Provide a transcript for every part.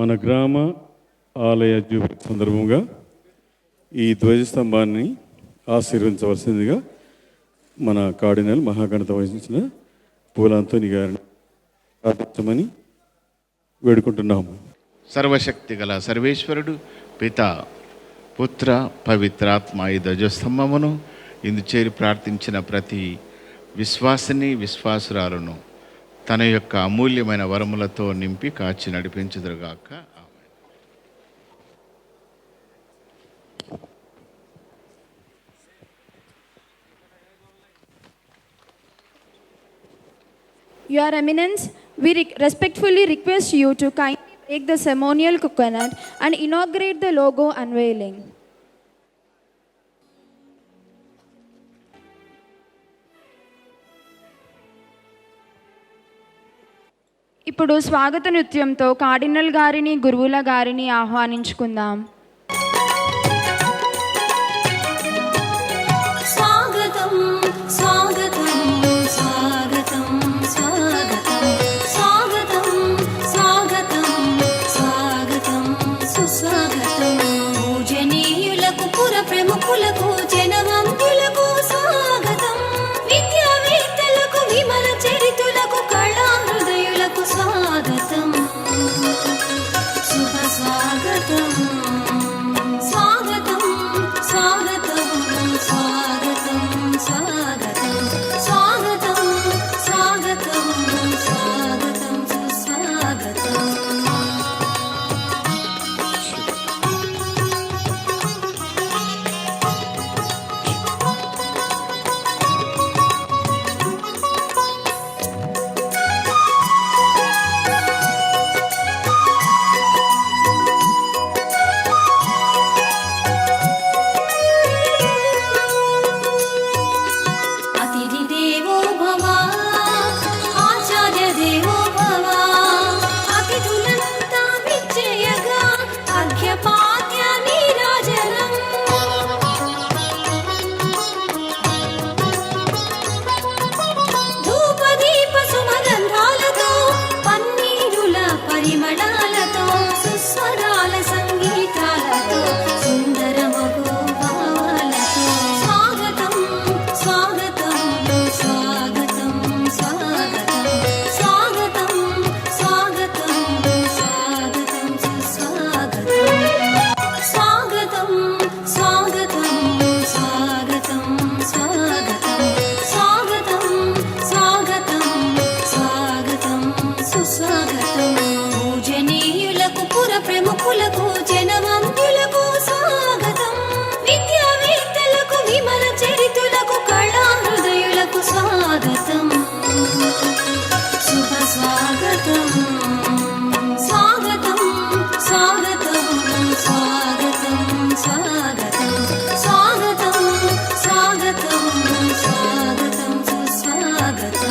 మన గ్రామ ఆలయ జూబిలీ సందర్భంగా ఈ ధ్వజస్తంభాన్ని ఆశీర్వదించవలసిందిగా మన కార్డినల్ మహాగణత వహించిన పూల అంతోని గారిని ప్రార్థించమని వేడుకుంటున్నాము. సర్వశక్తి గల సర్వేశ్వరుడు పిత పుత్ర పవిత్రాత్మ ఈ ధ్వజస్తంభమును ఇందు చేరి ప్రార్థించిన ప్రతి విశ్వాసిని విశ్వాసురాలను తన యొక్క అమూల్యమైన వరములతో నింపి కాచి నడిపించుదురుగాక. Your Eminence, we respectfully request you to kindly break the ceremonial coconut and inaugurate the logo unveiling. ఇప్పుడు స్వాగత నృత్యంతో కార్డినల్ గారిని గురువుల గారిని ఆహ్వానించుకుందాం. ప్రముఖులకు జనవంతులకు స్వాగతం, విద్యావేత్తలకు విమల చరితులకు కళా హృదయులకు స్వాగతం, శుభ స్వాగతం స్వాగతం స్వాగతం స్వాగతం స్వాగతం స్వాగతం స్వాగతం స్వాగతం సుస్వాగతం. ప్రముఖులకు జనవంతులకు స్వాగతం, విద్యావేత్తలకు విమల చరితులకు కళా హృదయులకు స్వాగతం, శుభ స్వాగతం స్వాగతం స్వాగతం స్వాగతం స్వాగతం స్వాగతం స్వాగతం స్వాగతం సుస్వాగతం.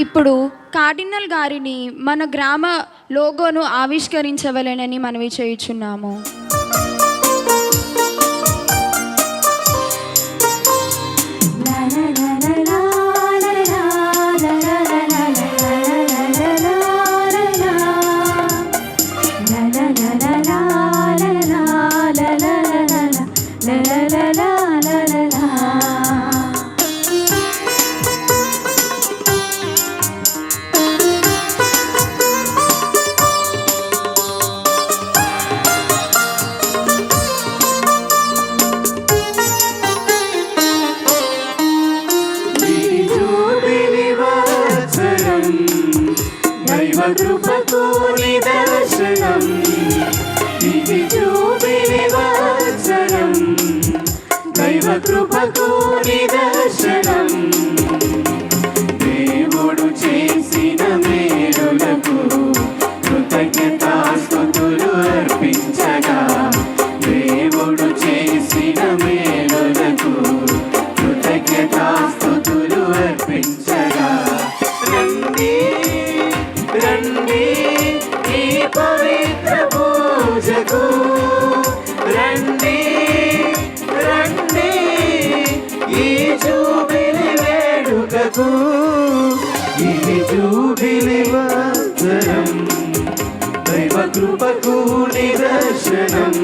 ఇప్పుడు కార్డినల్ గారిని మన గ్రామ లోగోను ఆవిష్కరించవలెనని మనవి చేయుచున్నాము. la la la కృపకు నిదర్శనం,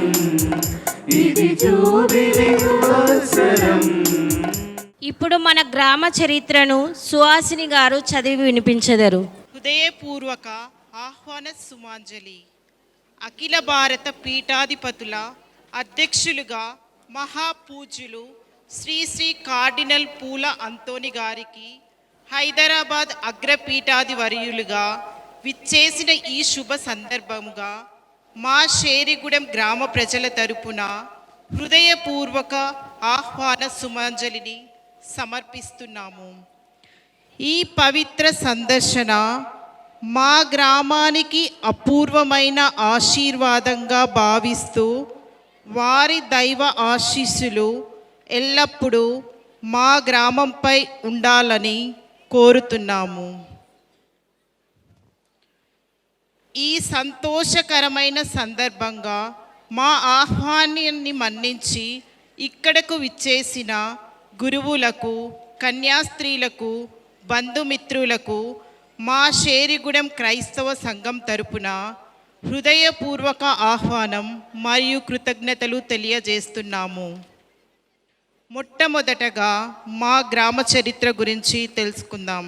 ఇది జూబిలీ సంవత్సరం. ఇప్పుడు మన గ్రామ చరిత్రను సుహాసిని గారు చదివి వినిపించెదరు. హృదయపూర్వక ఆహ్వాన సుమాంజలి. అఖిల భారత పీఠాధిపతుల అధ్యక్షులుగా మహాపూజ్యులు శ్రీ శ్రీ కార్డినల్ పూల అంతోని గారికి, హైదరాబాద్ అగ్రపీఠాధివర్యులుగా విచ్చేసిన ఈ శుభ సందర్భముగా మా షేరిగూడెం గ్రామ ప్రజల తరపున హృదయపూర్వక ఆహ్వాన సుమాంజలిని సమర్పిస్తున్నాము. ఈ పవిత్ర సందర్శన మా గ్రామానికి అపూర్వమైన ఆశీర్వాదంగా భావిస్తూ వారి దైవ ఆశీస్సులు ఎల్లప్పుడూ మా గ్రామంపై ఉండాలని కోరుతున్నాము. ఈ సంతోషకరమైన సందర్భంగా మా ఆహ్వానాన్ని మన్నించి ఇక్కడకు విచ్చేసిన గురువులకు, కన్యాస్త్రీలకు, బంధుమిత్రులకు మా షేరిగూడెం క్రైస్తవ సంఘం తరపున హృదయపూర్వక ఆహ్వానం మరియు కృతజ్ఞతలు తెలియజేస్తున్నాము. మొట్టమొదటగా మా గ్రామ చరిత్ర గురించి తెలుసుకుందాం.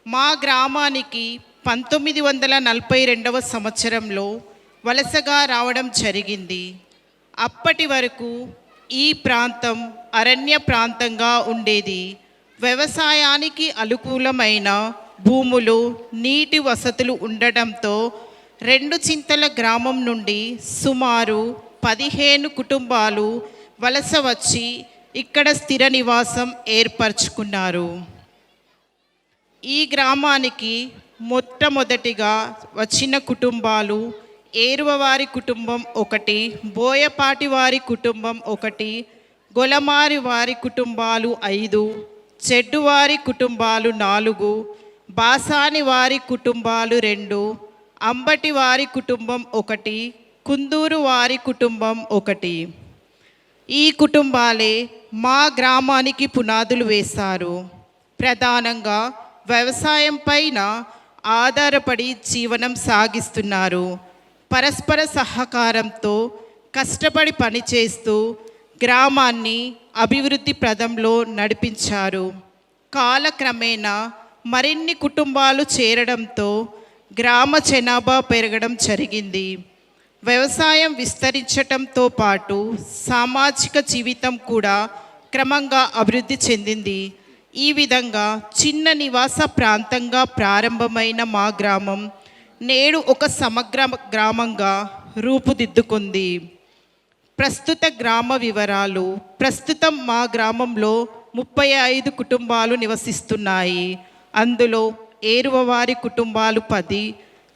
మా గ్రామానికి 1942 సంవత్సరంలో వలసగా రావడం జరిగింది. అప్పటి వరకు ఈ ప్రాంతం అరణ్య ప్రాంతంగా ఉండేది. వ్యవసాయానికి అనుకూలమైన భూములు, నీటి వసతులు ఉండడంతో రెండు చింతల గ్రామం నుండి సుమారు 15 కుటుంబాలు వలస వచ్చి ఇక్కడ స్థిర నివాసం ఏర్పరచుకున్నారు. ఈ గ్రామానికి మొట్టమొదటిగా వచ్చిన కుటుంబాలు ఏరువవారి కుటుంబం 1, బోయపాటి వారి కుటుంబం 1, గొలమారి వారి కుటుంబాలు 5, చెడ్డువారి కుటుంబాలు 4, బాసాని వారి కుటుంబాలు 2, అంబటి వారి కుటుంబం 1, కుందూరు వారి కుటుంబం 1. ఈ కుటుంబాలే మా గ్రామానికి పునాదులు వేశారు. ప్రధానంగా వ్యవసాయం పైన ఆధారపడి జీవనం సాగిస్తున్నారు. పరస్పర సహకారంతో కష్టపడి పనిచేస్తూ గ్రామాన్ని అభివృద్ధి ప్రదంలో నడిపించారు. కాలక్రమేణా మరిన్ని కుటుంబాలు చేరడంతో గ్రామ జనాభా పెరగడం జరిగింది. వ్యవసాయం విస్తరించటంతో పాటు సామాజిక జీవితం కూడా క్రమంగా అభివృద్ధి చెందింది. ఈ విధంగా చిన్న నివాస ప్రాంతంగా ప్రారంభమైన మా గ్రామం నేడు ఒక సమగ్ర గ్రామంగా రూపుదిద్దుకుంది. ప్రస్తుత గ్రామ వివరాలు. ప్రస్తుతం మా గ్రామంలో 35 కుటుంబాలు నివసిస్తున్నాయి. అందులో ఏరువవారి కుటుంబాలు 10,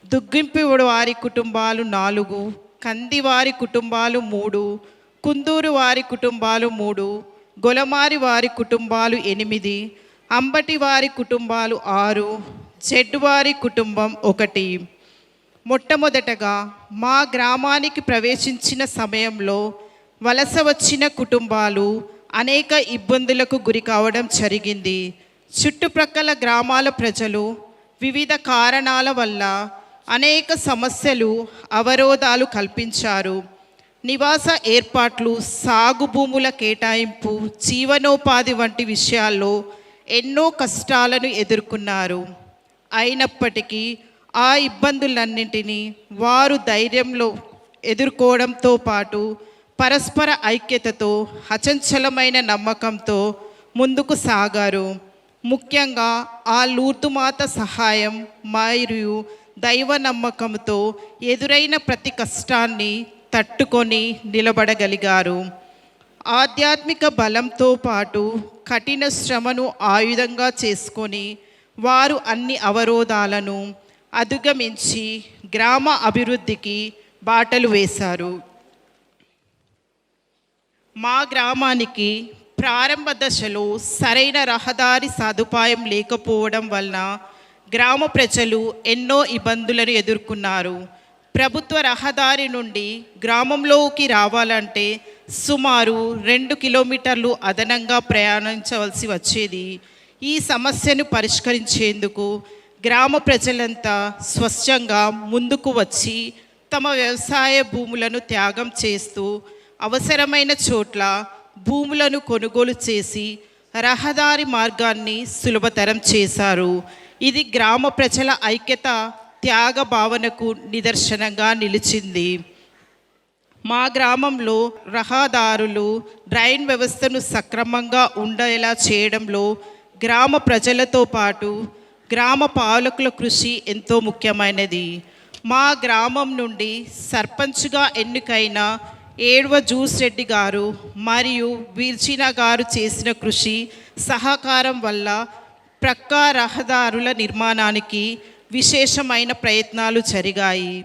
దుగ్గింపు వారి కుటుంబాలు 4, కందివారి కుటుంబాలు 3, కుందూరు వారి కుటుంబాలు 3, గొలమారి వారి కుటుంబాలు 8, అంబటి వారి కుటుంబాలు 6, చెడ్డువారి కుటుంబం 1. మొట్టమొదటగా మా గ్రామానికి ప్రవేశించిన సమయంలో వలస వచ్చిన కుటుంబాలు అనేక ఇబ్బందులకు గురి కావడం జరిగింది. చుట్టుప్రక్కల గ్రామాల ప్రజలు వివిధ కారణాల వల్ల అనేక సమస్యలు, అవరోధాలు కల్పించారు. నివాస ఏర్పాట్లు, సాగు భూముల కేటాయింపు, జీవనోపాధి వంటి విషయాల్లో ఎన్నో కష్టాలను ఎదుర్కొన్నారు. అయినప్పటికీ ఆ ఇబ్బందులన్నింటినీ వారు ధైర్యంలో ఎదుర్కోవడంతో పాటు పరస్పర ఐక్యతతో, అచంచలమైన నమ్మకంతో ముందుకు సాగారు. ముఖ్యంగా ఆ లూర్దుమాత సహాయం మరియు దైవ నమ్మకంతో ఎదురైన ప్రతి కష్టాన్ని తట్టుకొని నిలబడగలిగారు. ఆధ్యాత్మిక బలంతో పాటు కఠిన శ్రమను ఆయుధంగా చేసుకొని వారు అన్ని అవరోధాలను అధిగమించి గ్రామ అభివృద్ధికి బాటలు వేశారు. మా గ్రామానికి ప్రారంభ దశలో సరైన రహదారి సదుపాయం లేకపోవడం వలన గ్రామ ప్రజలు ఎన్నో ఇబ్బందులను ఎదుర్కొన్నారు. ప్రభుత్వ రహదారి నుండి గ్రామంలోకి రావాలంటే సుమారు 2 కిలోమీటర్లు అదనంగా ప్రయాణించవలసి వచ్చేది. ఈ సమస్యను పరిష్కరించేందుకు గ్రామ ప్రజలంతా స్వచ్ఛంగా ముందుకు వచ్చి తమ వ్యవసాయ భూములను త్యాగం చేస్తూ అవసరమైన చోట్ల భూములను కొనుగోలు చేసి రహదారి మార్గాన్ని సులభతరం చేశారు. ఇది గ్రామ ప్రజల ఐక్యత, త్యాగ భావనకు నిదర్శనంగా నిలిచింది. మా గ్రామంలో రహదారులు, డ్రైన్ వ్యవస్థను సక్రమంగా ఉండేలా చేయడంలో గ్రామ ప్రజలతో పాటు గ్రామ పాలకుల కృషి ఎంతో ముఖ్యమైనది. మా గ్రామం నుండి సర్పంచ్గా ఎన్నికైన ఏడవ జూస్ రెడ్డి గారు మరియు వీర్జీనా గారు చేసిన కృషి, సహకారం వల్ల ప్రక్కా రహదారుల నిర్మాణానికి విశేషమైన ప్రయత్నాలు జరిగాయి.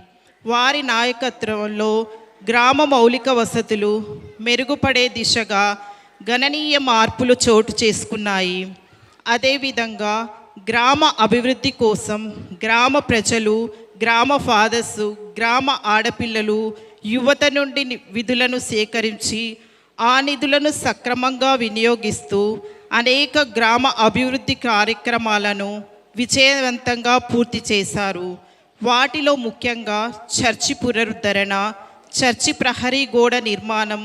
వారి నాయకత్వంలో గ్రామ మౌలిక వసతులు మెరుగుపడే దిశగా గణనీయ మార్పులు చోటు చేసుకున్నాయి. అదేవిధంగా గ్రామ అభివృద్ధి కోసం గ్రామ ప్రజలు, గ్రామ ఫాదర్సు, గ్రామ ఆడపిల్లలు, యువత నుండి విధులను సేకరించి ఆ నిధులను సక్రమంగా వినియోగిస్తూ అనేక గ్రామ అభివృద్ధి కార్యక్రమాలను విజయవంతంగా పూర్తి చేశారు. వాటిలో ముఖ్యంగా చర్చి పునరుద్ధరణ, చర్చి ప్రహరీ గోడ నిర్మాణం,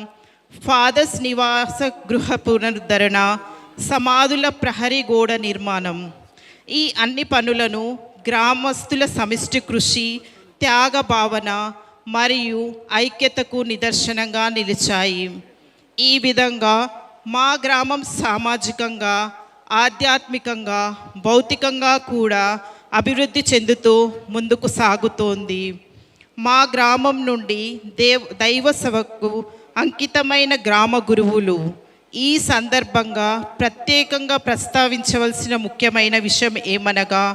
ఫాదర్స్ నివాస గృహ పునరుద్ధరణ, సమాధుల ప్రహరీ గోడ నిర్మాణం. ఈ అన్ని పనులను గ్రామస్తుల సమిష్టి కృషి, త్యాగ భావన మరియు ఐక్యతకు నిదర్శనంగా నిలిచాయి. ఈ విధంగా మా గ్రామం సామాజికంగా, ఆధ్యాత్మికంగా, భౌతికంగా కూడా అభివృద్ధి చెందుతూ ముందుకు సాగుతోంది. మా గ్రామం నుండి దైవ సేవకు అంకితమైన గ్రామ గురువులు. ఈ సందర్భంగా ప్రత్యేకంగా ప్రస్తావించవలసిన ముఖ్యమైన విషయం ఏమనగా,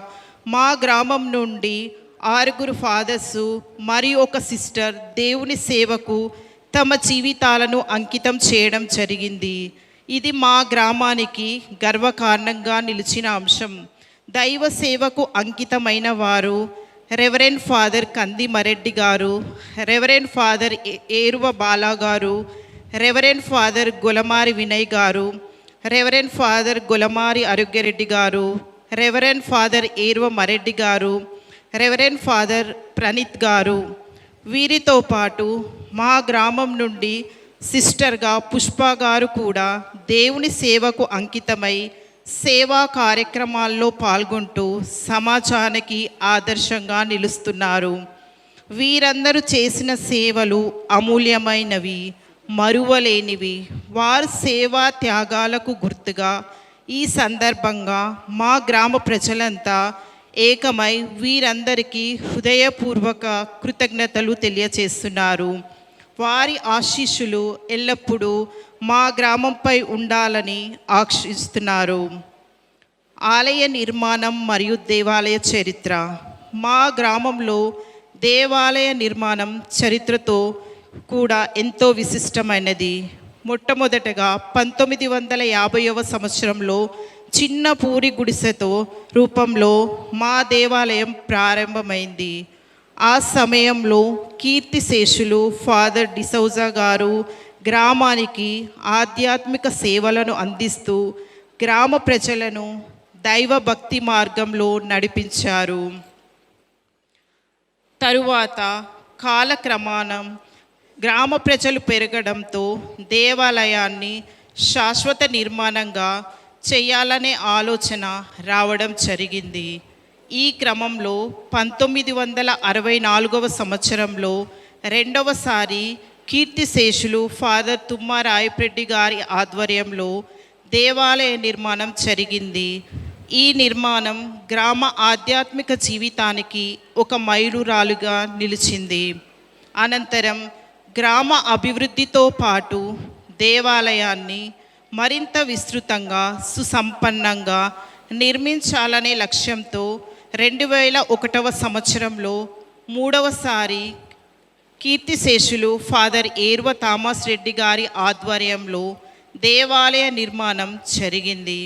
మా గ్రామం నుండి 6 ఫాదర్సు మరియు 1 సిస్టర్ దేవుని సేవకు తమ జీవితాలను అంకితం చేయడం జరిగింది. ఇది మా గ్రామానికి గర్వకారణంగా నిలిచిన అంశం. దైవ సేవకు అంకితమైన వారు రెవరెండ్ ఫాదర్ కంది మరెడ్డి గారు, రెవరెండ్ ఫాదర్ ఏరువ బాలా గారు, రెవరెండ్ ఫాదర్ గొలమారి వినయ్ గారు, రెవరెండ్ ఫాదర్ గొలమారి ఆరోగ్యరెడ్డి గారు, రెవరెండ్ ఫాదర్ ఏరువ మరెడ్డి గారు, రెవరెండ్ ఫాదర్ ప్రణీత్ గారు. వీరితో పాటు మా గ్రామం నుండి సిస్టర్గా పుష్ప గారు కూడా దేవుని సేవకు అంకితమై సేవా కార్యక్రమాల్లో పాల్గొంటూ సమాజానికి ఆదర్శంగా నిలుస్తున్నారు. వీరందరూ చేసిన సేవలు అమూల్యమైనవి, మరువలేనివి. వారి సేవా త్యాగాలకు గుర్తుగా ఈ సందర్భంగా మా గ్రామ ప్రజలంతా ఏకమై వీరందరికీ హృదయపూర్వక కృతజ్ఞతలు తెలియచేస్తున్నారు. వారి ఆశీస్సులు ఎల్లప్పుడూ మా గ్రామంపై ఉండాలని ఆశిస్తున్నారు. ఆలయ నిర్మాణం మరియు దేవాలయ చరిత్ర. మా గ్రామంలో దేవాలయ నిర్మాణం చరిత్రతో కూడా ఎంతో విశిష్టమైనది. మొట్టమొదటగా 1950వ సంవత్సరంలో చిన్న పూరి గుడిసెతో రూపంలో మా దేవాలయం ప్రారంభమైంది. ఆ సమయంలో కీర్తిశేషులు ఫాదర్ డిసౌజా గారు గ్రామానికి ఆధ్యాత్మిక సేవలను అందిస్తూ గ్రామ ప్రజలను దైవ భక్తి మార్గంలో నడిపించారు. తరువాత కాలక్రమానం గ్రామ ప్రజలు పెరగడంతో దేవాలయాన్ని శాశ్వత నిర్మాణంగా చేయాలనే ఆలోచన రావడం జరిగింది. ఈ క్రమంలో 1964వ సంవత్సరంలో రెండవసారి కీర్తిశేషులు ఫాదర్ తుమ్మా రాయప్రెడ్డి గారి ఆధ్వర్యంలో దేవాలయ నిర్మాణం జరిగింది. ఈ నిర్మాణం గ్రామ ఆధ్యాత్మిక జీవితానికి ఒక మైలురాలుగా నిలిచింది. అనంతరం గ్రామ అభివృద్ధితో పాటు దేవాలయాన్ని మరింత విస్తృతంగా, సుసంపన్నంగా నిర్మించాలనే లక్ష్యంతో 2001వ సంవత్సరంలో మూడవసారి కీర్తిశేషులు ఫాదర్ ఏర్వ థామస్ రెడ్డి గారి ఆధ్వర్యంలో దేవాలయ నిర్మాణం జరిగింది.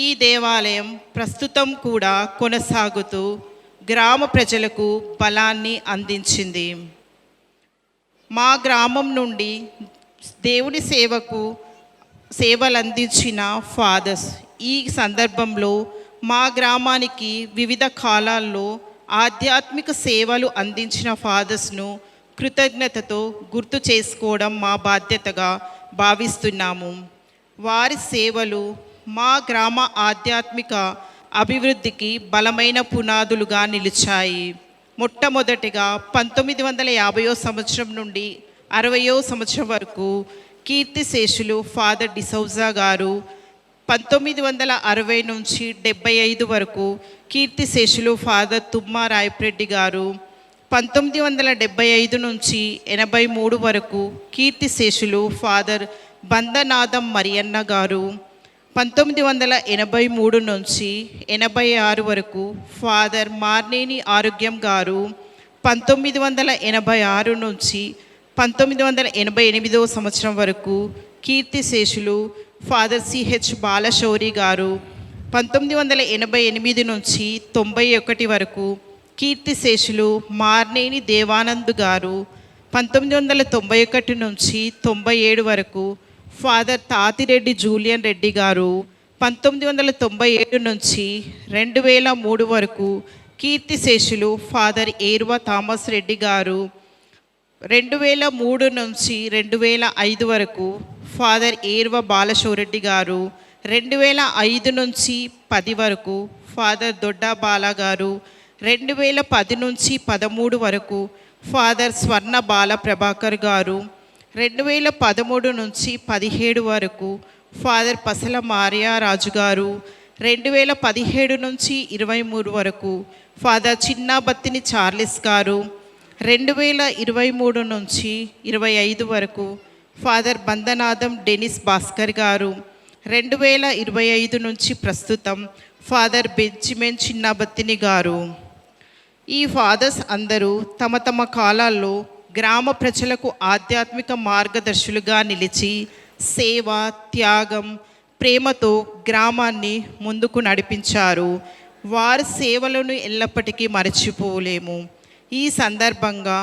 ఈ దేవాలయం ప్రస్తుతం కూడా కొనసాగుతూ గ్రామ ప్రజలకు బలాన్ని అందించింది. మా గ్రామం నుండి దేవుని సేవలందించిన ఫాదర్స్ ఈ సందర్భంలో మా గ్రామానికి వివిధ కాలాల్లో ఆధ్యాత్మిక సేవలు అందించిన ఫాదర్స్ను కృతజ్ఞతతో గుర్తు చేసుకోవడం మా బాధ్యతగా భావిస్తున్నాము. వారి సేవలు మా గ్రామ ఆధ్యాత్మిక అభివృద్ధికి బలమైన పునాదులుగా నిలిచాయి. మొట్టమొదటిగా 1950 సంవత్సరం నుండి 60వ సంవత్సరం వరకు కీర్తిశేషులు ఫాదర్ డిసౌజా గారు, 1960 నుంచి 75 వరకు కీర్తిశేషులు ఫాదర్ తుమ్మా రాయప్రెడ్డి గారు, 1975 నుంచి 83 వరకు కీర్తిశేషులు ఫాదర్ బందనాదం మరియన్న గారు, 1983 నుంచి 86 వరకు ఫాదర్ మార్నేని ఆరోగ్యం గారు, 1986 నుంచి 1988 సంవత్సరం వరకు కీర్తిశేషులు ఫాదర్ సిహెచ్ బాలశౌరి గారు, 1988 నుంచి 91 వరకు కీర్తిశేషులు మార్నేని దేవానంద్ గారు, 1991 నుంచి 97 వరకు ఫాదర్ తాతిరెడ్డి జూలియన్ రెడ్డి గారు, 1997 నుంచి 2003 వరకు కీర్తిశేషులు ఫాదర్ ఏర్వ థామస్ రెడ్డి గారు, 2003 నుంచి 2005 వరకు ఫాదర్ ఏర్వ బాలశౌరెడ్డి గారు, 2005 నుంచి 10 వరకు ఫాదర్ దొడ్డ బాల గారు, 2010 నుంచి 13 వరకు ఫాదర్ స్వర్ణ బాల ప్రభాకర్ గారు, 2013 నుంచి 17 వరకు ఫాదర్ పసల మారియా రాజు గారు, 2017 నుంచి 23 వరకు ఫాదర్ చిన్నాబత్తిని చార్లెస్ గారు, 2023 నుంచి 25 వరకు ఫాదర్ బందనాదం డెనిస్ భాస్కర్ గారు, 2025 నుంచి ప్రస్తుతం ఫాదర్ బెంచిమెన్ చిన్నాబత్తిని గారు. ఈ ఫాదర్స్ అందరూ తమ తమ కాలాల్లో గ్రామ ప్రజలకు ఆధ్యాత్మిక మార్గదర్శులుగా నిలిచి సేవ, త్యాగం, ప్రేమతో గ్రామాన్ని ముందుకు నడిపించారు. వారి సేవలను ఎల్లప్పటికీ మరచిపోలేము. ఈ సందర్భంగా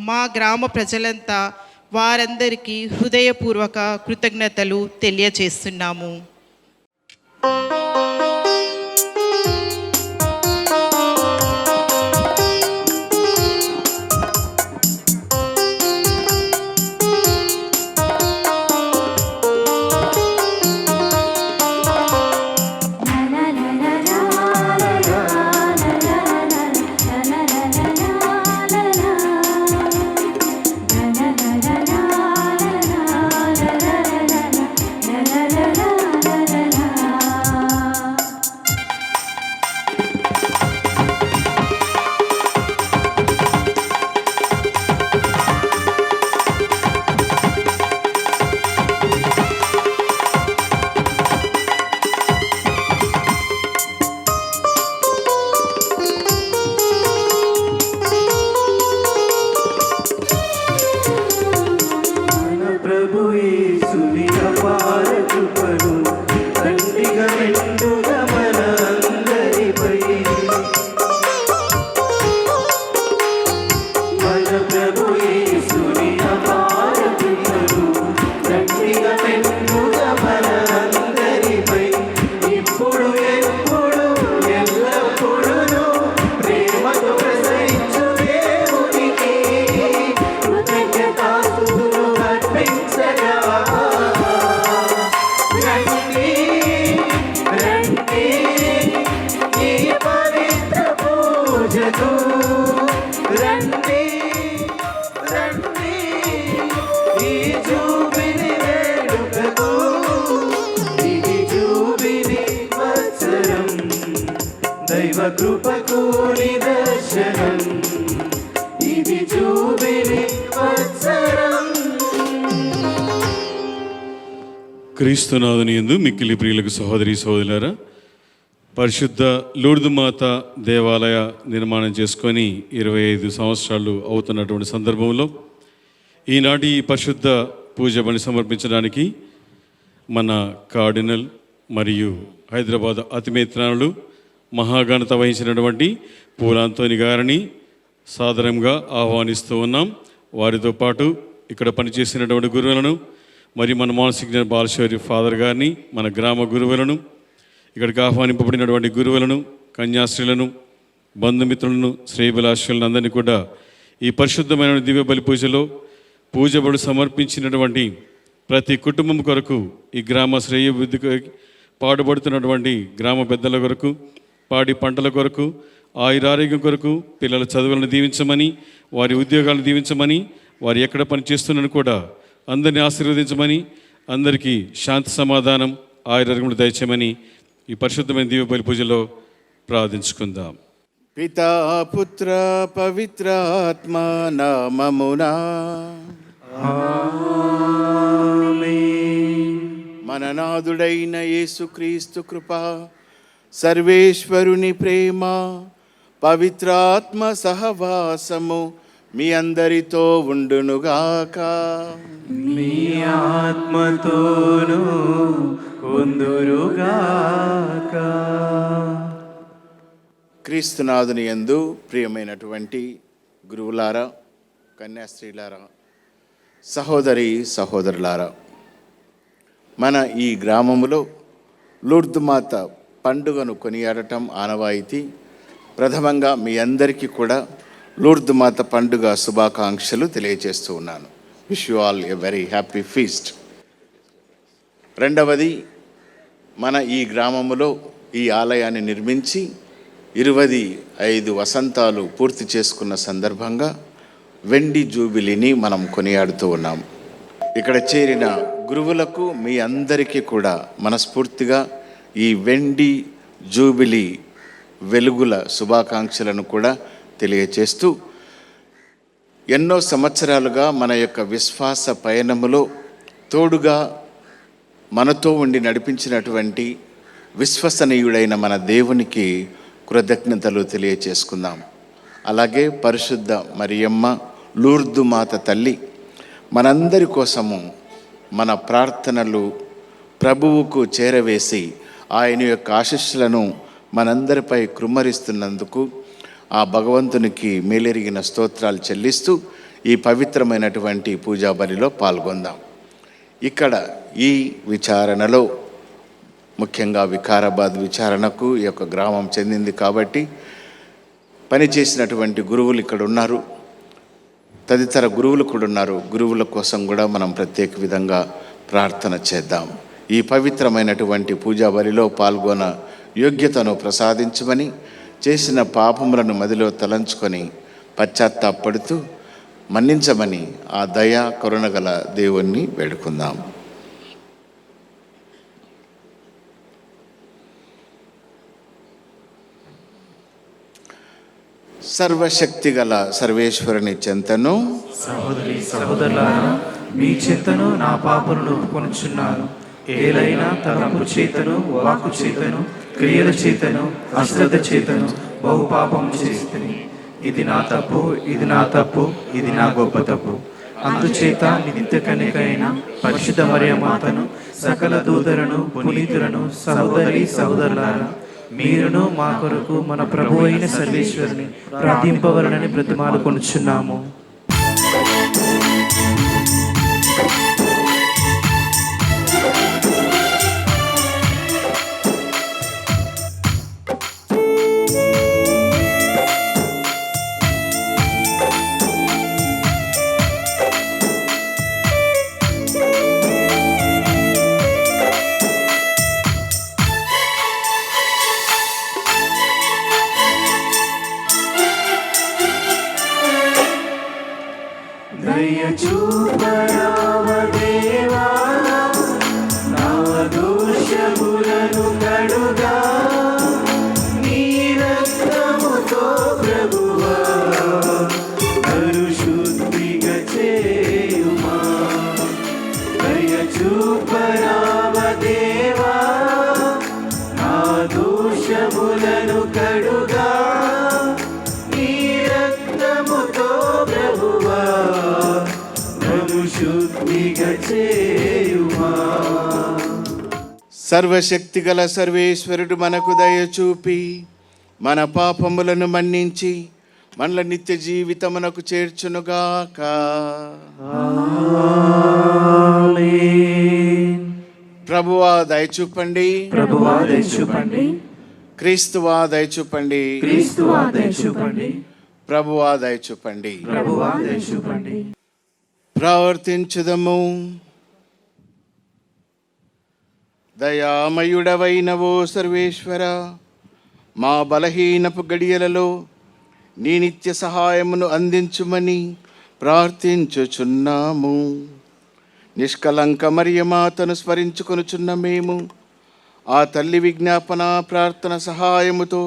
మా గ్రామ ప్రజలంతా వారందరికీ హృదయపూర్వక కృతజ్ఞతలు తెలియజేస్తున్నాము. దైవ కృపకు నిదర్శనం ఇది జూబిలీ వత్సరం. క్రీస్తునాథుని యందు మిక్కిలి ప్రియులకు సహోదరి సహోదరులారా, పరిశుద్ధ లూర్దు మాత దేవాలయ నిర్మాణం చేసుకొని 25 సంవత్సరాలు అవుతున్నటువంటి సందర్భంలో ఈనాటి ఈ పరిశుద్ధ పూజ పని సమర్పించడానికి మన కార్డినల్ మరియు హైదరాబాద్ అతిమిత్రానులు మహాఘనత వహించినటువంటి పూలాంతోని గారిని సాదరంగా ఆహ్వానిస్తూ ఉన్నాం. వారితో పాటు ఇక్కడ పనిచేసినటువంటి గురువులను మరియు మన మానసిక బాలశౌరి ఫాదర్ గారిని, మన గ్రామ గురువులను, ఇక్కడికి ఆహ్వానింపబడినటువంటి గురువులను, కన్యాశ్రీలను, బంధుమిత్రులను శ్రేయభిలాషులను అందరినీ కూడా ఈ పరిశుద్ధమైన దివ్య బలి పూజలో పూజబడు సమర్పించినటువంటి ప్రతి కుటుంబం కొరకు ఈ గ్రామ శ్రేయభివృద్ధికి పాటుపడుతున్నటువంటి గ్రామ పెద్దల కొరకు పాడి పంటల కొరకు ఆయురారోగ్యం కొరకు పిల్లల చదువులను దీవించమని వారి ఉద్యోగాలను దీవించమని వారు ఎక్కడ పని చేస్తున్నారని కూడా అందరినీ ఆశీర్వదించమని అందరికీ శాంతి సమాధానం ఆయురారోగ్యములు దయచేయమని ఈ పరిశుద్ధమైన దివ్య బలి పూజలో ప్రార్థించుకుందాం. పితా పుత్ర పవిత్ర ఆత్మ నామమునా మన నాథుడైన యేసుక్రీస్తు కృప, సర్వేశ్వరుని ప్రేమ, పవిత్రాత్మ సహవాసము మీ అందరితో ఉండునుగాక. మీ ఆత్మతోనూ ఉందురుగాక. క్రీస్తునాథుని యందు ప్రియమైనటువంటి గురువులారా, కన్యాస్త్రీలారా, సహోదరి సహోదరులారా, మన ఈ గ్రామములో లూర్దు మాత పండుగను కొనియాడటం ఆనవాయితీ. ప్రథమంగా మీ అందరికీ కూడా లూర్దు మాత పండుగ శుభాకాంక్షలు తెలియజేస్తూ ఉన్నాను. Wish you all a very happy feast. రెండవది, మన ఈ గ్రామములో ఈ ఆలయాన్ని నిర్మించి 25 వసంతాలు పూర్తి చేసుకున్న సందర్భంగా వెండి జూబిలీని మనం కొనియాడుతూ ఉన్నాం. ఇక్కడ చేరిన గురువులకు మీ అందరికీ కూడా మనస్ఫూర్తిగా ఈ వెండి జూబిలీ వెలుగుల శుభాకాంక్షలను కూడా తెలియచేస్తూ, ఎన్నో సంవత్సరాలుగా మన యొక్క విశ్వాస పయనములో తోడుగా మనతో ఉండి నడిపించినటువంటి విశ్వసనీయుడైన మన దేవునికి కృతజ్ఞతలు తెలియచేసుకుందాం. అలాగే పరిశుద్ధ మరియమ్మ లూర్దు మాత తల్లి మనందరి కోసము మన ప్రార్థనలు ప్రభువుకు చేరవేసి ఆయన యొక్క ఆశీస్సులను మనందరిపై కృమ్మరిస్తున్నందుకు ఆ భగవంతునికి మేలెరిగిన స్తోత్రాలు చెల్లిస్తూ ఈ పవిత్రమైనటువంటి పూజా బలిలో పాల్గొందాం. ఇక్కడ ఈ విచారణలో ముఖ్యంగా వికారాబాద్ విచారణకు ఈ యొక్క గ్రామం చెందింది కాబట్టి పనిచేసినటువంటి గురువులు ఇక్కడ ఉన్నారు, తదితర గురువులు కూడా ఉన్నారు. గురువుల కోసం కూడా మనం ప్రత్యేక విధంగా ప్రార్థన చేద్దాం. ఈ పవిత్రమైనటువంటి పూజా బలిలో పాల్గొన యోగ్యతను ప్రసాదించమని, చేసిన పాపములను మదిలో తలంచుకొని పశ్చాత్తాపడుతూ మన్నించమని ఆ దయా కరుణగల దేవుణ్ణి వేడుకుందాం. సర్వశక్తిగల సర్వేశ్వరుని చెంతను, సహోదరి సహోదరులారా, మీ చింతను నా పాపలను ఒప్పుకొనుచున్నాను. ఏలైనా తలంపు చేతను, వాక్కు చేతను, క్రియల చేతను, అశ్రద్ధ చేతను బహు పాపం చేస్తుని. ఇది నా తప్పు, ఇది నా తప్పు, ఇది నా గొప్ప తప్పు. అందుచేత నిత్య కన్యకైన పరిశుద్ధ మరియమాతను, సకల దూతలను, పునీతులను, సహోదరి సహోదరులారా, మీరును మా కొరకు మన ప్రభు అయిన సర్వేశ్వరుని ప్రార్థింపవలనని బ్రతిమాలుకొనుచున్నాము. దయచూపరావదేవా, నా దోషములను కడుగా నీ రక్తముతో ప్రభువా పరిశుద్ధిగా చేయుమా. దయచూపరావదేవా, నా దోషములను కడుగా నీ రక్తముతో ప్రభువా సర్వశక్తిగల సర్వేశ్వరుడు మనకు దయ చూపి మన పాపములను మన్నించి మనల నిత్య జీవితమునకు చేర్చునుగాక. ప్రభువా దయ చూపండి, ప్రభువా దయ చూపండి. క్రీస్తువా దయచూపండి. క్రీస్తువా దయచూపండి. ప్రభువా దయచూపండి. ప్రభువా దయచూపండి. ప్రవర్తించుదము. దయామయుడవైనవో సర్వేశ్వర, మా బలహీనపు గడియలలో నీ నిత్య సహాయమును అందించుమని ప్రార్థించుచున్నాము. నిష్కలంక మరియమాతను స్మరించుకొనుచున్న మేము ఆ తల్లి విజ్ఞాపన ప్రార్థన సహాయముతో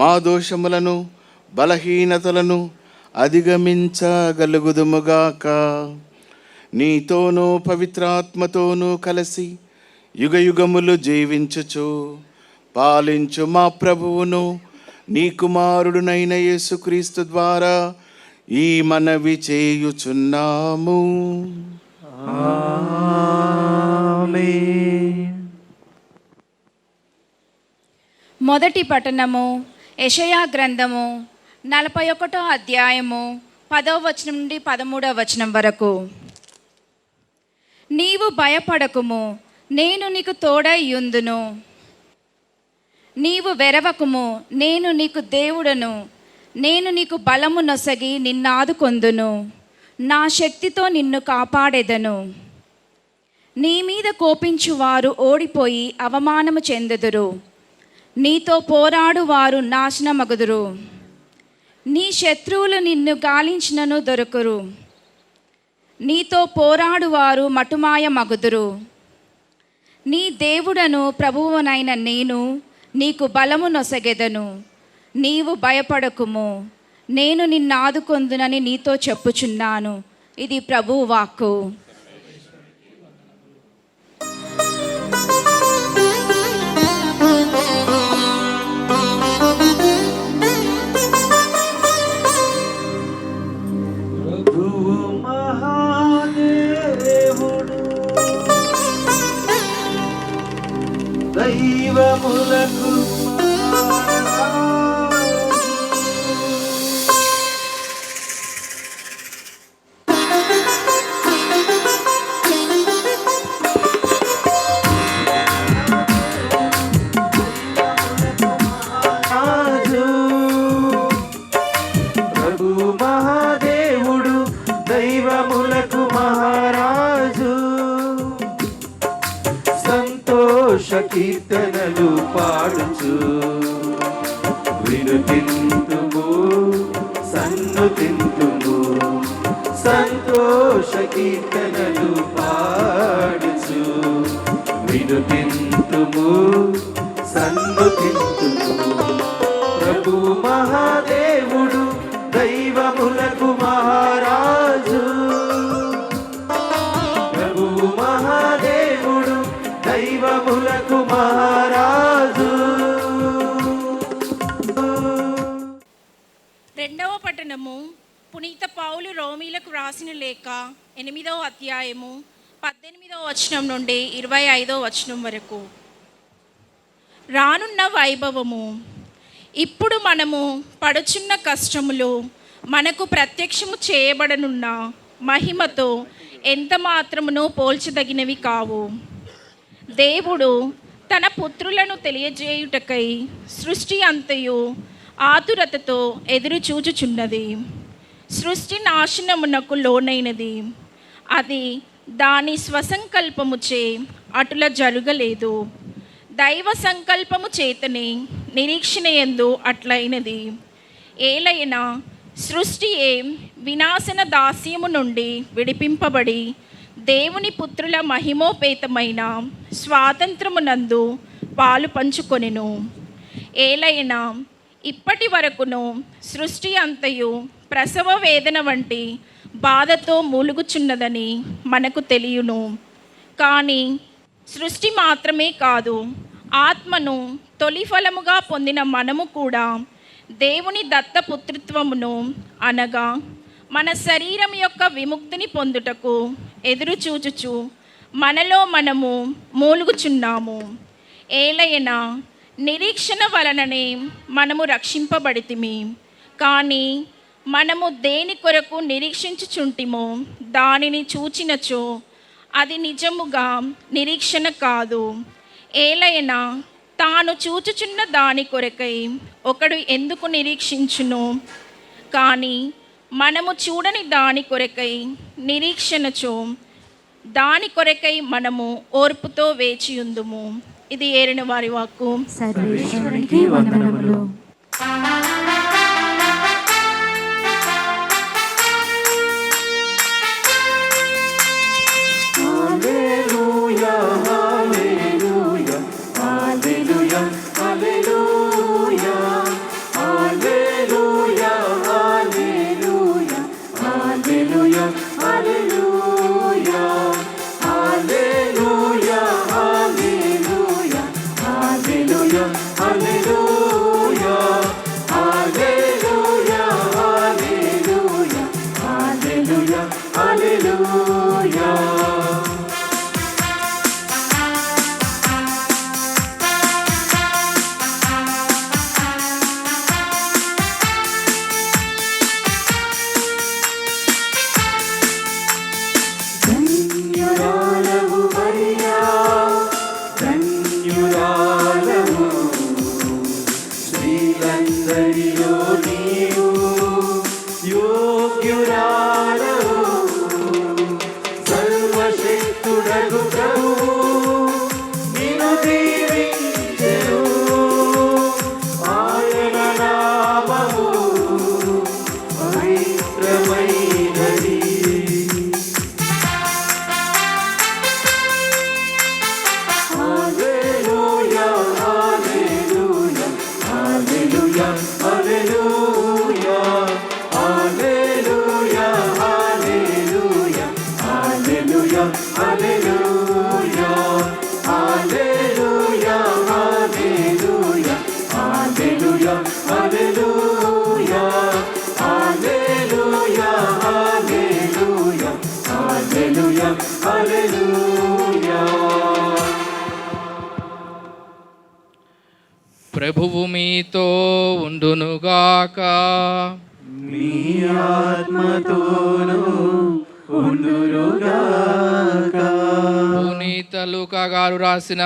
మా దోషములను బలహీనతలను అధిగమించగలుగుదుముగాక. నీతోనూ పవిత్రాత్మతోనూ కలిసి యుగయుగములు జీవించుచు పాలించు మా ప్రభువును నీ కుమారుడునైన యేసుక్రీస్తు ద్వారా ఈ మనవి చేయుచున్నాము. ఆమేన్. మొదటి పట్టణము యెషయా గ్రంథము 41వ అధ్యాయము 10వ వచనం నుండి 13వ వచనం వరకు. నీవు భయపడకుము, నేను నీకు తోడై యుందును. నీవు వెరవకుము, నేను నీకు దేవుడను. నేను నీకు బలము నొసగి నిన్నాదుకొందును. నా శక్తితో నిన్ను కాపాడెదను. నీ మీద కోపించువారు ఓడిపోయి అవమానము చెందెదరు. నీతో పోరాడు వారు నాశనమగుదురు. నీ శత్రువులు నిన్ను గాలించినను దొరకరు. నీతో పోరాడువారు మటుమాయమగుదురు. నీ దేవుడను ప్రభువునైన నేను నీకు బలము నొసగెదను. నీవు భయపడకుము, నేను నిన్నాదుకొందునని నీతో చెప్పుచున్నాను. ఇది ప్రభువు వాక్కు. ప్రభువు మహాదేవుడు, దైవములకు రాజు. ప్రభు మహాదేవుడు, దైవములకు మహారాజు. సంతోష కీర్తనలు పాడుచు వినుతింతుము, సన్నుతింతుము. సంతోష కీర్తనలు పాడుచు వినుతింతుము, సన్నుతింతుము. ప్రభు మహాదేవుడు, దైవములకు మహారాజు. ప్రభు మహాదేవుడు, దైవములకు మహారాజు. రెండవ పట్టణము పునీత పౌలు రోమీలకు రాసిన లేఖ 8వ అధ్యాయము 18వ వచనం నుండి 25వ వచనం వరకు. రానున్న వైభవము. ఇప్పుడు మనము పడుచున్న కష్టములు మనకు ప్రత్యక్షము చేయబడనున్న మహిమతో ఎంత మాత్రమునో పోల్చదగినవి కావు. దేవుడు తన పుత్రులను తెలియజేయుటకై సృష్టి అంతయు ఆతురతతో ఎదురు చూచుచున్నది. సృష్టి నాశనమునకు లోనైనది. అది దాని స్వసంకల్పముచే అటుల జరగలేదు. దైవ సంకల్పము చేతనే నిరీక్షణ యందు అట్లయినది. ఏలైనా సృష్టియే వినాశన దాస్యము నుండి విడిపింపబడి దేవుని పుత్రుల మహిమోపేతమైన స్వాతంత్రమునందు పాలు పంచుకొనెను. ఏలైనా ఇప్పటి వరకును సృష్టి అంతయు ప్రసవ వేదన వంటి బాధతో మూలుగుచున్నదని మనకు తెలియను. కానీ సృష్టి మాత్రమే కాదు, ఆత్మను తొలి ఫలముగా పొందిన మనము కూడా దేవుని దత్తపుత్రత్వమును అనగా మన శరీరం యొక్క విముక్తిని పొందుటకు ఎదురు చూచుచు మనలో మనము మూలుగుచున్నాము. ఏలైనా నిరీక్షణ వలననే మనము రక్షింపబడితిమి. కానీ మనము దేని కొరకు నిరీక్షించుచుంటిమో దానిని చూచినచో అది నిజముగా నిరీక్షణ కాదు. ఏలైనా తాను చూచుచున్న దాని కొరకై ఒకడు ఎందుకు నిరీక్షించును? కానీ మనము చూడని దాని కొరకై నిరీక్షణచో దాని కొరకై మనము ఓర్పుతో వేచియుందుము. ఇది ఏరిన వారి వాక్కు. సర్వేశ్వరునికి వందనములు. ప్రభువు మీతో ఉండునుగాక. మీ ఆత్మతోను ఉండునుగాక. పునీత లూకా గారు రాసిన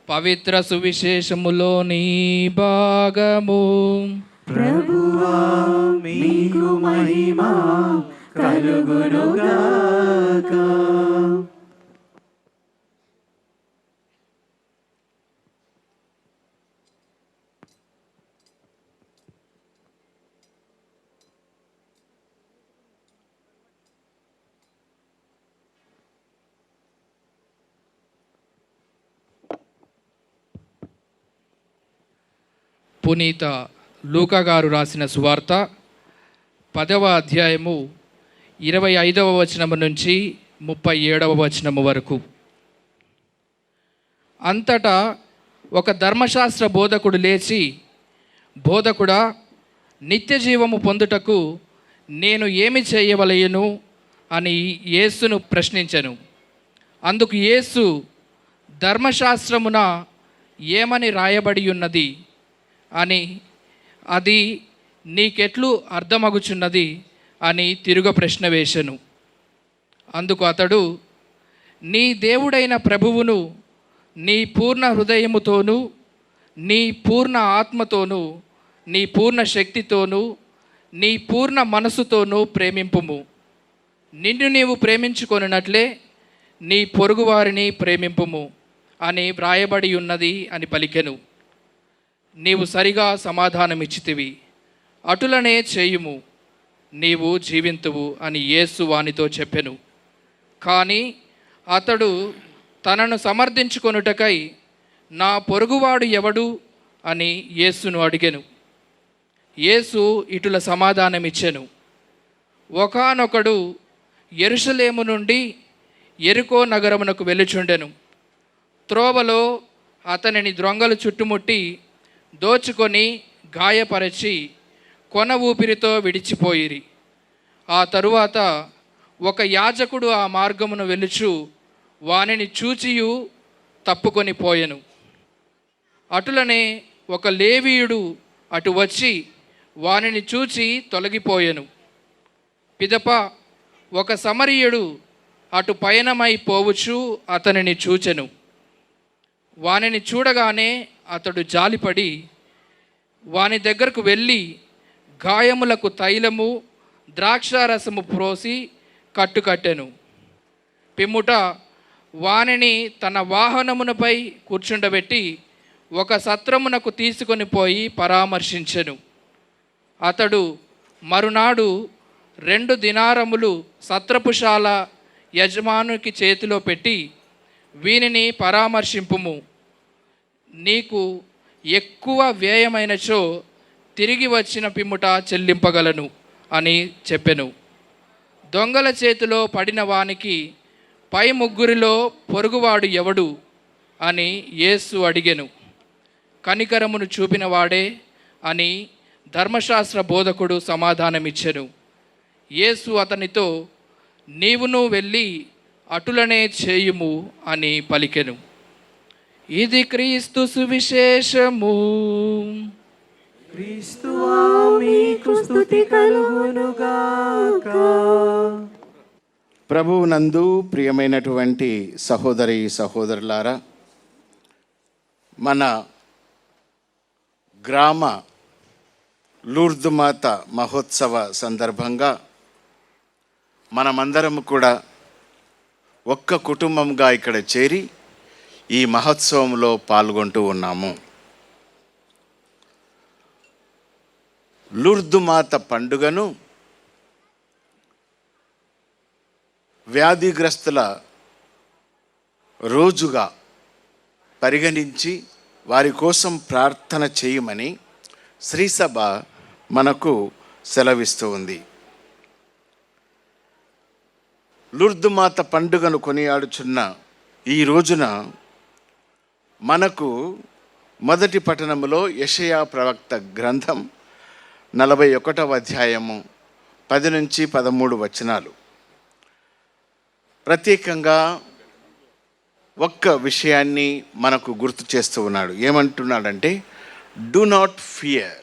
పవిత్ర సువిశేషములోని భాగము. ప్రభువా మీకు మహిమ కలుగునుగాక. పునీత లూకా గారు రాసిన సువార్త 10వ అధ్యాయము 25వ వచనము నుంచి 37వ వచనము వరకు. అంతటా ఒక ధర్మశాస్త్ర బోధకుడు లేచి, బోధకుడా, నిత్య జీవము పొందుటకు నేను ఏమి చేయవలయను అని యేసును ప్రశ్నించెను. అందుకు యేసు, ధర్మశాస్త్రమున ఏమని రాయబడి ఉన్నది అని, అది నీకెట్లు అర్థమగుచున్నది అని తిరుగ ప్రశ్న వేశను. అందుకు అతడు, నీ దేవుడైన ప్రభువును నీ పూర్ణ హృదయముతోనూ, నీ పూర్ణ ఆత్మతోనూ, నీ పూర్ణ శక్తితోనూ, నీ పూర్ణ మనసుతోనూ ప్రేమింపుము. నిన్ను నీవు ప్రేమించుకొనున్నట్లే నీ పొరుగువారిని ప్రేమింపుము అని వ్రాయబడి ఉన్నది అని పలికెను. నీవు సరిగా సమాధానమిచ్చితివి, అటులనే చేయుము, నీవు జీవింతువు అని యేసు వానితో చెప్పెను. కానీ అతడు తనను సమర్థించుకొనుటకై, నా పొరుగువాడు ఎవడు అని యేసును అడిగెను. యేసు ఇటుల సమాధానమిచ్చెను, ఒకానొకడు యెరూషలేము నుండి యెరికో నగరమునకు వెళ్ళుచుండెను. త్రోవలో అతనిని దొంగలు చుట్టుముట్టి దోచుకొని గాయపరచి కొన ఊపిరితో విడిచిపోయిరి. ఆ తరువాత ఒక యాజకుడు ఆ మార్గమును వెలుచు వానిని చూచియు తప్పుకొని పోయెను. అటులనే ఒక లేవీయుడు అటు వచ్చి వానిని చూచి తొలగిపోయెను. పిదప ఒక సమరీయుడు అటు పయనమై పోవుచు అతనిని చూచెను. వానిని చూడగానే అతడు జాలిపడి వాని దగ్గరకు వెళ్ళి గాయములకు తైలము ద్రాక్షారసము పోసి కట్టుకట్టెను. పిమ్ముట వానిని తన వాహనమునపై కూర్చుండబెట్టి ఒక సత్రమునకు తీసుకొని పోయి పరామర్శించెను. అతడు మరునాడు 2 దినారములు సత్రపుశాల యజమానునికి చేతిలో పెట్టి, వీనిని పరామర్శింపుము, నీకు ఎక్కువ వ్యయమైనచో తిరిగి వచ్చిన పిమ్ముట చెల్లింపగలను అని చెప్పెను. దొంగల చేతిలో పడిన వానికి పై ముగ్గురిలో పొరుగువాడు ఎవడు అని యేసు అడిగెను. కనికరమును చూపిన వాడే అని ధర్మశాస్త్ర బోధకుడు సమాధానమిచ్చెను. యేసు అతనితో, నీవును వెళ్ళి అటులనే చేయుము అని పలికెను. ఇది క్రీస్తు సువిశేషము. క్రీస్తువా మీకు స్తుతి కలుగునుగాక. ప్రభువునందు ప్రియమైనటువంటి సహోదరి సహోదరులారా, మన గ్రామ లూర్దుమాత మహోత్సవ సందర్భంగా మనమందరం కూడా ఒక్క కుటుంబంగా ఇక్కడ చేరి ఈ మహోత్సవంలో పాల్గొంటూ ఉన్నాము. లూర్దుమాత పండుగను వ్యాధిగ్రస్తుల రోజుగా పరిగణించి వారి కోసం ప్రార్థన చేయమని శ్రీసభ మనకు సెలవిస్తూ ఉంది. లూర్దుమాత పండుగను కొనియాడుచున్న ఈ రోజున మనకు మొదటి పట్టణములో యెషయా ప్రవక్త గ్రంథం 41వ అధ్యాయము 10 నుంచి 13 వచనాలు. ప్రత్యేకంగా ఒక్క విషయాన్ని మనకు గుర్తు చేస్తూ ఉన్నాడు. ఏమంటున్నాడంటే, do not fear,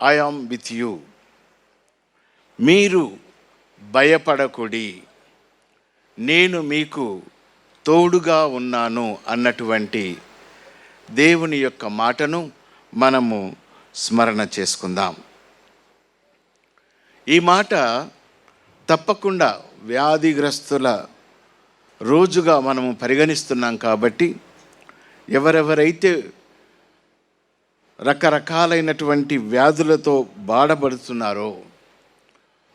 I am with you. మీరు భయపడకుడి, నేను మీకు తోడుగా ఉన్నాను అన్నటువంటి దేవుని యొక్క మాటను మనము స్మరణ చేసుకుందాం. ఈ మాట తప్పకుండా వ్యాధిగ్రస్తుల రోజుగా మనము పరిగణిస్తున్నాం కాబట్టి ఎవరెవరైతే రకరకాలైనటువంటి వ్యాధులతో బాధపడుతున్నారో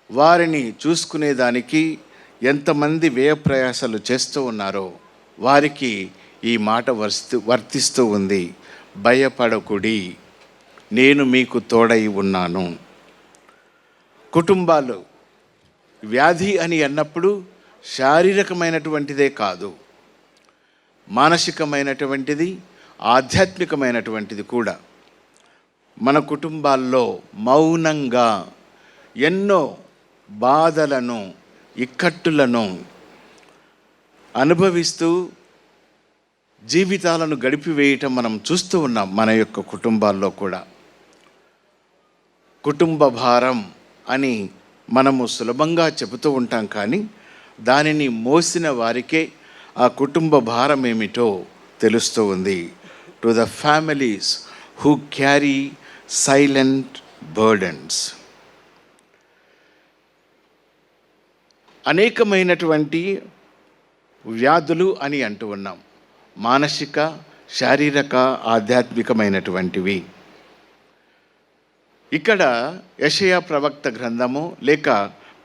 వారిని చూసుకునేదానికి ఎంతమంది వ్యయప్రయాసాలు చేస్తూ ఉన్నారో వారికి ఈ మాట వర్తిస్తూ ఉంది. భయపడకుడి, నేను మీకు తోడై ఉన్నాను. కుటుంబాలు వ్యాధి అని అన్నప్పుడు శారీరకమైనటువంటిదే కాదు, మానసికమైనటువంటిది, ఆధ్యాత్మికమైనటువంటిది కూడా. మన కుటుంబాల్లో మౌనంగా ఎన్నో బాధలను, ఇక్కట్టులను అనుభవిస్తూ జీవితాలను గడిపివేయటం మనం చూస్తూ ఉన్నాం. మన యొక్క కుటుంబాల్లో కూడా కుటుంబ భారం అని మనము సులభంగా చెబుతూ ఉంటాం, కానీ దానిని మోసిన వారికే ఆ కుటుంబ భారం ఏమిటో తెలుస్తూ ఉంది. To the families who carry silent burdens. అనేకమైనటువంటి వ్యాధులు అని అంటూ ఉన్నాం, మానసిక, శారీరక, ఆధ్యాత్మికమైనటువంటివి. ఇక్కడ యెషయా ప్రవక్త గ్రంథము లేక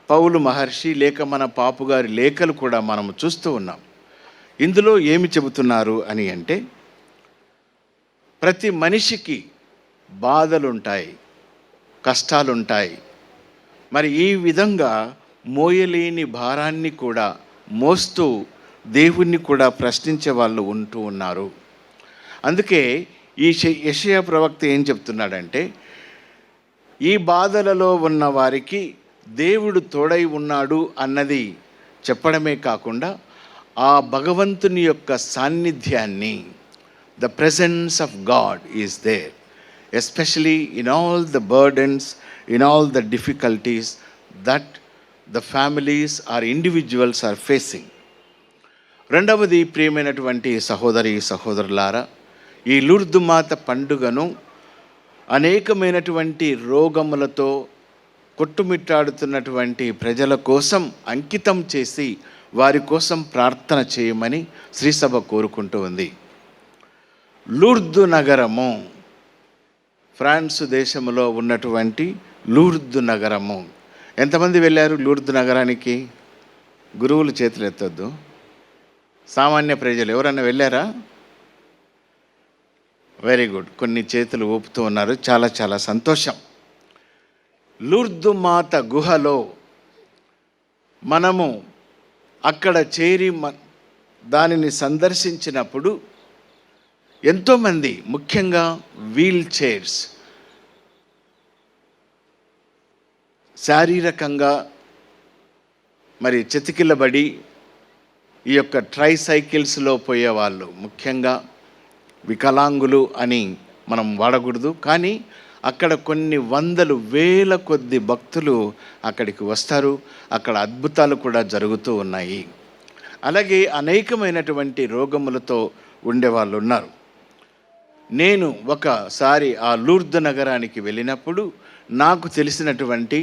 పౌలు మహర్షి లేక మన పాపుగారి లేఖలు కూడా మనము చూస్తూ ఉన్నాం. ఇందులో ఏమి చెబుతున్నారు అని అంటే, ప్రతి మనిషికి బాధలుంటాయి, కష్టాలుంటాయి. మరి ఈ విధంగా మోయలేని భారాన్ని కూడా మోస్తూ దేవుణ్ణి కూడా ప్రశ్నించే వాళ్ళు ఉంటూ ఉన్నారు. అందుకే ఈ యెషయా ప్రవక్త ఏం చెప్తున్నాడంటే, ఈ బాధలలో ఉన్న వారికి దేవుడు తోడై ఉన్నాడు అన్నది చెప్పడమే కాకుండా ఆ భగవంతుని యొక్క సాన్నిధ్యాన్ని, the presence of God is there, especially in all the burdens, in all the difficulties that the families or individuals are facing. రెండవది, ప్రియమైనటువంటి సహోదరి సహోదరులారా, ఈ లూర్దు మాత పండుగను అనేకమైనటువంటి రోగములతో కొట్టుమిట్టాడుతున్నటువంటి ప్రజల కోసం అంకితం చేసి వారి కోసం ప్రార్థన చేయమని శ్రీసభ కోరుకుంటూ ఉంది. లూర్దు నగరము, ఫ్రాన్స్ దేశంలో ఉన్నటువంటి లూర్దు నగరము. ఎంతమంది వెళ్ళారు లూర్దు నగరానికి? గురువులు చేతులు ఎత్తొద్దు. సామాన్య ప్రజలు ఎవరన్నా వెళ్ళారా? వెరీ గుడ్, కొన్ని చేతులు ఊపుతూ ఉన్నారు. చాలా చాలా సంతోషం. లూర్దు మాత గుహలో మనము అక్కడ చేరి దానిని సందర్శించినప్పుడు ఎంతోమంది, ముఖ్యంగా వీల్ చైర్స్, శారీరకంగా మరి చతికిలబడి ఈ యొక్క ట్రైసైకిల్స్లో పోయేవాళ్ళు, ముఖ్యంగా వికలాంగులు అని మనం వాడకూడదు, కానీ అక్కడ కొన్ని వందలు వేల కొద్ది భక్తులు అక్కడికి వస్తారు. అక్కడ అద్భుతాలు కూడా జరుగుతూ ఉన్నాయి. అలాగే అనేకమైనటువంటి రోగములతో ఉండేవాళ్ళు ఉన్నారు. నేను ఒకసారి ఆ లూర్దు నగరానికి వెళ్ళినప్పుడు నాకు తెలిసినటువంటి,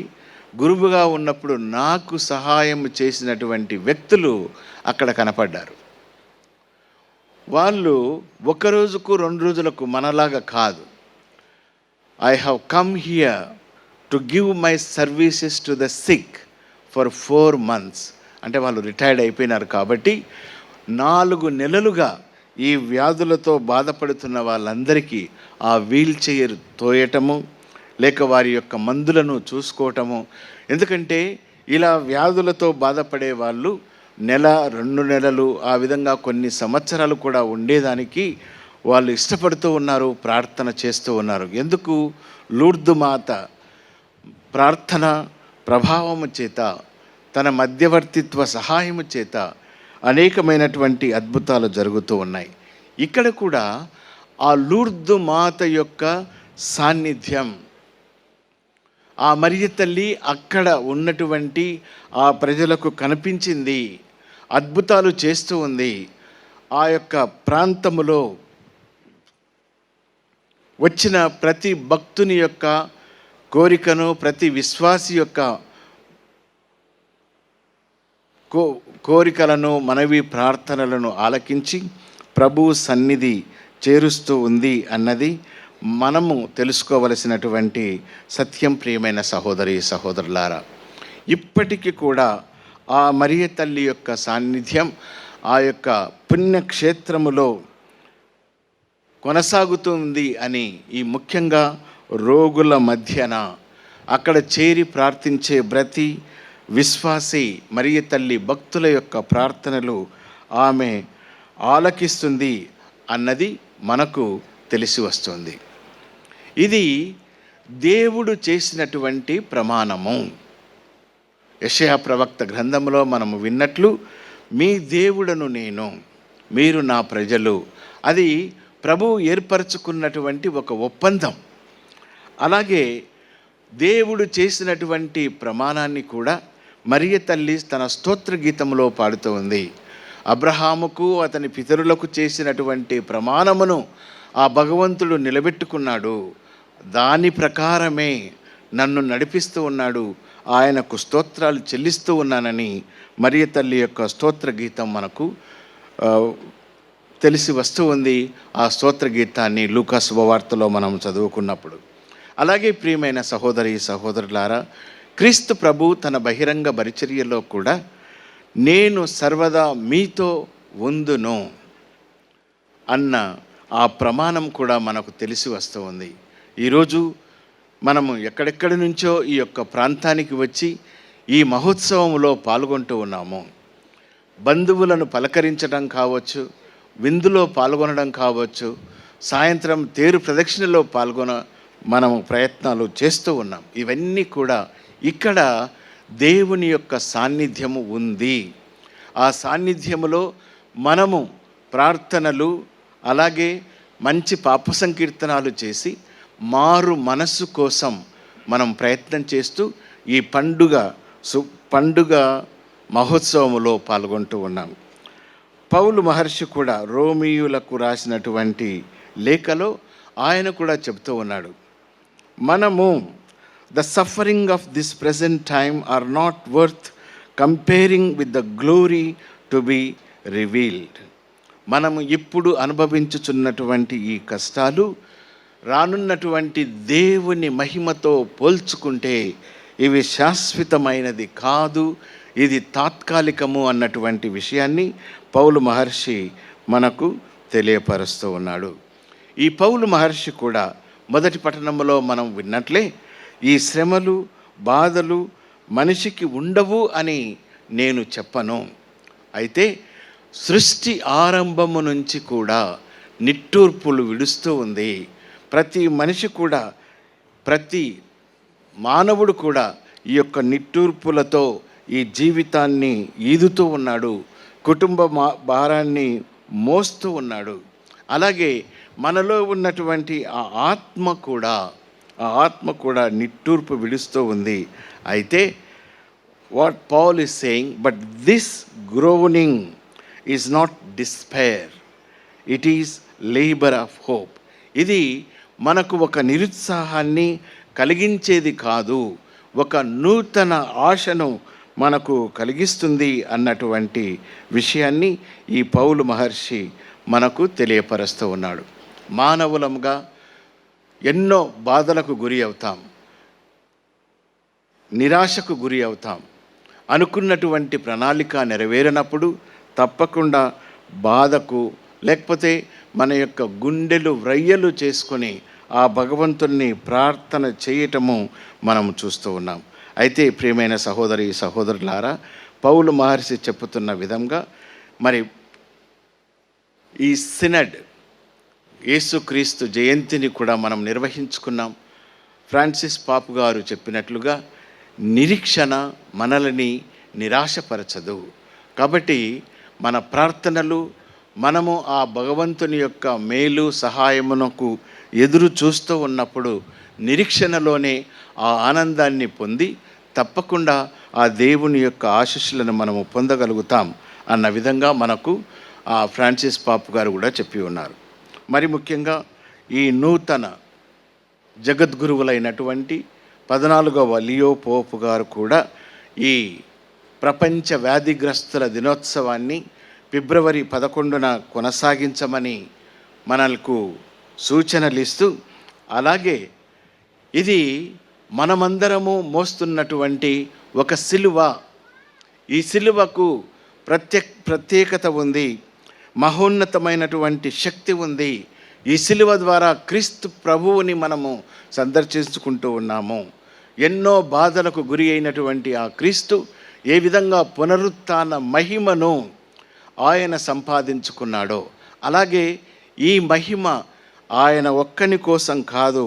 గురువుగా ఉన్నప్పుడు నాకు సహాయం చేసినటువంటి వ్యక్తులు అక్కడ కనపడ్డారు. వాళ్ళు ఒక రోజుకు 2 రోజులకు మనలాగా కాదు. I have come here to give my services to the sick for 4 months. అంటే వాళ్ళు రిటైర్డ్ అయిపోయినారు కాబట్టి 4 నెలలుగా ఈ వ్యాధులతో బాధపడుతున్న వాళ్ళందరికీ ఆ వీల్ చైర్ తోయటము, లేక వారి యొక్క మందులను చూసుకోవటము. ఎందుకంటే ఇలా వ్యాధులతో బాధపడే వాళ్ళు 1-2 నెలలు, ఆ విధంగా కొన్ని సంవత్సరాలు కూడా ఉండేదానికి వాళ్ళు ఇష్టపడుతూ ఉన్నారు, ప్రార్థన చేస్తూ ఉన్నారు. ఎందుకు? లూర్దు మాత ప్రార్థన ప్రభావము చేత, తన మధ్యవర్తిత్వ సహాయము చేత అనేకమైనటువంటి అద్భుతాలు జరుగుతూ ఉన్నాయి. ఇక్కడ కూడా ఆ లూర్దు మాత యొక్క సాన్నిధ్యం, ఆ మరియ తల్లి అక్కడ ఉన్నటువంటి ఆ ప్రజలకు కనిపించింది, అద్భుతాలు చేస్తూ ఉంది. ఆ యొక్క ప్రాంతములో వచ్చిన ప్రతి భక్తుని యొక్క కోరికను, ప్రతి విశ్వాసి యొక్క కోరికలను, మనవి ప్రార్థనలను ఆలకించి ప్రభువు సన్నిధి చేరుస్తూ ఉంది అన్నది మనము తెలుసుకోవలసినటువంటి సత్యం. ప్రియమైన సహోదరి సహోదరులారా, ఇప్పటికీ కూడా ఆ మరియ తల్లి యొక్క సాన్నిధ్యం ఆ యొక్క పుణ్యక్షేత్రములో కొనసాగుతుంది అని, ఈ ముఖ్యంగా రోగుల మధ్యన అక్కడ చేరి ప్రార్థించే ప్రతి విశ్వాసి మరియ తల్లి భక్తుల యొక్క ప్రార్థనలు ఆమె ఆలకిస్తుంది అన్నది మనకు తెలిసి వస్తుంది. ఇది దేవుడు చేసినటువంటి ప్రమాణము. యెషయా ప్రవక్త గ్రంథంలో మనము విన్నట్లు, మీ దేవుడను నేను, మీరు నా ప్రజలు. అది ప్రభువు ఏర్పరచుకున్నటువంటి ఒక ఒప్పందం. అలాగే దేవుడు చేసినటువంటి ప్రమాణాన్ని కూడా మరియ తల్లి తన స్తోత్ర గీతంలో పాడుతూ ఉంది. అబ్రహాముకు అతని పితరులకు చేసినటువంటి ప్రమాణమును ఆ భగవంతుడు నిలబెట్టుకున్నాడు. దాని ప్రకారమే నన్ను నడిపిస్తూ ఉన్నాడు, ఆయనకు స్తోత్రాలు చెల్లిస్తూ ఉన్నానని మరియ తల్లి యొక్క స్తోత్ర గీతం మనకు తెలిసి వస్తూ ఉంది. ఆ స్తోత్ర గీతాన్ని లూకా శుభవార్తలో మనం చదువుకున్నప్పుడు. అలాగే ప్రియమైన సహోదరి సహోదరులారా, క్రీస్తు ప్రభు తన బహిరంగ పరిచర్యలో కూడా నేను సర్వదా మీతో ఉందును అన్న ఆ ప్రమాణం కూడా మనకు తెలిసి వస్తూ ఉంది. ఈరోజు మనము ఎక్కడెక్కడి నుంచో ఈ యొక్క ప్రాంతానికి వచ్చి ఈ మహోత్సవంలో పాల్గొంటూ ఉన్నాము. బంధువులను పలకరించడం కావచ్చు, విందులో పాల్గొనడం కావచ్చు, సాయంత్రం తేరు ప్రదక్షిణలో మనము ప్రయత్నాలు చేస్తూ ఉన్నాం. ఇవన్నీ కూడా ఇక్కడ దేవుని యొక్క సాన్నిధ్యము ఉంది. ఆ సాన్నిధ్యములో మనము ప్రార్థనలు, అలాగే మంచి పాప సంకీర్తనాలు చేసి మారు మనస్సు కోసం మనం ప్రయత్నం చేస్తూ ఈ పండుగ మహోత్సవములో పాల్గొంటూ ఉన్నాం. పౌలు మహర్షి కూడా రోమియులకు రాసినటువంటి లేఖలో ఆయన కూడా చెప్తూ ఉన్నాడు, మనము the suffering of this present time are not worth comparing with the glory to be revealed. మనము ఇప్పుడు అనుభవించుచున్నటువంటి ఈ కష్టాలు రానున్నటువంటి దేవుని మహిమతో పోల్చుకుంటే ఇవి శాశ్వతమైనది కాదు, ఇది తాత్కాలికము అన్నటువంటి విషయాన్ని పౌలు మహర్షి మనకు తెలియపరుస్తూ ఉన్నాడు. ఈ పౌలు మహర్షి కూడా మొదటి పట్టణంలో మనం విన్నట్లే ఈ శ్రమలు బాధలు మనిషికి ఉండవు అని నేను చెప్పను. అయితే సృష్టి ఆరంభము నుంచి కూడా నిట్టూర్పులు విడుస్తూ ఉంది. ప్రతి మనిషి కూడా, ప్రతి మానవుడు కూడా ఈ యొక్క నిట్టూర్పులతో ఈ జీవితాన్ని ఈదుతూ ఉన్నాడు, కుటుంబ భారాన్ని మోస్తూ ఉన్నాడు. అలాగే మనలో ఉన్నటువంటి ఆ ఆత్మ కూడా నిట్టూర్పు విడుస్తూ ఉంది. అయితే what Paul is saying, but this groaning is not despair, it is labour of hope. ఇది మనకు ఒక నిరుత్సాహాన్ని కలిగించేది కాదు, ఒక నూతన ఆశను మనకు కలిగిస్తుంది అన్నటువంటి విషయాన్ని ఈ పౌలు మహర్షి మనకు తెలియపరుస్తూ ఉన్నాడు. మానవులంగా ఎన్నో బాధలకు గురి అవుతాం, నిరాశకు గురి అవుతాం. అనుకున్నటువంటి ప్రణాళిక నెరవేరినప్పుడు తప్పకుండా బాధకు, లేకపోతే మన యొక్క గుండెలు వ్రయ్యలు చేసుకొని ఆ భగవంతుణ్ణి ప్రార్థన చేయటము మనం చూస్తూ ఉన్నాం. అయితే ప్రియమైన సహోదరి సహోదరులారా, పౌలు మహర్షి చెప్పుతున్న విధంగా మరి ఈ సినడ్ యేసుక్రీస్తు జయంతిని కూడా మనం నిర్వహించుకున్నాం. ఫ్రాన్సిస్ పాపు గారు చెప్పినట్లుగా నిరీక్షణ మనల్ని నిరాశపరచదు. కాబట్టి మన ప్రార్థనలు, మనము ఆ భగవంతుని యొక్క మేలు సహాయమునకు ఎదురు చూస్తూ ఉన్నప్పుడు నిరీక్షణలోనే ఆ ఆనందాన్ని పొంది తప్పకుండా ఆ దేవుని యొక్క ఆశీస్సులను మనము పొందగలుగుతాం అన్న విధంగా మనకు ఆ ఫ్రాన్సిస్ పాపు గారు కూడా చెప్పి ఉన్నారు. మరి ముఖ్యంగా ఈ నూతన జగద్గురువులైనటువంటి 14వ లియో పోపు గారు కూడా ఈ ప్రపంచ వ్యాధిగ్రస్తుల దినోత్సవాన్ని ఫిబ్రవరి 11న కొనసాగించమని మనకు సూచనలు ఇస్తూ, అలాగే ఇది మనమందరము మోస్తున్నటువంటి ఒక సిలువ, ఈ సిలువకు ప్రత్యేకత ఉంది, మహోన్నతమైనటువంటి శక్తి ఉంది. ఈ సిలువ ద్వారా క్రీస్తు ప్రభువుని మనము సందర్శించుకుంటూ ఉన్నాము. ఎన్నో బాధలకు గురి అయినటువంటి ఆ క్రీస్తు ఏ విధంగా పునరుత్థాన మహిమను ఆయన సంపాదించుకున్నాడో, అలాగే ఈ మహిమ ఆయన ఒక్కని కోసం కాదు,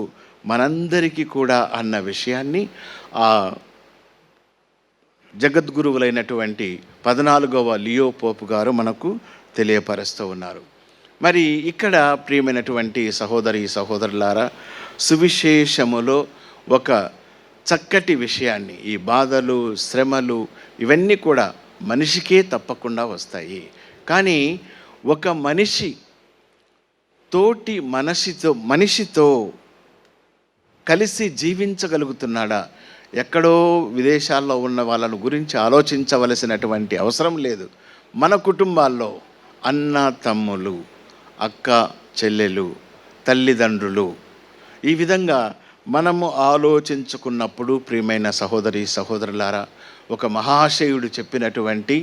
మనందరికీ కూడా అన్న విషయాన్ని ఆ జగద్గురువులైనటువంటి 14వ లియో పోపు గారు మనకు తెలియపరుస్తూ ఉన్నారు. మరి ఇక్కడ ప్రియమైనటువంటి సహోదరి సహోదరులారా, సువిశేషములో ఒక చక్కటి విషయాన్ని, ఈ బాధలు శ్రమలు ఇవన్నీ కూడా మనిషికే తప్పకుండా వస్తాయి. కానీ ఒక మనిషి తోటి మనిషితో కలిసి జీవించగలుగుతున్నాడా? ఎక్కడో విదేశాల్లో ఉన్న వాళ్ళను గురించి ఆలోచించవలసినటువంటి అవసరం లేదు. మన కుటుంబాల్లో అన్న తమ్ములు, అక్క చెల్లెలు, తల్లిదండ్రులు, ఈ విధంగా మనము ఆలోచించుకున్నప్పుడు ప్రియమైన సహోదరి సహోదరులారా, ఒక మహాశయుడు చెప్పినటువంటి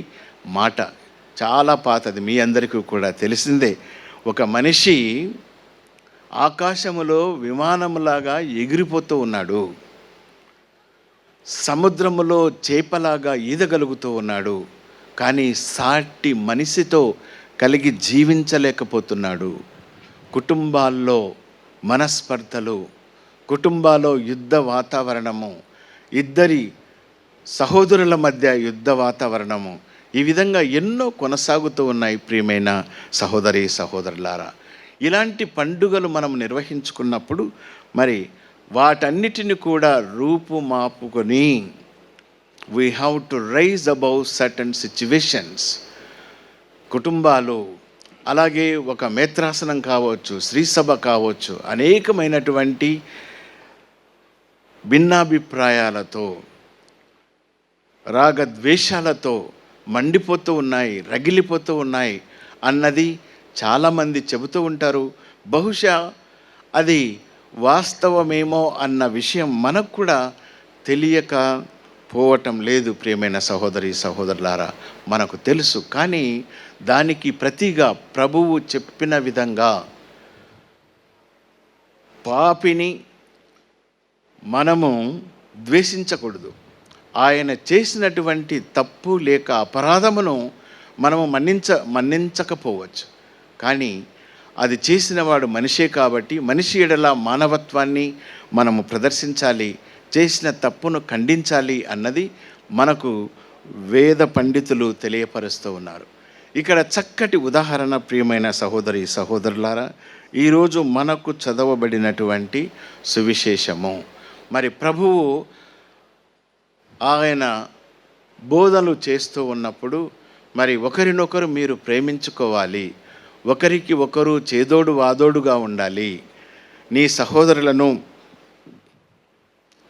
మాట చాలా పాతది, మీ అందరికీ కూడా తెలిసిందే. ఒక మనిషి ఆకాశములో విమానములాగా ఎగిరిపోతూ ఉన్నాడు, సముద్రములో చేపలాగా ఈదగలుగుతూ ఉన్నాడు, కానీ సాటి మనిషితో కలిగి జీవించలేకపోతున్నాడు. కుటుంబాల్లో మనస్పర్ధలు, కుటుంబాల్లో యుద్ధ వాతావరణము, ఇద్దరి సహోదరుల మధ్య యుద్ధ వాతావరణము, ఈ విధంగా ఎన్నో కొనసాగుతూ ఉన్నాయి ప్రియమైన సహోదరి సహోదరులారా. ఇలాంటి పండుగలు మనం నిర్వహించుకున్నప్పుడు మరి వాటన్నిటిని కూడా రూపుమాపుకొని we have to rise above certain situations. కుటుంబాలు అలాగే ఒక మేత్రాసనం కావచ్చు, శ్రీసభ కావచ్చు, అనేకమైనటువంటి భిన్నాభిప్రాయాలతో, రాగద్వేషాలతో మండిపోతూ ఉన్నాయి, రగిలిపోతూ ఉన్నాయి అన్నది చాలామంది చెబుతూ ఉంటారు. బహుశా అది వాస్తవమేమో అన్న విషయం మనకు కూడా తెలియక పోవటం లేదు. ప్రియమైన సహోదరి సహోదరులారా, మనకు తెలుసు. కానీ దానికి ప్రతిగా ప్రభువు చెప్పిన విధంగా పాపిని మనము ద్వేషించకూడదు. ఆయన చేసినటువంటి తప్పు లేక అపరాధమును మనము మన్నించకపోవచ్చు. కానీ అది చేసినవాడు మనిషే కాబట్టి మనిషి ఎడల మానవత్వాన్ని మనము ప్రదర్శించాలి, చేసిన తప్పును ఖండించాలి అన్నది మనకు వేద పండితులు తెలియపరుస్తూ ఉన్నారు. ఇక్కడ చక్కటి ఉదాహరణ ప్రియమైన సహోదరి సహోదరులారా, ఈరోజు మనకు చదవబడినటువంటి సువిశేషము. మరి ప్రభువు ఆయన బోధనలు చేస్తూ ఉన్నప్పుడు మరి ఒకరినొకరు మీరు ప్రేమించుకోవాలి, ఒకరికి ఒకరు చేదోడు వాదోడుగా ఉండాలి, నీ సహోదరులను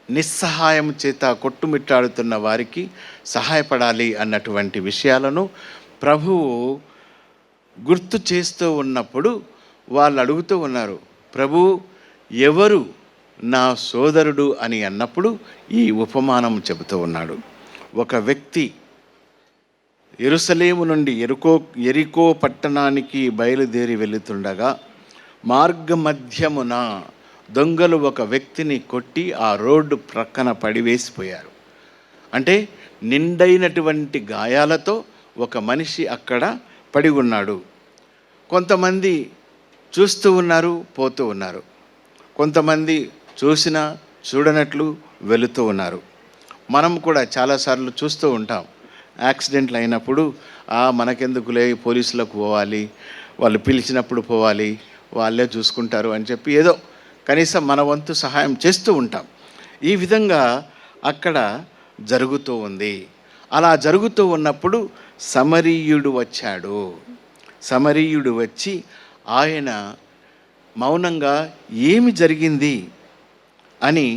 నిస్సహాయం చేత కొట్టుమిట్టాడుతున్న వారికి సహాయపడాలి అన్నటువంటి విషయాలను ప్రభువు గుర్తు చేస్తూ ఉన్నప్పుడు వాళ్ళు అడుగుతూ ఉన్నారు, ప్రభు ఎవరు నా సోదరుడు అని అన్నప్పుడు ఈ ఉపమానం చెబుతూ ఉన్నాడు. ఒక వ్యక్తి యెరూషలేము నుండి ఎరికో పట్టణానికి బయలుదేరి వెళుతుండగా మార్గమధ్యమున దొంగలు ఒక వ్యక్తిని కొట్టి ఆ రోడ్డు ప్రక్కన పడివేసిపోయారు. అంటే నిండైనటువంటి గాయాలతో ఒక మనిషి అక్కడ పడి ఉన్నాడు. కొంతమంది చూస్తూ ఉన్నారు, పోతూ ఉన్నారు. కొంతమంది చూసినా చూడనట్లు వెళుతూ ఉన్నారు. మనం కూడా చాలాసార్లు చూస్తూ ఉంటాం, యాక్సిడెంట్లు అయినప్పుడు మనకెందుకులే, పోలీసులకు పోవాలి, వాళ్ళు పిలిచినప్పుడు పోవాలి, వాళ్ళే చూసుకుంటారు అని చెప్పి ఏదో కనీసం మన వంతు సహాయం చేస్తూ ఉంటాం. ఈ విధంగా అక్కడ జరుగుతూ ఉంది. అలా జరుగుతూ ఉన్నప్పుడు సమరీయుడు వచ్చాడు. సమరీయుడు వచ్చి ఆయన మౌనంగా ఏమి జరిగింది అని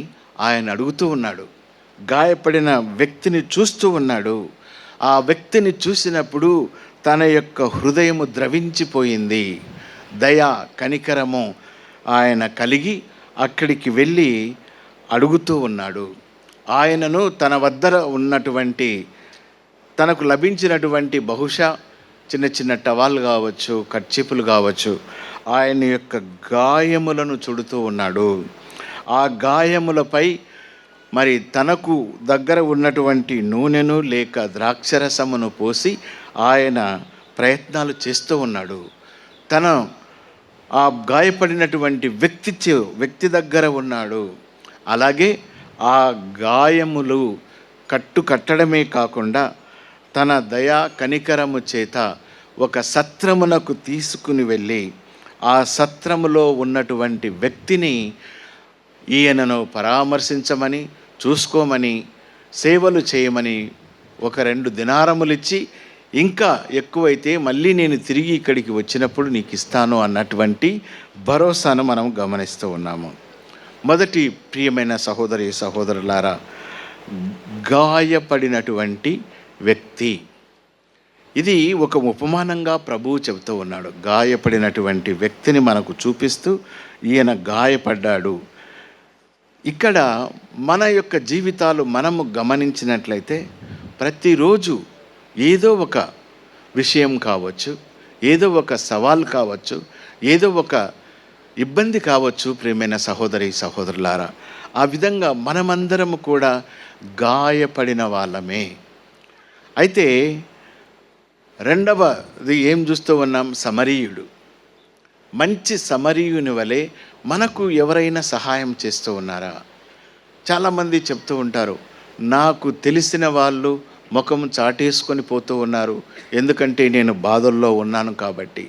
ఆయన అడుగుతూ ఉన్నాడు. గాయపడిన వ్యక్తిని చూస్తూ ఉన్నాడు. ఆ వ్యక్తిని చూసినప్పుడు తన యొక్క హృదయము ద్రవించిపోయింది. దయ కనికరము ఆయన కలిగి అక్కడికి వెళ్ళి అడుగుతూ ఉన్నాడు. ఆయనను తన వద్ద ఉన్నటువంటి తనకు లభించినటువంటి బహుశా చిన్న చిన్న టవాళ్ళు కావచ్చు, కర్చీపులు కావచ్చు, ఆయన యొక్క గాయములను చుడుతూ ఉన్నాడు. ఆ గాయములపై మరి తనకు దగ్గర ఉన్నటువంటి నూనెను లేక ద్రాక్షరసమును పోసి ఆయన ప్రయత్నాలు చేస్తూ ఉన్నాడు. తన ఆ గాయపడినటువంటి వ్యక్తి దగ్గర ఉన్నాడు. అలాగే ఆ గాయములు కట్టడమే కాకుండా తన దయా కనికరము చేత ఒక సత్రమునకు తీసుకుని వెళ్ళి ఆ సత్రములో ఉన్నటువంటి వ్యక్తిని ఈయనను పరామర్శించమని, చూసుకోమని, సేవలు చేయమని 2 దినారములు ఇచ్చి, ఇంకా ఎక్కువైతే మళ్ళీ నేను తిరిగి ఇక్కడికి వచ్చినప్పుడు నీకు ఇస్తాను అన్నటువంటి భరోసాను మనం గమనిస్తూ ఉన్నాము. మొదటి ప్రియమైన సహోదరి సహోదరులారా, గాయపడినటువంటి వ్యక్తి, ఇది ఒక ఉపమానంగా ప్రభువు చెబుతూ ఉన్నాడు. గాయపడినటువంటి వ్యక్తిని మనకు చూపిస్తూ ఈయన గాయపడ్డాడు. ఇక్కడ మన యొక్క జీవితాలు మనము గమనించినట్లయితే ప్రతిరోజు ఏదో ఒక విషయం కావచ్చు, ఏదో ఒక సవాల్ కావచ్చు, ఏదో ఒక ఇబ్బంది కావచ్చు. ప్రియమైన సహోదరి సహోదరులారా, ఆ విధంగా మనమందరము కూడా గాయపడిన వాళ్ళమే. అయితే రెండవది ఏం చూస్తూ ఉన్నాం? సమరీయుడు. మంచి సమరీయుని వలె మనకు ఎవరైనా సహాయం చేస్తూ ఉన్నారా? చాలామంది చెప్తూ ఉంటారు, నాకు తెలిసిన వాళ్ళు ముఖం చాటేసుకొని పోతూ ఉన్నారు, ఎందుకంటే నేను బాధల్లో ఉన్నాను కాబట్టి.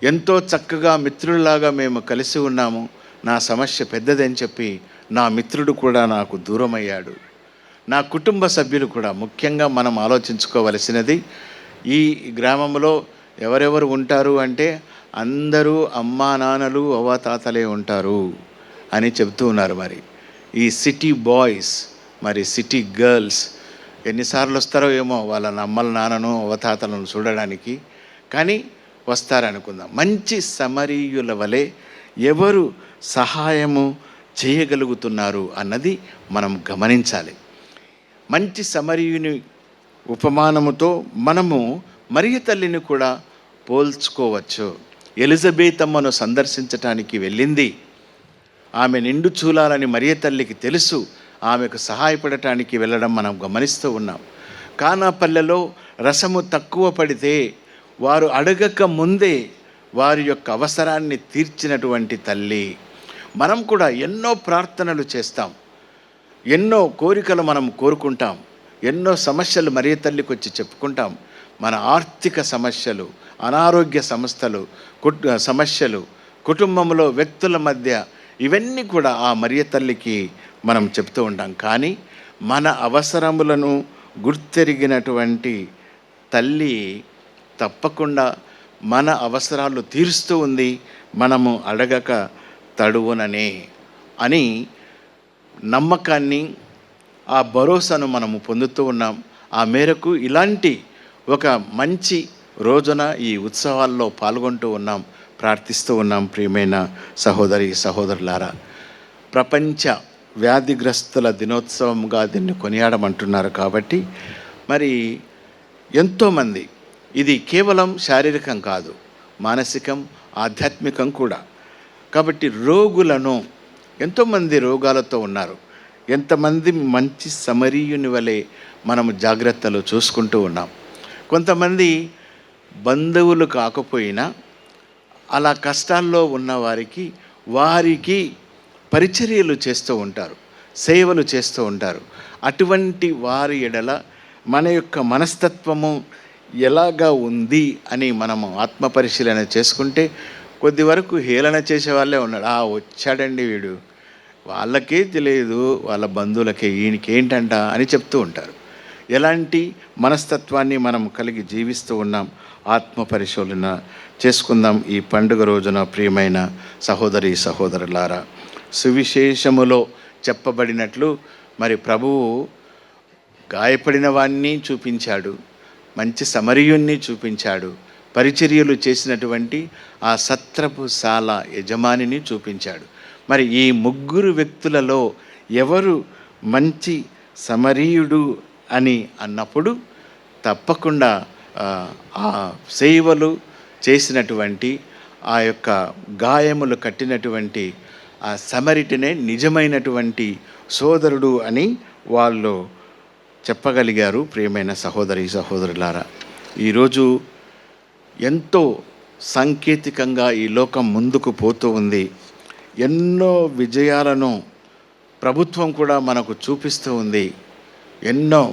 ఎంతో చక్కగా మిత్రుల్లాగా మేము కలిసి ఉన్నాము, నా సమస్య పెద్దదని చెప్పి నా మిత్రుడు కూడా నాకు దూరమయ్యాడు. నా కుటుంబ సభ్యులు కూడా, ముఖ్యంగా మనం ఆలోచించుకోవలసినది, ఈ గ్రామంలో ఎవరెవరు ఉంటారు అంటే అందరూ అమ్మా నాన్నలు అవ్వాతాతలే ఉంటారు అని చెబుతూ ఉన్నారు. మరి ఈ సిటీ బాయ్స్, మరి సిటీ గర్ల్స్ ఎన్నిసార్లు వస్తారో ఏమో వాళ్ళ అమ్మల నాన్నను అవ్వతాతలను చూడడానికి, కానీ వస్తారనుకుందాం. మంచి సమరీయుల వలె ఎవరు సహాయము చేయగలుగుతున్నారు అన్నది మనం గమనించాలి. మంచి సమరీయుని ఉపమానముతో మనము మరియ తల్లిని కూడా పోల్చుకోవచ్చు. ఎలిజబెత్ అమ్మను సందర్శించటానికి వెళ్ళింది. ఆమె నిండు చూలాలని మరియ తల్లికి తెలుసు. ఆమెకు సహాయపడటానికి వెళ్ళడం మనం గమనిస్తూ ఉన్నాం. కానాపల్లెలో రసము తక్కువ పడితే వారు అడగక ముందే వారి యొక్క అవసరాన్ని తీర్చినటువంటి తల్లి. మనం కూడా ఎన్నో ప్రార్థనలు చేస్తాం, ఎన్నో కోరికలు మనం కోరుకుంటాం, ఎన్నో సమస్యలు మరియ తల్లికి వచ్చి చెప్పుకుంటాం. మన ఆర్థిక సమస్యలు, అనారోగ్య సమస్యలు, కుటుంబంలో వ్యక్తుల మధ్య, ఇవన్నీ కూడా ఆ మరియ తల్లికి మనం చెప్తూ ఉంటాం. కానీ మన అవసరములను గుర్తెరిగినటువంటి తల్లి తప్పకుండా మన అవసరాలు తీరుస్తూ ఉంది, మనము అడగక తడువుననే అని నమ్మకాన్ని, ఆ భరోసాను మనము పొందుతూ ఉన్నాం. ఆ మేరకు ఇలాంటి ఒక మంచి రోజున ఈ ఉత్సవాల్లో పాల్గొంటూ ఉన్నాం, ప్రార్థిస్తూ ఉన్నాం. ప్రియమైన సహోదరి సహోదరులారా, ప్రపంచ వ్యాధిగ్రస్తుల దినోత్సవంగా దీన్ని కొనియాడమంటున్నారు. కాబట్టి మరి ఎంతోమంది, ఇది కేవలం శారీరకం కాదు, మానసికం, ఆధ్యాత్మికం కూడా. కాబట్టి రోగులను, ఎంతోమంది రోగాలతో ఉన్నారు, ఎంతమంది మంచి సమరీయుని వలె మనము జాగ్రత్తలు చూసుకుంటూ ఉన్నాం. కొంతమంది బంధువులు కాకపోయినా అలా కష్టాల్లో ఉన్న వారికి పరిచర్యలు చేస్తూ ఉంటారు, సేవలు చేస్తూ ఉంటారు. అటువంటి వారి ఎడల మన యొక్క మనస్తత్వము ఎలాగా ఉంది అని మనము ఆత్మపరిశీలన చేసుకుంటే కొద్ది వరకు హేళన చేసే వాళ్ళే ఉన్నాడు. వచ్చాడండి వీడు, వాళ్ళకే తెలియదు, వాళ్ళ బంధువులకే ఈయనకేంటంట అని చెప్తూ ఉంటారు. ఎలాంటి మనస్తత్వాన్ని మనం కలిగి జీవిస్తూ ఉన్నాం, ఆత్మ పరిశోధన చేసుకుందాం ఈ పండుగ రోజున. ప్రియమైన సహోదరి సహోదరులారా, సువిశేషములో చెప్పబడినట్లు మరి ప్రభువు గాయపడిన వాణ్ణి చూపించాడు, మంచి సమరీయుణ్ణి చూపించాడు, పరిచర్యలు చేసినటువంటి ఆ సత్రపు శాల యజమానిని చూపించాడు. మరి ఈ ముగ్గురు వ్యక్తులలో ఎవరు మంచి సమరీయుడు అని అన్నప్పుడు తప్పకుండా ఆ సేవలు చేసినటువంటి, ఆ యొక్క గాయములు కట్టినటువంటి ఆ సమరిటనే నిజమైనటువంటి సోదరుడు అని వాళ్ళు చెప్పగలిగారు. ప్రియమైన సహోదరి సహోదరులారా, ఈరోజు ఎంతో సాంకేతికంగా ఈ లోకం ముందుకు పోతూ ఉంది. ఎన్నో విజయాలను ప్రభుత్వం కూడా మనకు చూపిస్తూ ఉంది. ఎన్నో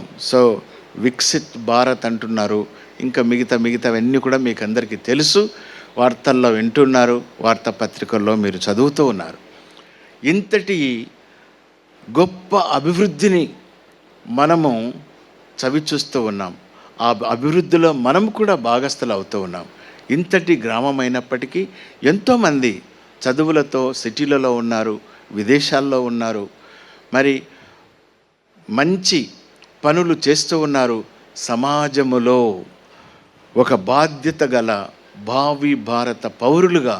వికసిత్ భారత్ అంటున్నారు, ఇంకా మిగతావన్నీ కూడా మీకు అందరికీ తెలుసు, వార్తల్లో వింటున్నారు, వార్తాపత్రికల్లో మీరు చదువుతూ ఉన్నారు. ఇంతటి గొప్ప అభివృద్ధిని మనము చవిచూస్తూ ఉన్నాం. ఆ అభివృద్ధిలో మనం కూడా భాగస్థులు అవుతూ ఉన్నాం. ఇంతటి గ్రామం అయినప్పటికీ ఎంతోమంది చదువులతో సిటీలలో ఉన్నారు, విదేశాల్లో ఉన్నారు, మరి మంచి పనులు చేస్తూ ఉన్నారు. సమాజములో ఒక బాధ్యత గల భావి భారత పౌరులుగా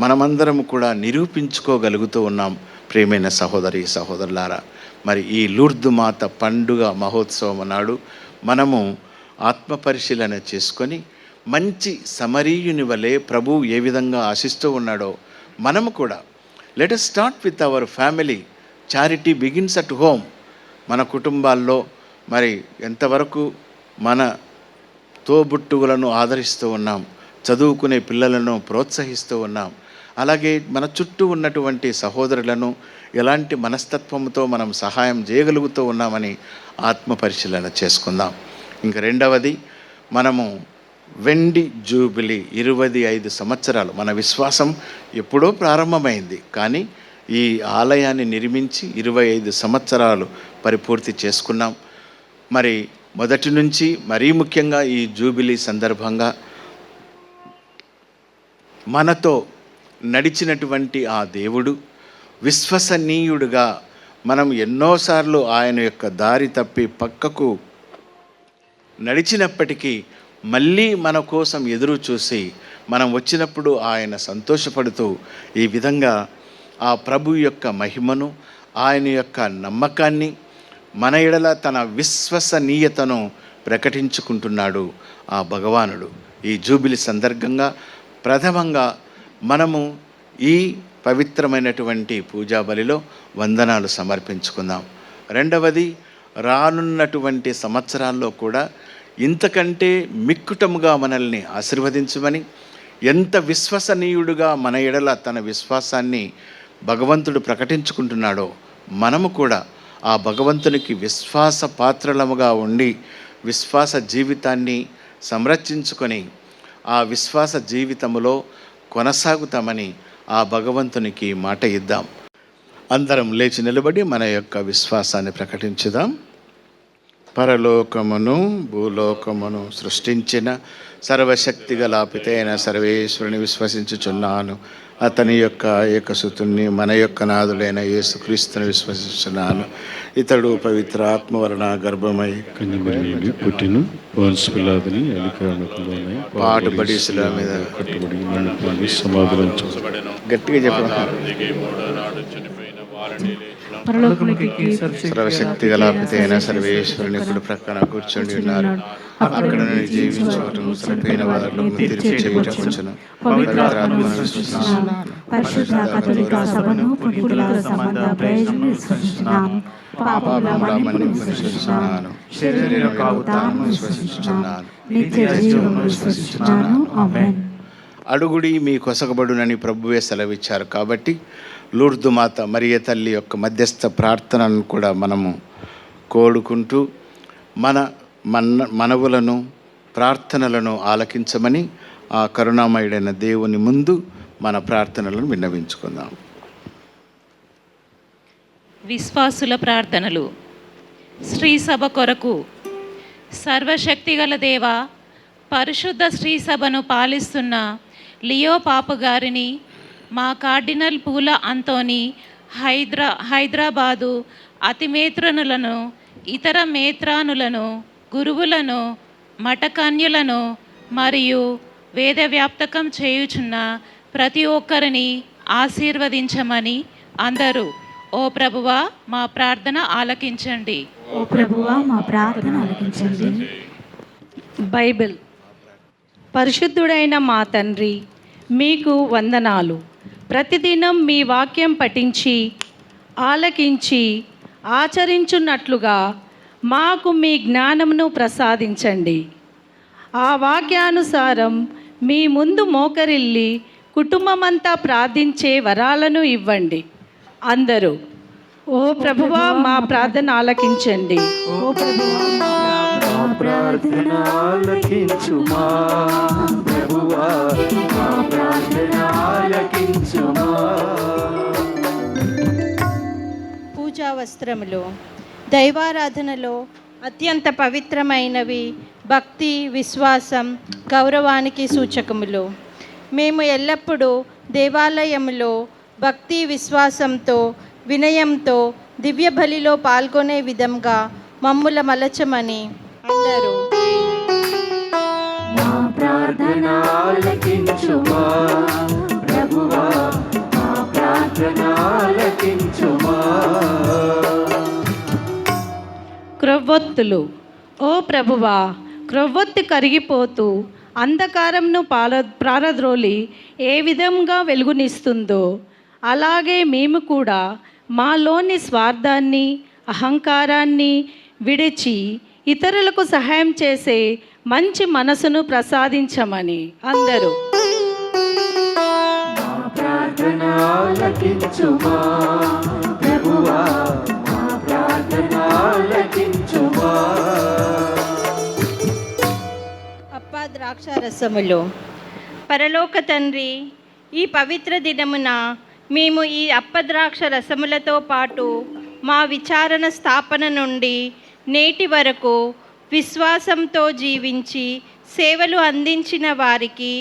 మనమందరం కూడా నిరూపించుకోగలుగుతూ ఉన్నాం. ప్రియమైన సహోదరి సహోదరులారా, మరి ఈ లూర్దు మాత పండుగ మహోత్సవం నాడు మనము ఆత్మపరిశీలన చేసుకొని మంచి సమరీయుని వలె ప్రభువు ఏ విధంగా ఆశిస్తూ ఉన్నాడో మనము కూడా let us start with our family. Charity begins at home. మన కుటుంబాల్లో మరి ఎంతవరకు మన తోబుట్టువులను ఆదరిస్తూ ఉన్నాం, చదువుకునే పిల్లలను ప్రోత్సహిస్తూ ఉన్నాం, అలాగే మన చుట్టూ ఉన్నటువంటి సహోదరులను ఎలాంటి మనస్తత్వంతో మనం సహాయం చేయగలుగుతూ ఉన్నామని ఆత్మపరిశీలన చేసుకుందాం. ఇంక రెండవది, మనము వెండి జూబిలీ 25 సంవత్సరాలు. మన విశ్వాసం ఎప్పుడో ప్రారంభమైంది, కానీ ఈ ఆలయాన్ని నిర్మించి 25 సంవత్సరాలు పరిపూర్తి చేసుకున్నాం. మరి మొదటి నుంచి మరీ ముఖ్యంగా ఈ జూబిలీ సందర్భంగా మనతో నడిచినటువంటి ఆ దేవుడు విశ్వసనీయుడుగా, మనం ఎన్నోసార్లు ఆయన యొక్క దారి తప్పి పక్కకు నడిచినప్పటికీ మళ్ళీ మన కోసం ఎదురు చూసి మనం వచ్చినప్పుడు ఆయన సంతోషపడుతూ ఈ విధంగా ఆ ప్రభు యొక్క మహిమను, ఆయన యొక్క నమ్మకాన్ని, మన ఎడల తన విశ్వసనీయతను ప్రకటించుకుంటున్నాడు ఆ భగవానుడు. ఈ జూబిలీ సందర్భంగా ప్రథమంగా మనము ఈ పవిత్రమైనటువంటి పూజా బలిలో వందనాలు సమర్పించుకుందాం. రెండవది, రానున్నటువంటి సంవత్సరాల్లో కూడా ఇంతకంటే మిక్కుటముగా మనల్ని ఆశీర్వదించమని, ఎంత విశ్వసనీయుడుగా మన ఎడల తన విశ్వాసాన్ని భగవంతుడు ప్రకటించుకుంటున్నాడో మనము కూడా ఆ భగవంతునికి విశ్వాస పాత్రలముగా ఉండి విశ్వాస జీవితాన్ని సంరక్షించుకొని ఆ విశ్వాస జీవితములో కొనసాగుతామని ఆ భగవంతునికి మాట ఇద్దాం. అందరం లేచి నిలబడి మన యొక్క విశ్వాసాన్ని ప్రకటించుదాం. పరలోకమును భూలోకమును సృష్టించిన సర్వశక్తిగల పితైన సర్వేశ్వరుని విశ్వసించుచున్నాను. అతని యొక్క ఏకసుతుణ్ణి మన యొక్క నాథుడైన యేసుక్రీస్తుని విశ్వసించున్నాను. ఇతడు పవిత్ర ఆత్మ వలన గర్భమై కన్యమరి పుట్టిన వంశపిల్లాదిని అధికారంలోనే పాటుబడి శిలువ మీద కట్టుబడి నన్ను సమాధానం గట్టిగా చెప్పడం. సర్వశక్తి గల పితైన సర్వేశ్వరుని కుడి ప్రక్కన కూర్చొని ఉన్నారు. అక్కడ నుండి జీవించడం సరిపోయిన వారిలో తీర్చి చేయుటకును పవిత్రాత్మను విశ్వసిస్తున్నాను. పరిశుద్ధ కథోలిక సభను పునీతుల సంబంధ ప్రయోజనం విశ్వసిస్తున్నాను. పాపముల మన్నింపును విశ్వసిస్తున్నాను. శరీర కావుతాను విశ్వసిస్తున్నాను. నిత్య జీవము విశ్వసిస్తున్నాను. ఆమేన్. అడుగుడి మీ కొసగబడునని ప్రభువే సెలవిచ్చారు. కాబట్టి లూర్దు మాత మరియ తల్లి యొక్క మధ్యస్థ ప్రార్థనను కూడా మనము కోరుకుంటూ మనవులను ప్రార్థనలను ఆలకించమని ఆ కరుణామయుడైన దేవుని ముందు మన ప్రార్థనలను విన్నవించుకుందాం. విశ్వాసుల ప్రార్థనలు. శ్రీ సభ కొరకు. సర్వశక్తిగల దేవ, పరిశుద్ధ శ్రీ సభను పాలిస్తున్న లియో పాపు గారిని, మా కార్డినల్ పూల అంతోని, హైదరాబాదు అతిమేత్రనులను, ఇతర మేత్రానులను, గురువులను, మఠకన్యులను మరియు వేదవ్యాప్తకం చేయుచున్న ప్రతి ఒక్కరిని ఆశీర్వదించమని అందరూ ఓ ప్రభువా మా ప్రార్థన ఆలకించండి. ఓ ప్రభువా మా ప్రార్థన ఆలకించండి. బైబిల్. పరిశుద్ధుడైన మా తండ్రి, మీకు వందనాలు. ప్రతిదినం మీ వాక్యం పఠించి ఆలకించి ఆచరించున్నట్లుగా మాకు మీ జ్ఞానమును ప్రసాదించండి. ఆ వాక్యానుసారం మీ ముందు మోకరిల్లి కుటుంబమంతా ప్రార్థించే వరాలను ఇవ్వండి. అందరూ ఓ ప్రభువా మా ప్రార్థన ఆలకించండి. ఓ ప్రభువా మా ప్రార్థన ఆలకించుమా. ప్రభువా మా ప్రార్థన ఆలకించుమా. పూజా వస్త్రములు. దైవారాధనలో అత్యంత పవిత్రమైనవి భక్తి, విశ్వాసం, గౌరవానికి సూచకములు. మేము ఎల్లప్పుడూ దేవాలయంలో భక్తి, విశ్వాసంతో, వినయంతో దివ్య బలిలో పాల్గొనే విధంగా మమ్ముల మలచమని అందరూ మా ప్రార్థన ఆలకించుమా. ప్రభువా మా ప్రార్థన ఆలకించుమా. క్రొవ్వొత్తులు. ఓ ప్రభువా, క్రొవ్వొత్తి కరిగిపోతూ అంధకారంను ప్రారద్రోలి ఏ విధంగా వెలుగునిస్తుందో అలాగే మేము కూడా మాలోని స్వార్థాన్ని, అహంకారాన్ని విడిచి ఇతరులకు సహాయం చేసే మంచి మనసును ప్రసాదించమని అందరూ మా ప్రార్థన ఆలకించుమా. ప్రభువా మా ప్రార్థన ఆలకించుమా. ద్రాక్షారసములు. పరలోక తండ్రి, ఈ పవిత్ర దినమున మేము ఈ అప్పద్రాక్ష రసములతో పాటు మా విచారణ స్థాపన నుండి నేటి వరకు విశ్వాసంతో జీవించి సేవలు అందించిన వారికి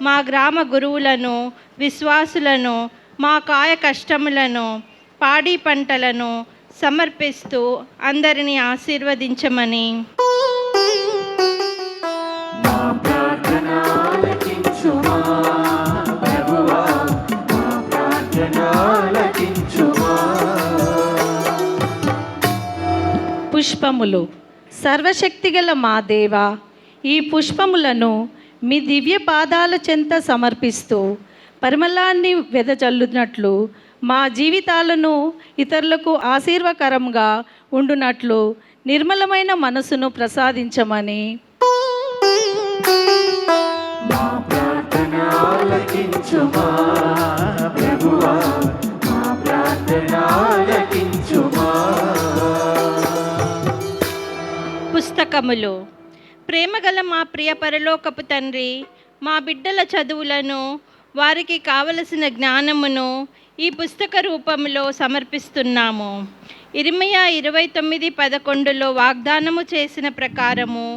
మా గ్రామ గురువులను, విశ్వాసులను, మా కాయ కష్టములను, పాడి పంటలను సమర్పిస్తూ అందరినీ ఆశీర్వదించమని. పుష్పములు. సర్వశక్తిగల మా దేవ, ఈ పుష్పములను మీ దివ్య పాదాల చెంత సమర్పిస్తూ పరిమళాన్ని వెదజల్లునట్లు మా జీవితాలను ఇతరులకు ఆశీర్వకరంగా ఉండునట్లు నిర్మలమైన మనసును ప్రసాదించమని. పుస్తకములు. ప్రేమగల మా ప్రియ పరలోకపు తండ్రి, మా బిడ్డల చదువులను, వారికి కావలసిన జ్ఞానమును ఈ పుస్తక రూపంలో సమర్పిస్తున్నాము. ఇర్మీయా 29:11 వాగ్దానము చేసిన ప్రకారము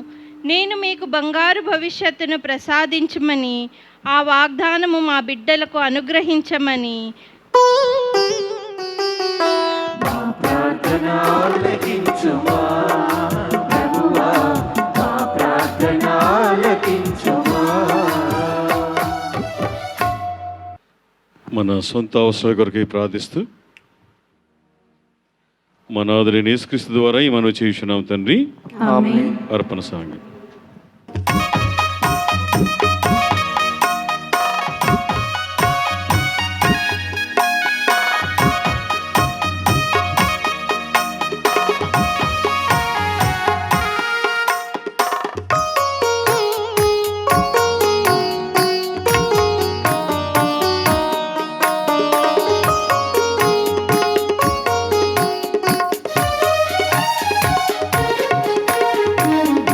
నేను మీకు బంగారు భవిష్యత్తును ప్రసాదించమని, ఆ వాగ్దానము మా బిడ్డలకు అనుగ్రహించమని. మన సొంత అవసరాల కొరకై ప్రార్థిస్తూ మన ఆదరణ యేసుక్రీస్తు ద్వారా ఈ మనవి చేయుచున్నాం తండ్రి. ఆమేన్. అర్పణ సాంగం.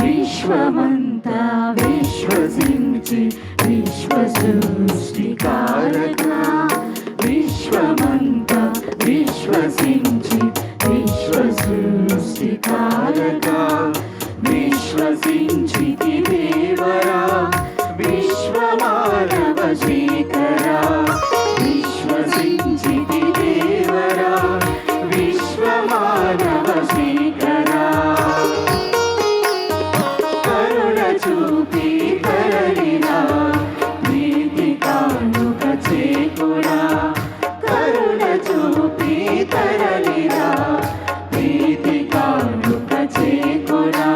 విశ్వమంతా విశ్వసించి విశ్వసృష్టికారక, విశ్వమంతా విశ్వసించి విశ్వసృష్టికారక, విశ్వసించితి దేవరా విశ్వమానవ శేఖరా, విశ్వసించితి దేవరా విశ్వమానవ శేఖరా. చూపి కరలిరా ప్రీతి కానుక చేకుడా, కరుణ చూపి తరలిరా ప్రీతి కానుక చేకుడా.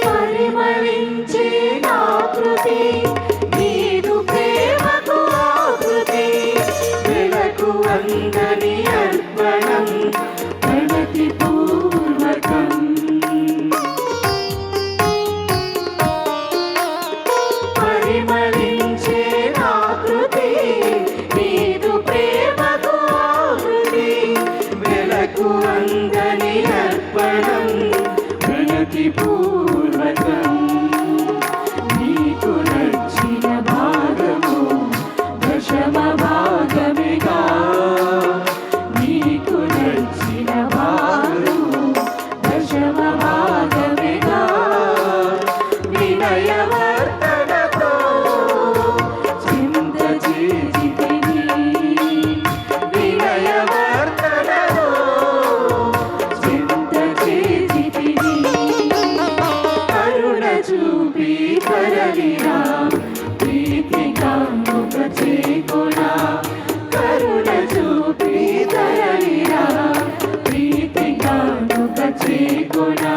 పరిమళించే నా కృతి నీదు ప్రేమకు ఆకృతి, వెలకు అందని అర్పణం ప్రణతి పూర్వకం. పరిమళించే నా కృతి నీదు ప్రేమకు ఆకృతి, వెలకు అందని అర్పణం ప్రణతి పూర్వకం. నీకు నచ్చిన భాగము దశమ భాగమిగా, నీకు నచ్చిన భాగము దశమ భాగమిగా. వినయవర్తనతో చింత చేసితిని, వినయవర్తనతో చింత చేసితిని. కరుణ చూపి కరలిరా ప్రీతి కానుక చేకుడా, కరుణ చూపి తరలిరా ప్రీతి కానుక చేకుడా.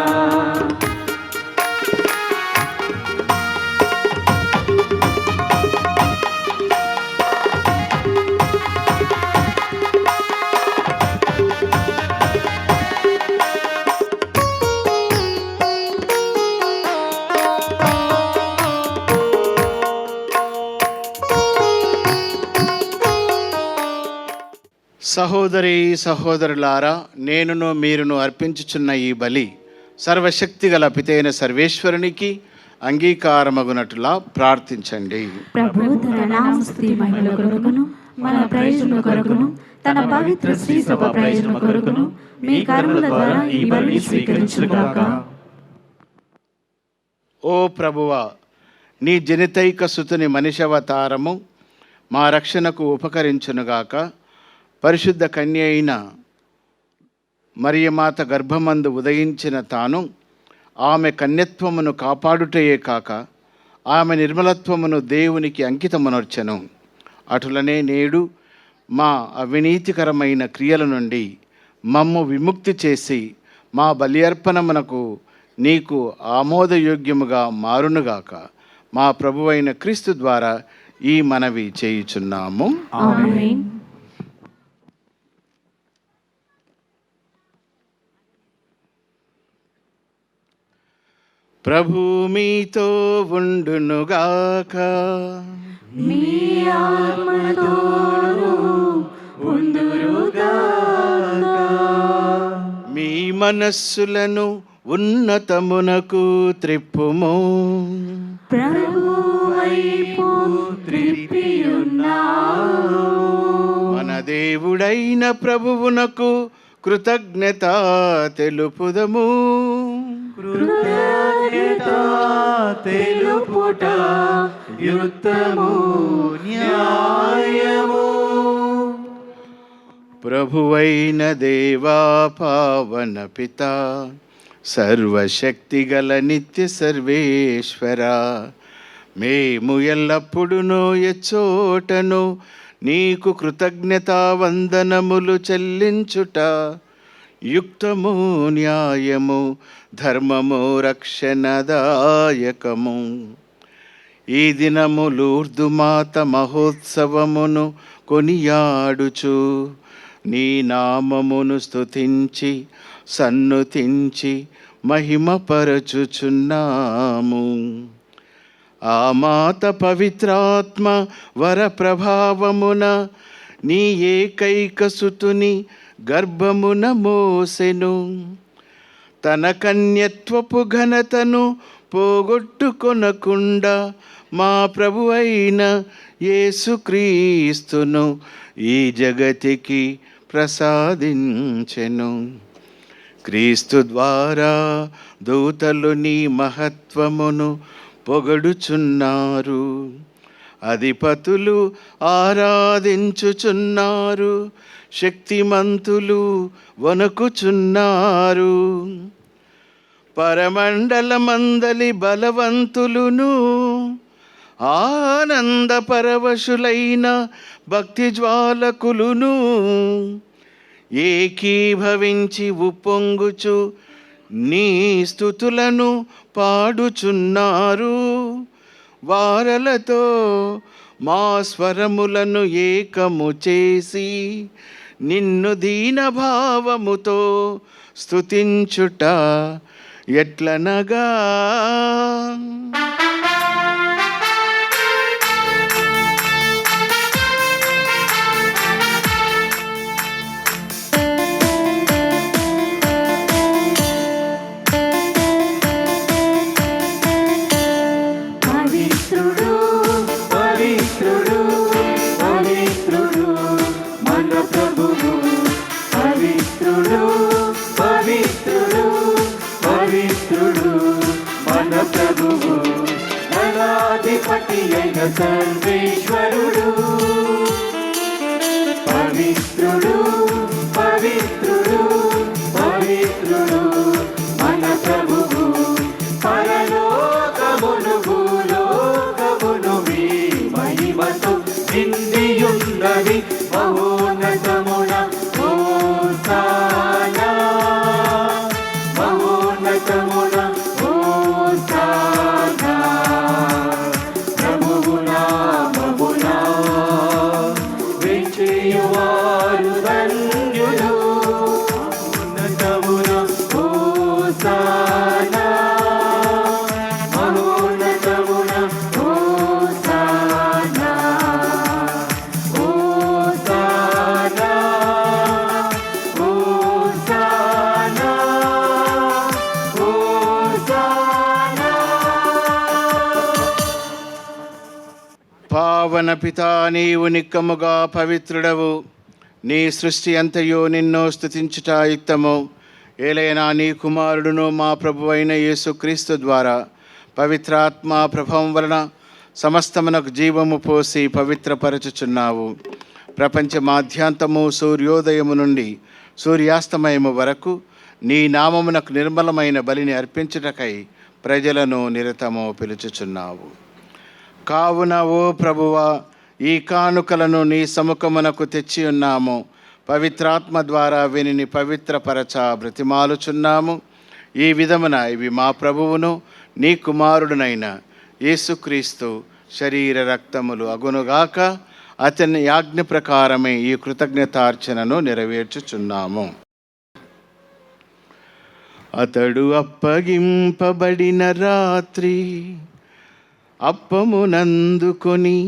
సహోదరి సహోదరులారా, నేనును మీరును అర్పించుచున్న ఈ బలి సర్వశక్తి గల పితైన సర్వేశ్వరునికి అంగీకారమగునట్లా ప్రార్థించండి. ప్రభు తన నామస్తుతి మహిమల కొరకును మన ప్రయోజనం కొరకును తన పవిత్ర శ్రీ సభ ప్రయోజనం కొరకును మీ కర్మల ద్వారా ఈ బలిని స్వీకరించుగాక. ఓ ప్రభువా, నీ జనితైక సుతుని మనిషవతారము మా రక్షణకు ఉపకరించునుగాక. పరిశుద్ధ కన్య అయిన మరియమాత గర్భమందు ఉదయించిన తాను ఆమె కన్యత్వమును కాపాడుటయే కాక ఆమె నిర్మలత్వమును దేవునికి అంకితమునర్చెను. అటులనే నేడు మా అవినీతికరమైన క్రియల నుండి మమ్ము విముక్తి చేసి మా బలి అర్పణమునకు నీకు ఆమోదయోగ్యముగా మారునుగాక. మా ప్రభువైన క్రీస్తు ద్వారా ఈ మనవి చేయుచున్నాము. ఆమేన్. ప్రభు మీతో ఉండునుగాక. మీ ఆత్మతోను ఉండునుగాక. మీ మనస్సులను ఉన్నతమునకు త్రిప్పుము. ప్రభువు వైపు త్రిప్పియున్నాము. మన దేవుడైన ప్రభువునకు కృతజ్ఞత తెలుపుదము. కృతజ్ఞత తెలుపుట యుక్తము న్యాయము. ప్రభువైన దేవా పావన పిత సర్వశక్తిగల నిత్య సర్వేశ్వర, మేము ఎల్లప్పుడూ ఎచ్చోటను నీకు కృతజ్ఞతా వందనములు చెల్లించుట యుక్తము న్యాయము ధర్మము రక్షణదాయకము. ఈ దినము లూర్దు మాత మహోత్సవమును కొనియాడుచు నీ నామమును స్తుతించి సన్నుతించి మహిమపరచుచున్నాము. ఆ మాత పవిత్రాత్మ వర ప్రభావమున నీ ఏకైక సుతుని గర్భమున మోసెను. తన కన్యత్వపు ఘనతను పోగొట్టుకొనకుండా మా ప్రభువైన యేసుక్రీస్తును ఈ జగతికి ప్రసాదించెను. క్రీస్తు ద్వారా దూతలు నీ మహత్వమును పొగడుచున్నారు, అధిపతులు ఆరాధించుచున్నారు, శక్తిమంతులు వణకుచున్నారు. పరమండలమందలి బలవంతులును ఆనంద పరవశులైన భక్తి జ్వాలకులును ఏకీభవించి ఉప్పొంగుచు నీ స్తుతులను పాడుచున్నారు. వారలతో మా స్వరములను ఏకము చేసి నిన్ను దీనభావముతో స్తుతించుట ఎట్లనగా, పవిత్రుడు పవిత్రుడు పవిత్రుడు మన ప్రభువు. పవిత్రుడు పవిత్రుడు పవిత్రుడు మన ప్రభువు. మనాధిపతి అయిన సర్వేశ్వరుడు. పవిత్రుడు పవిత్రుడు పవిత్రుడు మన ప్రభువు. పరలోకమును భూలోకమును మీ మహిమతో నిండియున్నది. మహోన్నతమున హోసానా, మహోన్నతమున హోసానా. ప్రభువు నామమున వేంచేయువారు ధన్యులు. మహోన్నతమున హోసానా, మహోన్నతమున హోసానా, హోసానా. పితా, నీవు నిక్కముగా పవిత్రుడవు. నీ సృష్టి అంతయు నిన్ను స్తుతించుట యుక్తము. ఏలైనా నీ కుమారుడును మా ప్రభు అయిన యేసుక్రీస్తు ద్వారా పవిత్రాత్మ ప్రభావం వలన సమస్తమునకు జీవము పోసి పవిత్రపరచుచున్నావు. ప్రపంచ మాధ్యాంతము సూర్యోదయము నుండి సూర్యాస్తమయము వరకు నీ నామమునకు నిర్మలమైన బలిని అర్పించుటకై ప్రజలను నిరతము పిలుచుచున్నావు. కావున ఓ ప్రభువా, ఈ కానుకలను నీ సముఖమునకు తెచ్చి ఉన్నాము. పవిత్రాత్మ ద్వారా వీనిని పవిత్రపరచ బ్రతిమాలుచున్నాము. ఈ విధమున ఇవి మా ప్రభువును నీ కుమారుడునైన యేసుక్రీస్తు శరీర రక్తములు అగునుగాక. అతని ఆజ్ఞ ప్రకారమే ఈ కృతజ్ఞతార్చనను నెరవేర్చుచున్నాము. అతడు అప్పగింపబడిన రాత్రి అప్పమునందుకొని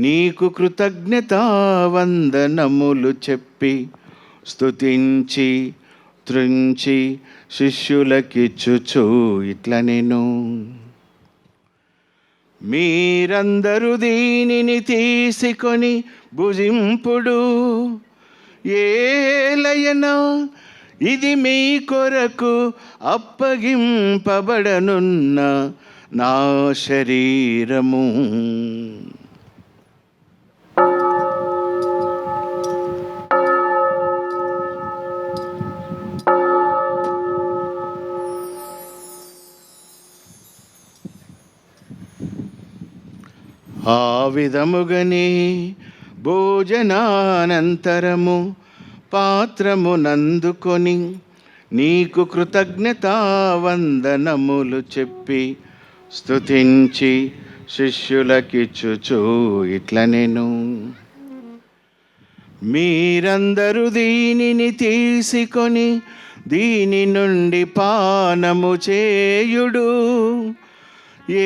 నీకు కృతజ్ఞతావందనములు చెప్పి స్తుతించి త్రుంచి శిష్యులకిచ్చుచు ఇట్లనెను: మీరందరూ దీనిని తీసుకొని భుజింపుడు. ఏలయనా ఇది మీ కొరకు అప్పగింపబడనున్న నా శరీరము. ఆ విధముగనే భోజనానంతరము పాత్రమునందుకొని నీకు కృతజ్ఞతావందనములు చెప్పి స్తుతించి శిష్యులకిచ్చుచు ఇట్లనెను: మీరందరూ దీనిని తీసుకొని దీని నుండి పానము చేయుడు.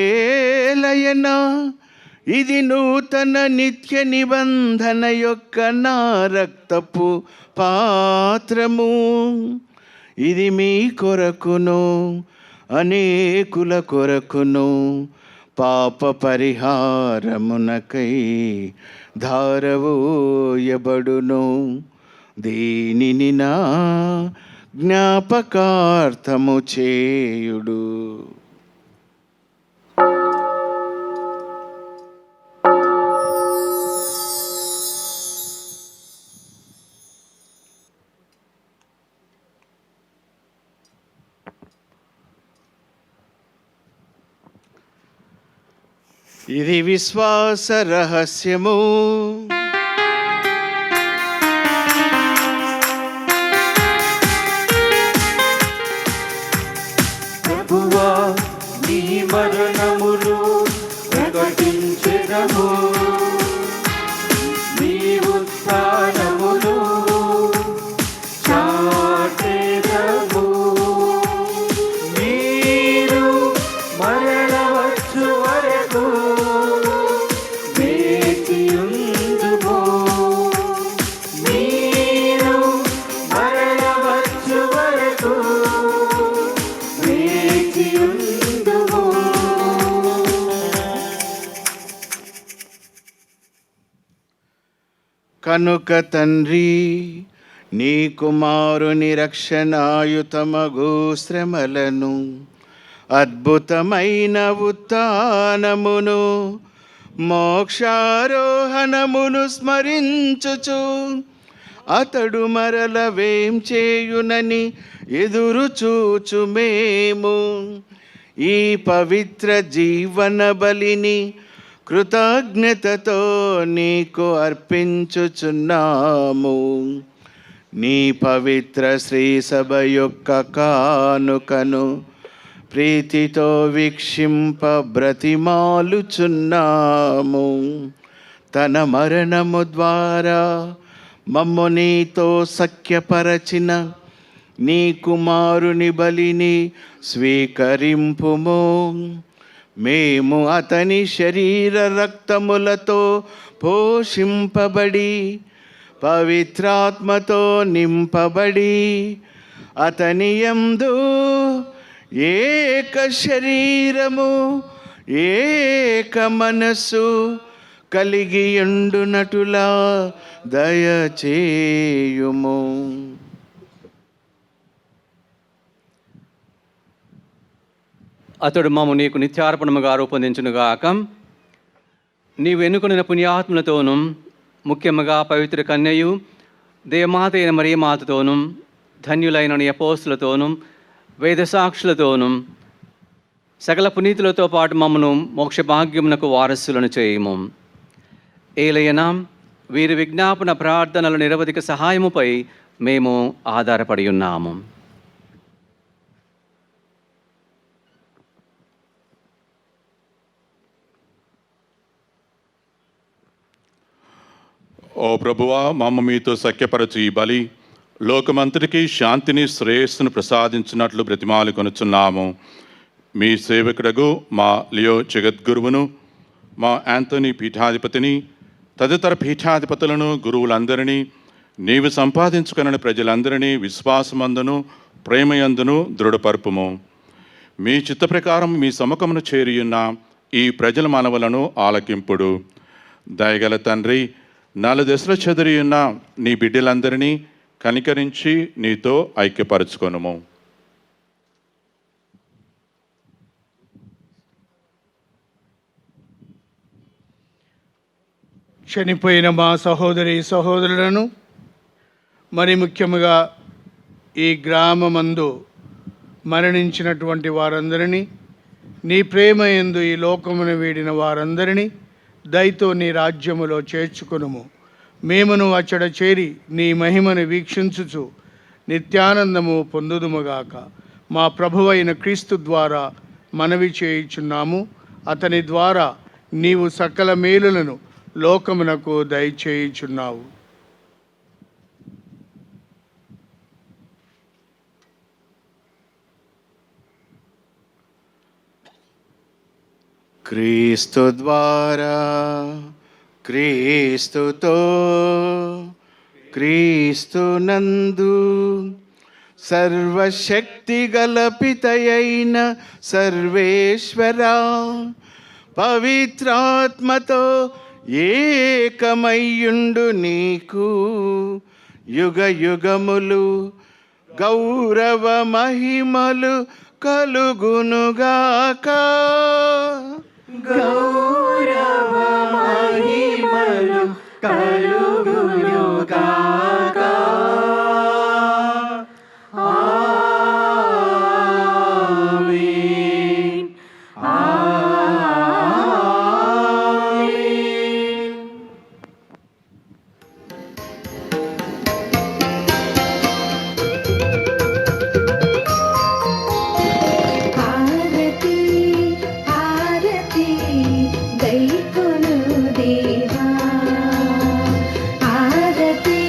ఏలయనా ఇది నూతన నిత్య నిబంధన యొక్క నా రక్తపు పాత్రము. ఇది మీ కొరకును అనేకుల కొరకును పాప పరిహారమునకై ధారవోయబడును. దీనిని నా జ్ఞాపకార్థము చేయుడు. ఇది విశ్వాస రహస్యము. ప్రభువా, నీ మరణమును ప్రకటించెదము, నీ ఉత్థానమును చాటెదము. మీరు మరణవచ్చు వరకు వేచియుందుము. మీరు మరణవచ్చు వరకు వేచియుందుము. కనుక తండ్రి, నీ కుమారుని రక్షణాయుతమగు శ్రమలను, అద్భుతమైన ఉత్థానమును, మోక్షారోహణమును స్మరించుచు అతడు మరల వేం చేయునని ఎదురు చూచు మేము ఈ పవిత్ర జీవన బలిని కృతజ్ఞతతో నీకు అర్పించుచున్నాము. నీ పవిత్ర శ్రీ సభ యొక్క కానుకను ప్రీతితో వీక్షింప బ్రతిమాలుచున్నాము. తన మరణము ద్వారా మమ్ము నీతో సఖ్యపరచిన నీ కుమారుని బలిని స్వీకరింపుము. మేము అతని శరీర రక్తములతో పోషింపబడి పవిత్రాత్మతో నింపబడి అతని యందు ఏక శరీరము ఏక మనస్సు కలిగియుండునటులా దయచేయుము. అతడు మమ్ము నీకు నిత్యార్పణముగా రూపొందించునుగాక. నీవు ఎన్నుకొనిన పుణ్యాత్ములతోనూ ముఖ్యముగా పవిత్ర కన్యయు దేవమాత అయిన మరియమాతతోనూ ధన్యులైన నీ అపోస్తులతోనూ వేదసాక్షులతోనూ సకల పునీతులతో పాటు మమ్మను మోక్ష భాగ్యమునకు వారసులను చేయము. ఏలయనా వీరి విజ్ఞాపన ప్రార్థనల నిరవధిక సహాయముపై మేము ఆధారపడి ఉన్నాము. ఓ ప్రభువా, మమ్మ మీతో సఖ్యపరచు ఈ బలి లోకమంతటికి శాంతిని శ్రేయస్సును ప్రసాదించినట్లు బ్రతిమాలు కొనుచున్నాము. మీ సేవకుడగు మా లియో జగద్గురువును, మా యాంథనీ పీఠాధిపతిని, తదితర పీఠాధిపతులను, గురువులందరినీ, నీవు సంపాదించుకున్న ప్రజలందరినీ విశ్వాసమందును ప్రేమయందును దృఢపరుపుము. మీ చిత్త ప్రకారం మీ సముఖమును చేరియున్న ఈ ప్రజల మనవలను ఆలకింపుడు. దయగల తండ్రి, 4 దశల చెదిరియున్న నీ బిడ్డలందరినీ కనికరించి నీతో ఐక్యపరచుకొనుము. చనిపోయిన మా సహోదరి సహోదరులను, మరి ముఖ్యముగా ఈ గ్రామమందు మరణించినటువంటి వారందరినీ, నీ ప్రేమ యందు ఈ లోకమును వీడిన వారందరినీ దయతో నీ రాజ్యములో చేర్చుకొనుము. మేమును అచ్చట చేరి నీ మహిమను వీక్షించుచు నిత్యానందము పొందుదుముగాక. మా ప్రభువైన క్రీస్తు ద్వారా మనవి చేయుచున్నాము. అతని ద్వారా నీవు సకల మేలులను లోకమునకు దయచేయుచున్నావు. క్రీస్తు ద్వారా, క్రీస్తుతో, క్రీస్తునందు సర్వశక్తి గల పితయైన సర్వేశ్వరా, పవిత్రాత్మతో ఏకమయ్యుండు నీకు యుగ యుగములు గౌరవ మహిమలు కలుగునుగాక. గౌరవ మహిమలు కలుగునుగాక. ఆమేన్. ఆమేన్. ఆరతి ఆరతి దైకొను దేవా, ఆరతి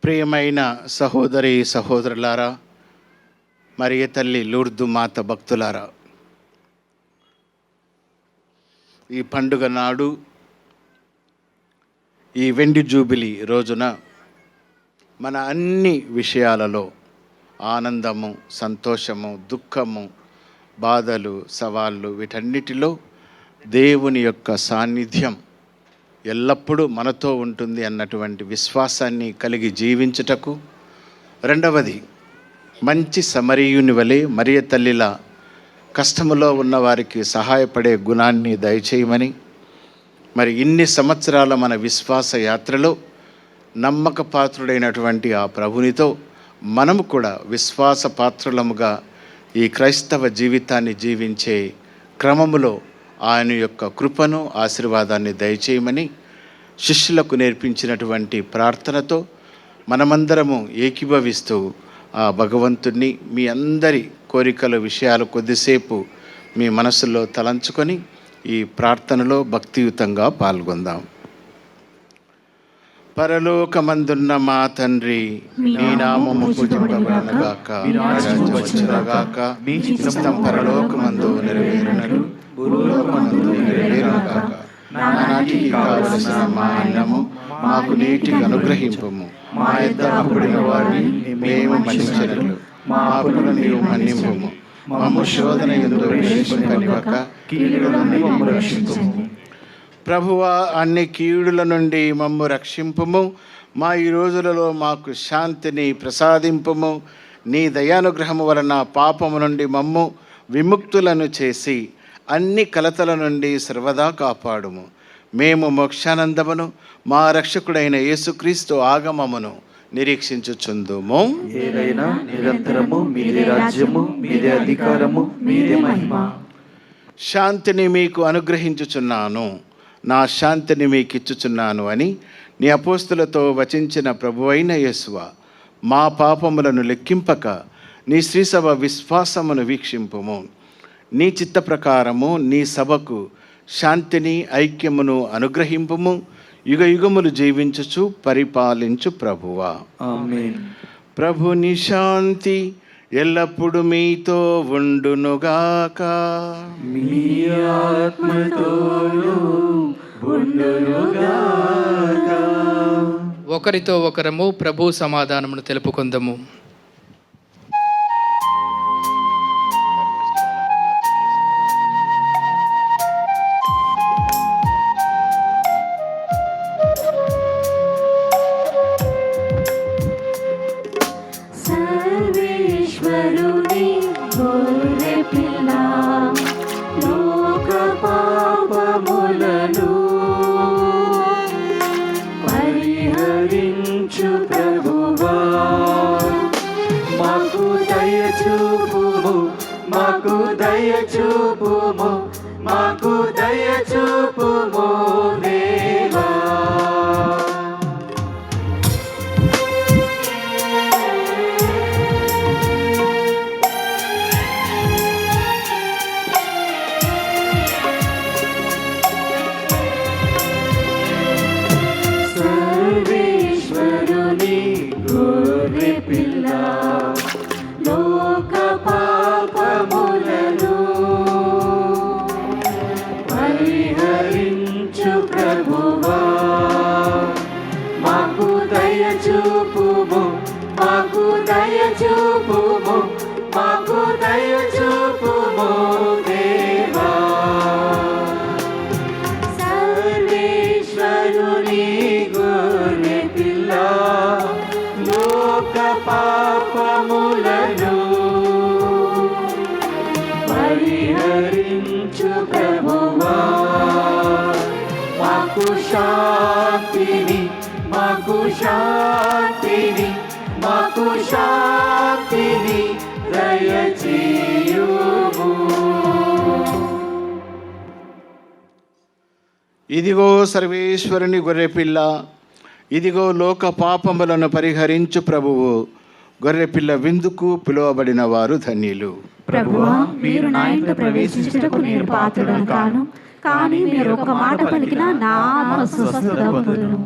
ప్రియమైన సహోదరి సహోదరులారా, మరియ తల్లి లూర్దు మాత భక్తులారా, ఈ పండుగ నాడు, ఈ వెండి జూబిలీ రోజున మన అన్ని విషయాలలో ఆనందము, సంతోషము, దుఃఖము, బాధలు, సవాళ్ళు, వీటన్నిటిలో దేవుని యొక్క సాన్నిధ్యం ఎల్లప్పుడూ మనతో ఉంటుంది అన్నటువంటి విశ్వాసాన్ని కలిగి జీవించుటకు, రెండవది మంచి సమరీయుని వలె మరియ తల్లిలా కష్టములో ఉన్న వారికి సహాయపడే గుణాన్ని దయచేయమని, మరి ఇన్ని సంవత్సరాల మన విశ్వాస యాత్రలో నమ్మకపాత్రుడైనటువంటి ఆ ప్రభునితో మనము కూడా విశ్వాస పాత్రులముగా ఈ క్రైస్తవ జీవితాన్ని జీవించే క్రమములో ఆయన యొక్క కృపను, ఆశీర్వాదాన్ని దయచేయమని శిష్యులకు నేర్పించినటువంటి ప్రార్థనతో మనమందరము ఏకీభవిస్తూ ఆ భగవంతుణ్ణి మీ అందరి కోరికల విషయాలు కొద్దిసేపు మీ మనసులో తలంచుకొని ఈ ప్రార్థనలో భక్తియుతంగా పాల్గొందాం. పరలోకమందున్న మా తండ్రి, నీ నామము పూజింపబడునుగాక, మీ రాజ్యము వచ్చునుగాక, మీ చిత్తం పరలోకమందు నెరవేరునట్లు భూలోకమందు నెరవేరునుగాక. నానాటికి కావలసిన మా అన్నము మాకు నేటికి అనుగ్రహింపము. మా యొద్ద అప్పుడిన వారిని మేము మన్నించినట్లు మా అప్పులను నీవు మన్నింపము. మమ్ము శోధన యందు ప్రవేశింపనివ్వక కీడుల నుండి మమ్ము రక్షించుము. ప్రభువా, అన్ని కీడుల నుండి మమ్ము రక్షింపుము. మా ఈ రోజులలో మాకు శాంతిని ప్రసాదింపుము. నీ దయానుగ్రహము వలన పాపము నుండి మమ్ము విముక్తులను చేసి అన్ని కలతల నుండి సర్వదా కాపాడుము. మేము మోక్షానందమును మా రక్షకుడైన యేసుక్రీస్తు ఆగమమును నిరీక్షించుచుందుము. ఏదైనా నిరంతరము మీదే రాజ్యము, మీదే అధికారము, మీదే మహిమ. శాంతిని మీకు అనుగ్రహించుచున్నాను, నా శాంతిని మీకు ఇచ్చుచున్నాను అని నీ అపోస్తులతో వచించిన ప్రభువైన యేసువా, మా పాపములను లెక్కింపక నీ శ్రీసభ విశ్వాసమును వీక్షింపుము. నీ చిత్త ప్రకారము నీ సభకు శాంతిని, ఐక్యమును అనుగ్రహింపుము. యుగ యుగములు జీవించుచు పరిపాలించు ప్రభువా. ఆమేన్. ప్రభుని శాంతి ఎల్లప్పుడు మీతో ఉండునుగాక. మీ ఆత్మతోను ఉండునుగాక. ఒకరితో ఒకరము ప్రభు సమాధానమును తెలుపుకుందాము. సర్వేశ్వరుని గొర్రె పిల్ల, లోక పాపములను పరిహరించు ప్రభువా, మాకు దయ చూపుము, మాకు దయ చూపుము, మాకు దయ చూపుము దేవా. సర్వేశ్వరుని గొర్రె పిల్ల, లోక పాపములను పరిహరించు ప్రభువా, మాకు దయ చూపుము, మాకు దయ చూపుము, మాకు దయ చూపుము దేవా. సర్వేశ్వరుని గొర్రె పిల్ల, లోక పాపములను పరిహరించు ప్రభువా, మాకు శాంతిని, మాకు శాంతిని, మాకు శాంతిని దయచేయుము. ఇదిగో సర్వేశ్వరుని గొర్రెపిల్ల, ఇదిగో లోక పాపములను పరిహరించు ప్రభువు. గొర్రెపిల్ల విందుకు పిలువబడిన వారు ధన్యులు. ప్రభువా, మీరు నా ఇంట ప్రవేశించుటకు నేను పాత్రుడను కాను, కానీ మీరు ఒక మాట పలికినా నా ఆత్మ స్వస్థత పొందును.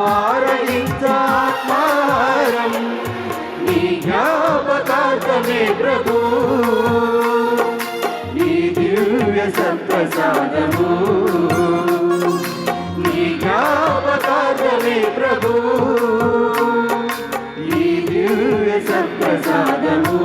ఆరగించాత్మారం నీ జ్ఞాపకార్థమే ప్రభు నీ దివ్య సత్ప్రసాదము నీ జ్ఞాపకార్థమే ప్రభు ఈ దివ్య సత్ప్రసాదము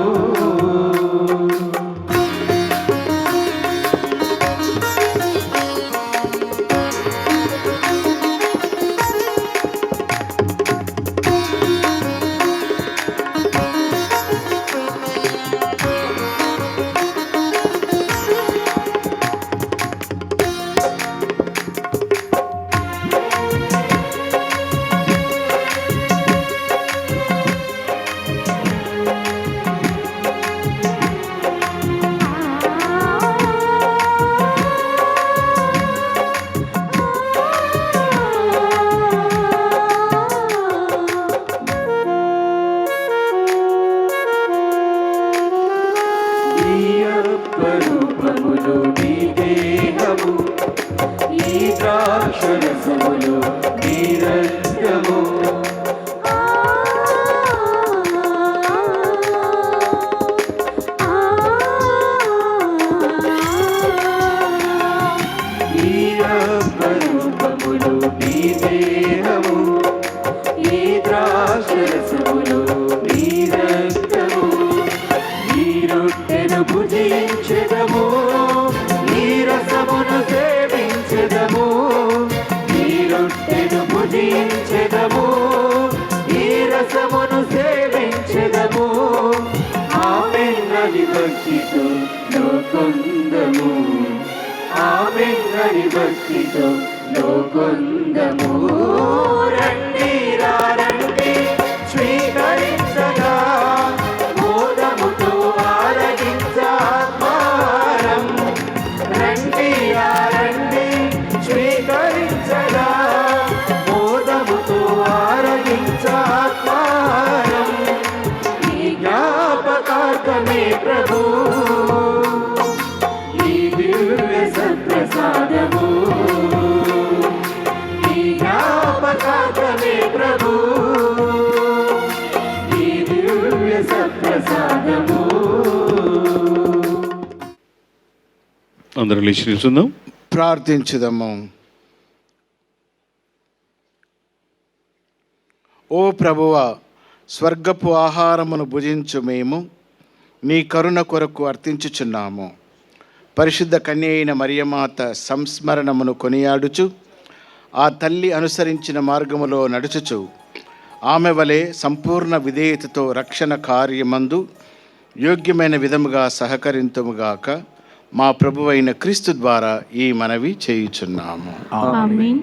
రూపములు నీ దేహము ఈ ద్రాక్షరసములు నీ రక్తము ఈ రూపములు నీ దేహము ఈ ద్రాక్షరసములు నీ రక్తము ఈ రొట్టెను భుజించెదము ఈ రసమును సేవించెదము ఈ రొట్టెను భుజించెదము ఈ రసమును సేవించెదము ఆమెన్నని భక్తితో లోకొందము ఆమెన్నని భక్తితో లోకొందము రండి రండి స్వీకరించగా మోదముతో ఆరగించాత్మారం రండి రండి స్వీకరించగా మోదముతో ఆరగించాత్మారం ఈ జ్ఞాపకార్థమే ప్రభు ఈ దివ్య సత్ప్రసాదము ఈ జ్ఞాపకార్థమే ప్రభు ఈ దివ్య సత్ప్రసాదము అందరూ లేచి నిల్చుందాం. ప్రార్థించుదాము. ఓ ప్రభువా, స్వర్గపు ఆహారమును భుజించు మేము నీ కరుణ కొరకు అర్థించుచున్నాము. పరిశుద్ధ కన్య అయిన మరియమాత సంస్మరణమును కొనియాడుచు ఆ తల్లి అనుసరించిన మార్గములో నడుచుచు ఆమె వలె సంపూర్ణ విధేయతతో రక్షణ కార్యమందు యోగ్యమైన విధముగా సహకరింతుముగాక మా ప్రభువైన క్రీస్తు ద్వారా ఈ మనవి చేయుచున్నాము. ఆమేన్.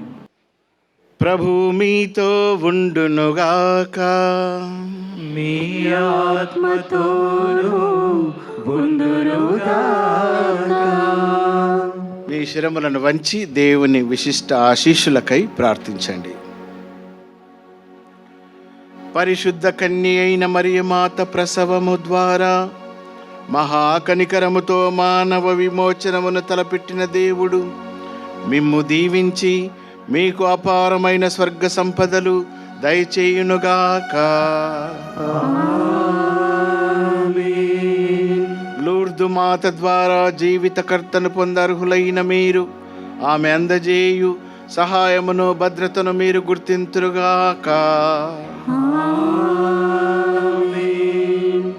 ప్రభు మీతో ఉండునుగాక. మీ ఆత్మతోను ఉండునుగాక. మీ శిరములను వంచి దేవుని విశిష్ట ఆశీస్సులకై ప్రార్థించండి. పరిశుద్ధ కన్య అయిన మరియమాత ప్రసవము ద్వారా మహాకనికరముతో మానవ విమోచనమును తలపెట్టిన దేవుడు మిమ్ము దీవించి మీకు అపారమైన స్వర్గ సంపదలు దయచేయునుగాక. లూర్దు మాత ద్వారా జీవితకర్తను పొందర్హులైన మీరు ఆమె అందజేయు సహాయమును భద్రతను మీరు గుర్తింతురుగాక.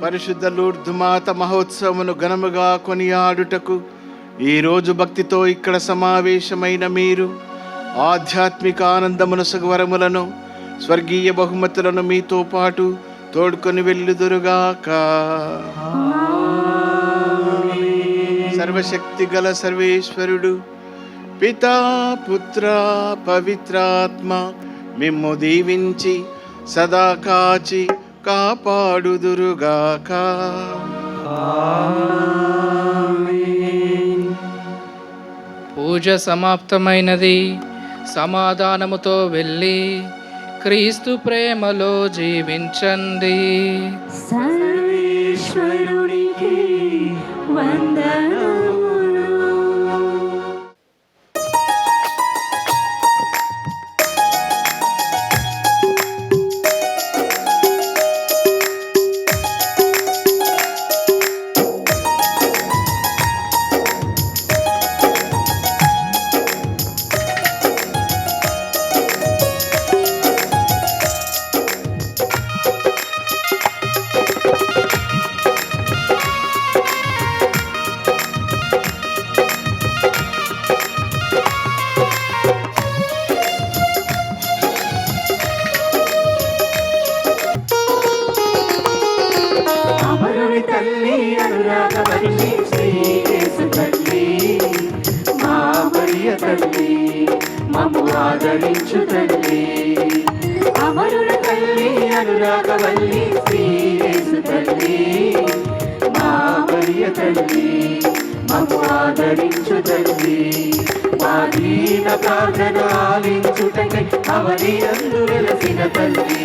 పరిశుద్ధ లూర్దు మాత మహోత్సవమును ఘనముగా కొనియాడుటకు ఈరోజు భక్తితో ఇక్కడ సమావేశమైన మీరు ఆధ్యాత్మిక ఆనందమును సుగవరములను స్వర్గీయ బహుమతులను మీతో పాటు తోడుకొని వెళ్ళుదురుగాక. సర్వశక్తి గల సర్వేశ్వరుడు పితా పుత్ర పవిత్రాత్మ మిమ్ము దీవించి సదా కాచి కాపాడుదురుగాక. పూజ సమాప్తమైనది. సమాధానముతో వెళ్ళి క్రీస్తు ప్రేమలో జీవించండి. సర్వేశ్వరునికి వందనములు. ఆదరించు తల్లి, అమరుల తల్లి అనురాగవల్లి శ్రీ యేసు తల్లి, మా మరియ తల్లి మమ్ము ఆదరించు తల్లి, మా దీన ప్రార్థన ఆలించుటకై అవని అందు వెలసిన తల్లి,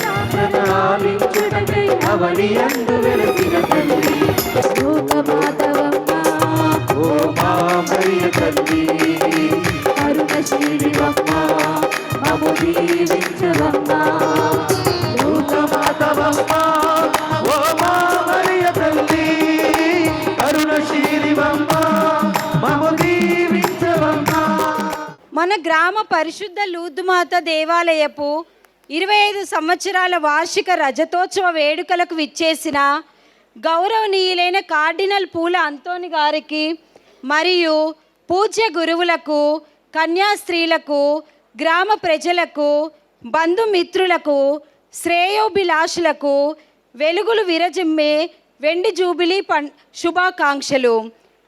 ప్రార్థన ఆలించుటకై అవని అందు వెలసిన తల్లి, ఓ మా మరియ తల్లి, అరుణశీలివమ్మ మమ్ము దీవించవమ్మ, లోకమాతవమ్మ ఓ మా మరియ తల్లి, అరుణశీలివమ్మ మమ్ము దీవించవమ్మ. మన గ్రామ పరిశుద్ధ లూర్దుమాత దేవాలయపు 25 సంవత్సరాల వార్షిక రజతోత్సవ వేడుకలకు విచ్చేసిన గౌరవనీయులైన కార్డినల్ పూల అంతోని గారికి మరియు పూజ్య గురువులకు, కన్యాస్త్రీలకు, గ్రామ ప్రజలకు, బంధుమిత్రులకు, శ్రేయోభిలాషులకు వెలుగులు విరజిమ్మే వెండి జూబిలీ శుభాకాంక్షలు.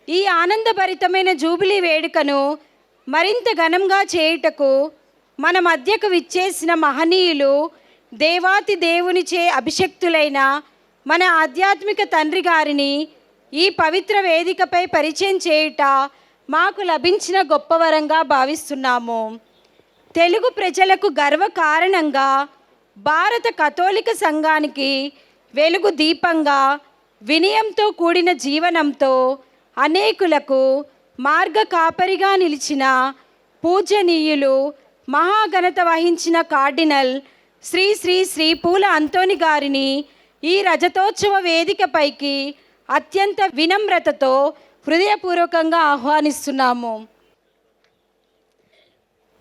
ఈ ఆనందభరితమైన జూబిలీ వేడుకను మరింత ఘనంగా చేయుటకు మన మధ్యకు విచ్చేసిన మహనీయులు, దేవాతి దేవునిచే అభిషక్తులైన మన ఆధ్యాత్మిక తండ్రి గారిని ఈ పవిత్ర వేదికపై పరిచయం చేయుట మాకు లభించిన గొప్ప వరంగా భావిస్తున్నాము. తెలుగు ప్రజలకు గర్వకారణంగా భారత కథోలిక సంఘానికి వెలుగు దీపంగా, వినయంతో కూడిన జీవనంతో అనేకులకు మార్గ కాపరిగా నిలిచిన పూజనీయులు, మహాఘనత వహించిన కార్డినల్ శ్రీ శ్రీ శ్రీ పూల అంతోని గారిని ఈ రజతోత్సవ వేదికపైకి అత్యంత వినమ్రతతో హృదయపూర్వకంగా ఆహ్వానిస్తున్నాము.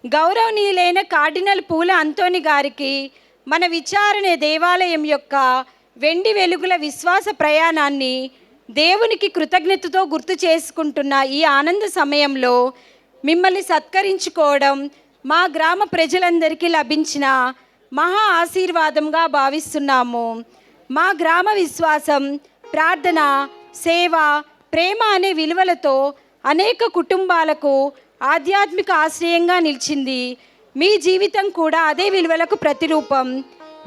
గౌరవనీయులైన కార్డినల్ పూల అంతోని గారికి మన విచారణ దేవాలయం యొక్క వెండి వెలుగుల విశ్వాస ప్రయాణాన్ని దేవునికి కృతజ్ఞతతో గుర్తు చేసుకుంటున్న ఈ ఆనంద సమయంలో మిమ్మల్ని సత్కరించుకోవడం మా గ్రామ ప్రజలందరికీ లభించిన మహా ఆశీర్వాదంగా భావిస్తున్నాము. మా గ్రామ విశ్వాసం, ప్రార్థన, సేవ, ప్రేమ అనే విలువలతో అనేక కుటుంబాలకు ఆధ్యాత్మిక ఆశ్రయంగా నిలిచింది. మీ జీవితం కూడా అదే విలువలకు ప్రతిరూపం.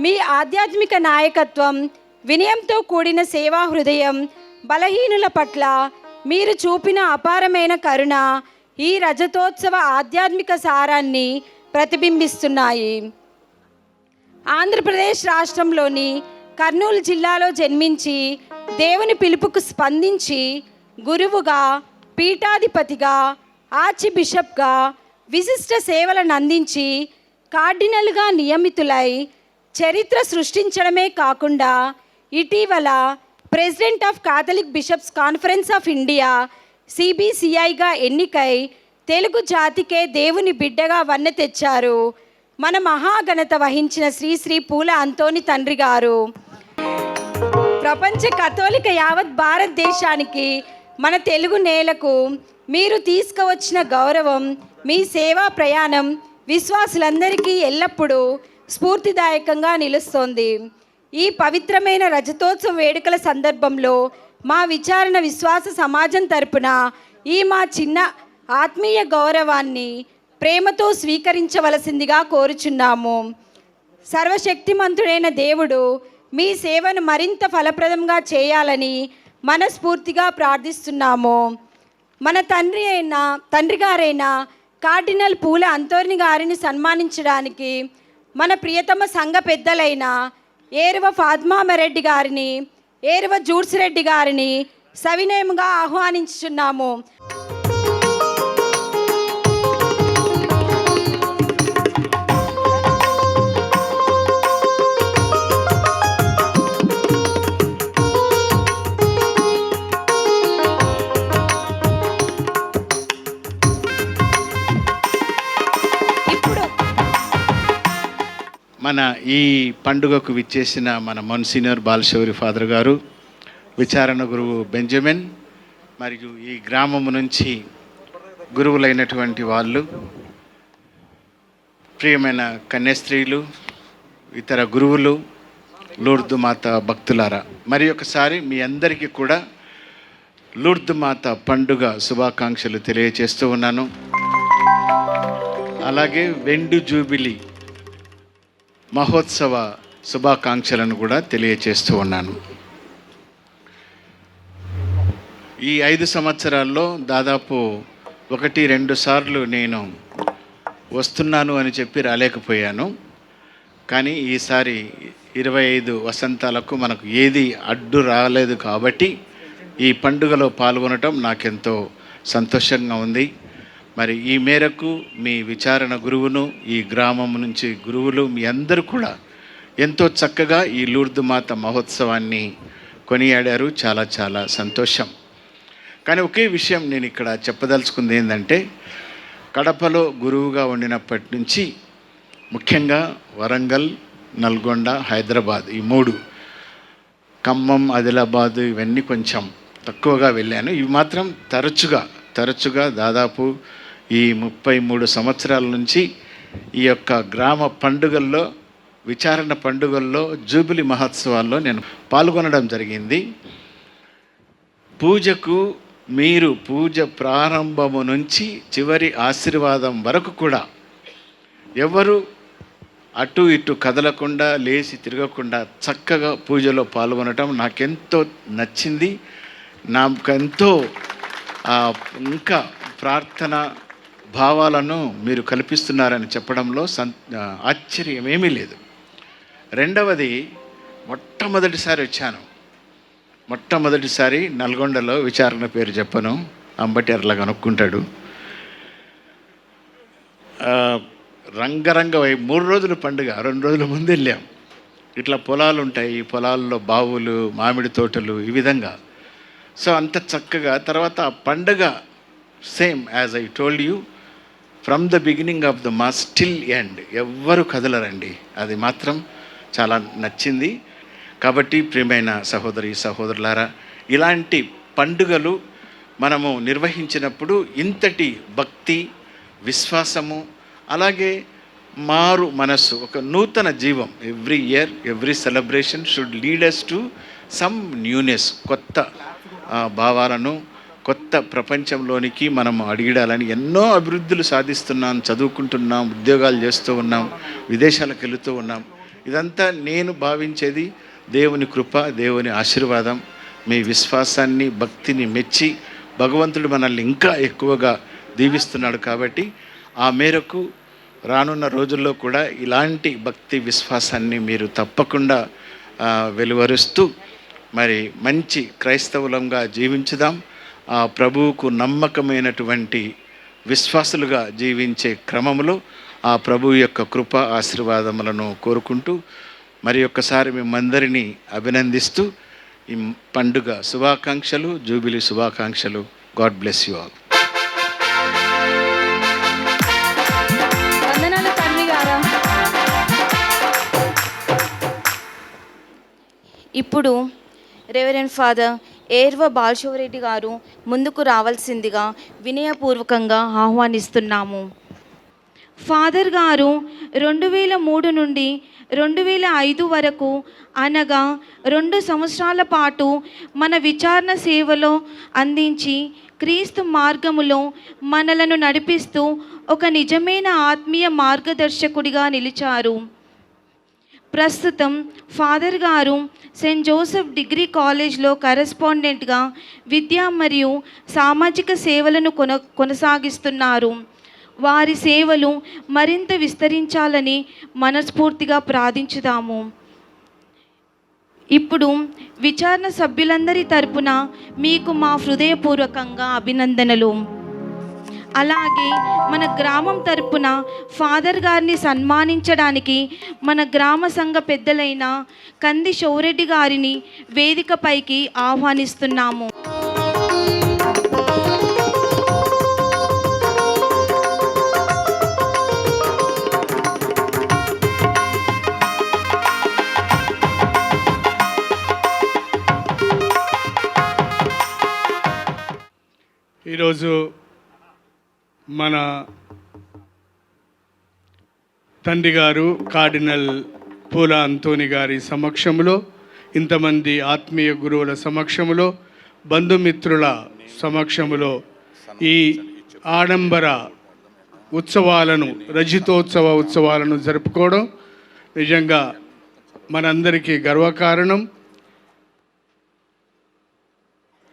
మీ ఆధ్యాత్మిక నాయకత్వం, వినయంతో కూడిన సేవా హృదయం, బలహీనుల పట్ల మీరు చూపిన అపారమైన కరుణ ఈ రజతోత్సవ ఆధ్యాత్మిక సారాన్ని ప్రతిబింబిస్తున్నాయి. ఆంధ్రప్రదేశ్ రాష్ట్రంలోని కర్నూలు జిల్లాలో జన్మించి దేవుని పిలుపుకు స్పందించి గురువుగా, పీఠాధిపతిగా, ఆర్చి బిషప్గా విశిష్ట సేవలను అందించి కార్డినల్గా నియమితులై చరిత్ర సృష్టించడమే కాకుండా ఇటీవల president of Catholic bishops conference of India CBCIగా ఎన్నికై తెలుగు జాతికే దేవుని బిడ్డగా వన్నె తెచ్చారు మన మహాఘనత వహించిన శ్రీ శ్రీ పూల అంతోని తండ్రి గారు. ప్రపంచ కథోలిక యావత్ భారతదేశానికి, మన తెలుగు నేలకు మీరు తీసుకువచ్చిన గౌరవం, మీ సేవా ప్రయాణం విశ్వాసులందరికీ ఎల్లప్పుడూ స్ఫూర్తిదాయకంగా నిలుస్తోంది. ఈ పవిత్రమైన రజతోత్సవ వేడుకల సందర్భంలో మా విచారణ విశ్వాస సమాజం తరపున ఈ మా చిన్న ఆత్మీయ గౌరవాన్ని ప్రేమతో స్వీకరించవలసిందిగా కోరుచున్నాము. సర్వశక్తిమంతుడైన దేవుడు మీ సేవను మరింత ఫలప్రదంగా చేయాలని మనస్ఫూర్తిగా ప్రార్థిస్తున్నాము. మన తండ్రి గారైన కార్డినల్ పూల అంతోని గారిని సన్మానించడానికి మన ప్రియతమ సంఘ పెద్దలైన ఏరువ ఫాత్మామరెడ్డి గారిని, ఏరువ జూడ్స్ రెడ్డి గారిని సవినయంగా ఆహ్వానించుచున్నాము. మన ఈ పండుగకు విచ్చేసిన మన మొన్సినర్ బాలశౌరి ఫాదర్ గారు, విచారణ గురువు బెంజమిన్, మరియు ఈ గ్రామము నుంచి గురువులైనటువంటి వాళ్ళు, ప్రియమైన కన్యాస్త్రీలు, ఇతర గురువులు, లూర్దు మాత భక్తులారా, మరి ఒకసారి మీ అందరికీ కూడా లూర్దు మాత పండుగ శుభాకాంక్షలు తెలియజేస్తూ ఉన్నాను. అలాగే వెండు జూబిలీ మహోత్సవ శుభాకాంక్షలను కూడా తెలియచేస్తూ ఉన్నాను. ఈ 5 సంవత్సరాల్లో దాదాపు 1-2 సార్లు నేను వస్తున్నాను అని చెప్పి రాలేకపోయాను. కానీ ఈసారి 25 వసంతాలకు మనకు ఏది అడ్డు రాలేదు కాబట్టి ఈ పండుగలో పాల్గొనటం నాకెంతో సంతోషంగా ఉంది. మరి ఈ మేరకు మీ విచారణ గురువును, ఈ గ్రామం నుంచి గురువులు మీ అందరూ కూడా ఎంతో చక్కగా ఈ లూర్దు మాత మహోత్సవాన్ని కొనియాడారు. చాలా చాలా సంతోషం. కానీ ఒకే విషయం నేను ఇక్కడ చెప్పదలుచుకుంది ఏంటంటే, కడపలో గురువుగా ఉండినప్పటి నుంచి ముఖ్యంగా వరంగల్, నల్గొండ, హైదరాబాద్ ఈ 3, ఖమ్మం, ఆదిలాబాద్ ఇవన్నీ కొంచెం తక్కువగా వెళ్ళాను. ఇవి మాత్రం తరచుగా దాదాపు ఈ 33 సంవత్సరాల నుంచి ఈ యొక్క గ్రామ పండుగల్లో, విచారణ పండుగల్లో, జూబిలీ మహోత్సవాల్లో నేను పాల్గొనడం జరిగింది. పూజకు మీరు పూజ ప్రారంభము నుంచి చివరి ఆశీర్వాదం వరకు కూడా ఎవరు అటు ఇటు కదలకుండా, లేచి తిరగకుండా చక్కగా పూజలో పాల్గొనటం నాకెంతో నచ్చింది. నాకెంతో ఇంకా ప్రార్థన భావాలను మీరు కల్పిస్తున్నారని చెప్పడంలో ఆశ్చర్యం ఏమీ లేదు. రెండవది, మొట్టమొదటిసారి వచ్చాను. మొట్టమొదటిసారి నల్గొండలో, విచారణ పేరు చెప్పను, అంబటి అట్లా కనుక్కుంటాడు. రంగరంగ 3 రోజుల పండుగ, 2 రోజుల ముందు వెళ్ళాం. ఇట్లా పొలాలు ఉంటాయి, పొలాల్లో బావులు, మామిడి తోటలు, ఈ విధంగా. సో అంత చక్కగా తర్వాత ఆ పండుగ same as I told you, from the beginning of the mass till end ఎవ్వరు కదలరండి. అది మాత్రం చాలా నచ్చింది. కాబట్టి ప్రియమైన సహోదరి సహోదరులారా, ఇలాంటి పండుగలు మనము నిర్వహించినప్పుడు ఇంతటి భక్తి, విశ్వాసము, అలాగే మారు మనస్సు, ఒక నూతన జీవం, every year every celebration should lead us to some newness, కొత్త భావాలను, కొత్త ప్రపంచంలోనికి మనం అడిగిడాలని ఎన్నో అభివృద్ధులు సాధిస్తున్నాం, చదువుకుంటున్నాం, ఉద్యోగాలు చేస్తూ ఉన్నాం, విదేశాలకు వెళుతూ ఉన్నాం. ఇదంతా నేను భావించేది దేవుని కృప, దేవుని ఆశీర్వాదం. మీ విశ్వాసాన్ని, భక్తిని మెచ్చి భగవంతుడు మనల్ని ఇంకా ఎక్కువగా దీవిస్తున్నాడు. కాబట్టి ఆ మేరకు రానున్న రోజుల్లో కూడా ఇలాంటి భక్తి విశ్వాసాన్ని మీరు తప్పకుండా వెలువరుస్తూ మరి మంచి క్రైస్తవులంగా జీవించుదాం. ఆ ప్రభువుకు నమ్మకమైనటువంటి విశ్వాసులుగా జీవించే క్రమంలో ఆ ప్రభువు యొక్క కృప, ఆశీర్వాదములను కోరుకుంటూ మరి ఒక్కసారి మిమ్మందరినీ అభినందిస్తూ ఈ పండుగ శుభాకాంక్షలు, జూబిలీ శుభాకాంక్షలు. God bless you all. వందనాలు తండ్రి గారా. ఇప్పుడు రెవరెండ్ ఫాదర్ ఏర్వ బాలశివరెడ్డి గారు ముందుకు రావాల్సిందిగా వినయపూర్వకంగా ఆహ్వానిస్తున్నాము. ఫాదర్ గారు 2003 నుండి 2005 వరకు, అనగా 2 సంవత్సరాల పాటు మన విచారణ సేవలో అందించి క్రీస్తు మార్గములో మనలను నడిపిస్తూ ఒక నిజమైన ఆత్మీయ మార్గదర్శకుడిగా నిలిచారు. ప్రస్తుతం ఫాదర్ గారు సెయింట్ జోసెఫ్ డిగ్రీ కాలేజ్లో కరెస్పాండెంట్గా విద్య మరియు సామాజిక సేవలను కొనసాగిస్తున్నారు. వారి సేవలు మరింత విస్తరించాలని మనస్ఫూర్తిగా ప్రార్థించుదాము. ఇప్పుడు విచారణ సభ్యులందరి తరపున మీకు మా హృదయపూర్వకంగా అభినందనలు. అలాగే మన గ్రామం తరపున ఫాదర్ గారిని సన్మానించడానికి మన గ్రామ సంఘ పెద్దలైన కంది శౌరెడ్డి గారిని వేదికపైకి ఆహ్వానిస్తున్నాము. ఈరోజు మన తండ్రి గారు కార్డినల్ పూల అంతోని గారి సమక్షంలో, ఇంతమంది ఆత్మీయ గురువుల సమక్షంలో, బంధుమిత్రుల సమక్షంలో ఈ ఆడంబర ఉత్సవాలను, రజితోత్సవ ఉత్సవాలను జరుపుకోవడం నిజంగా మనందరికీ గర్వకారణం.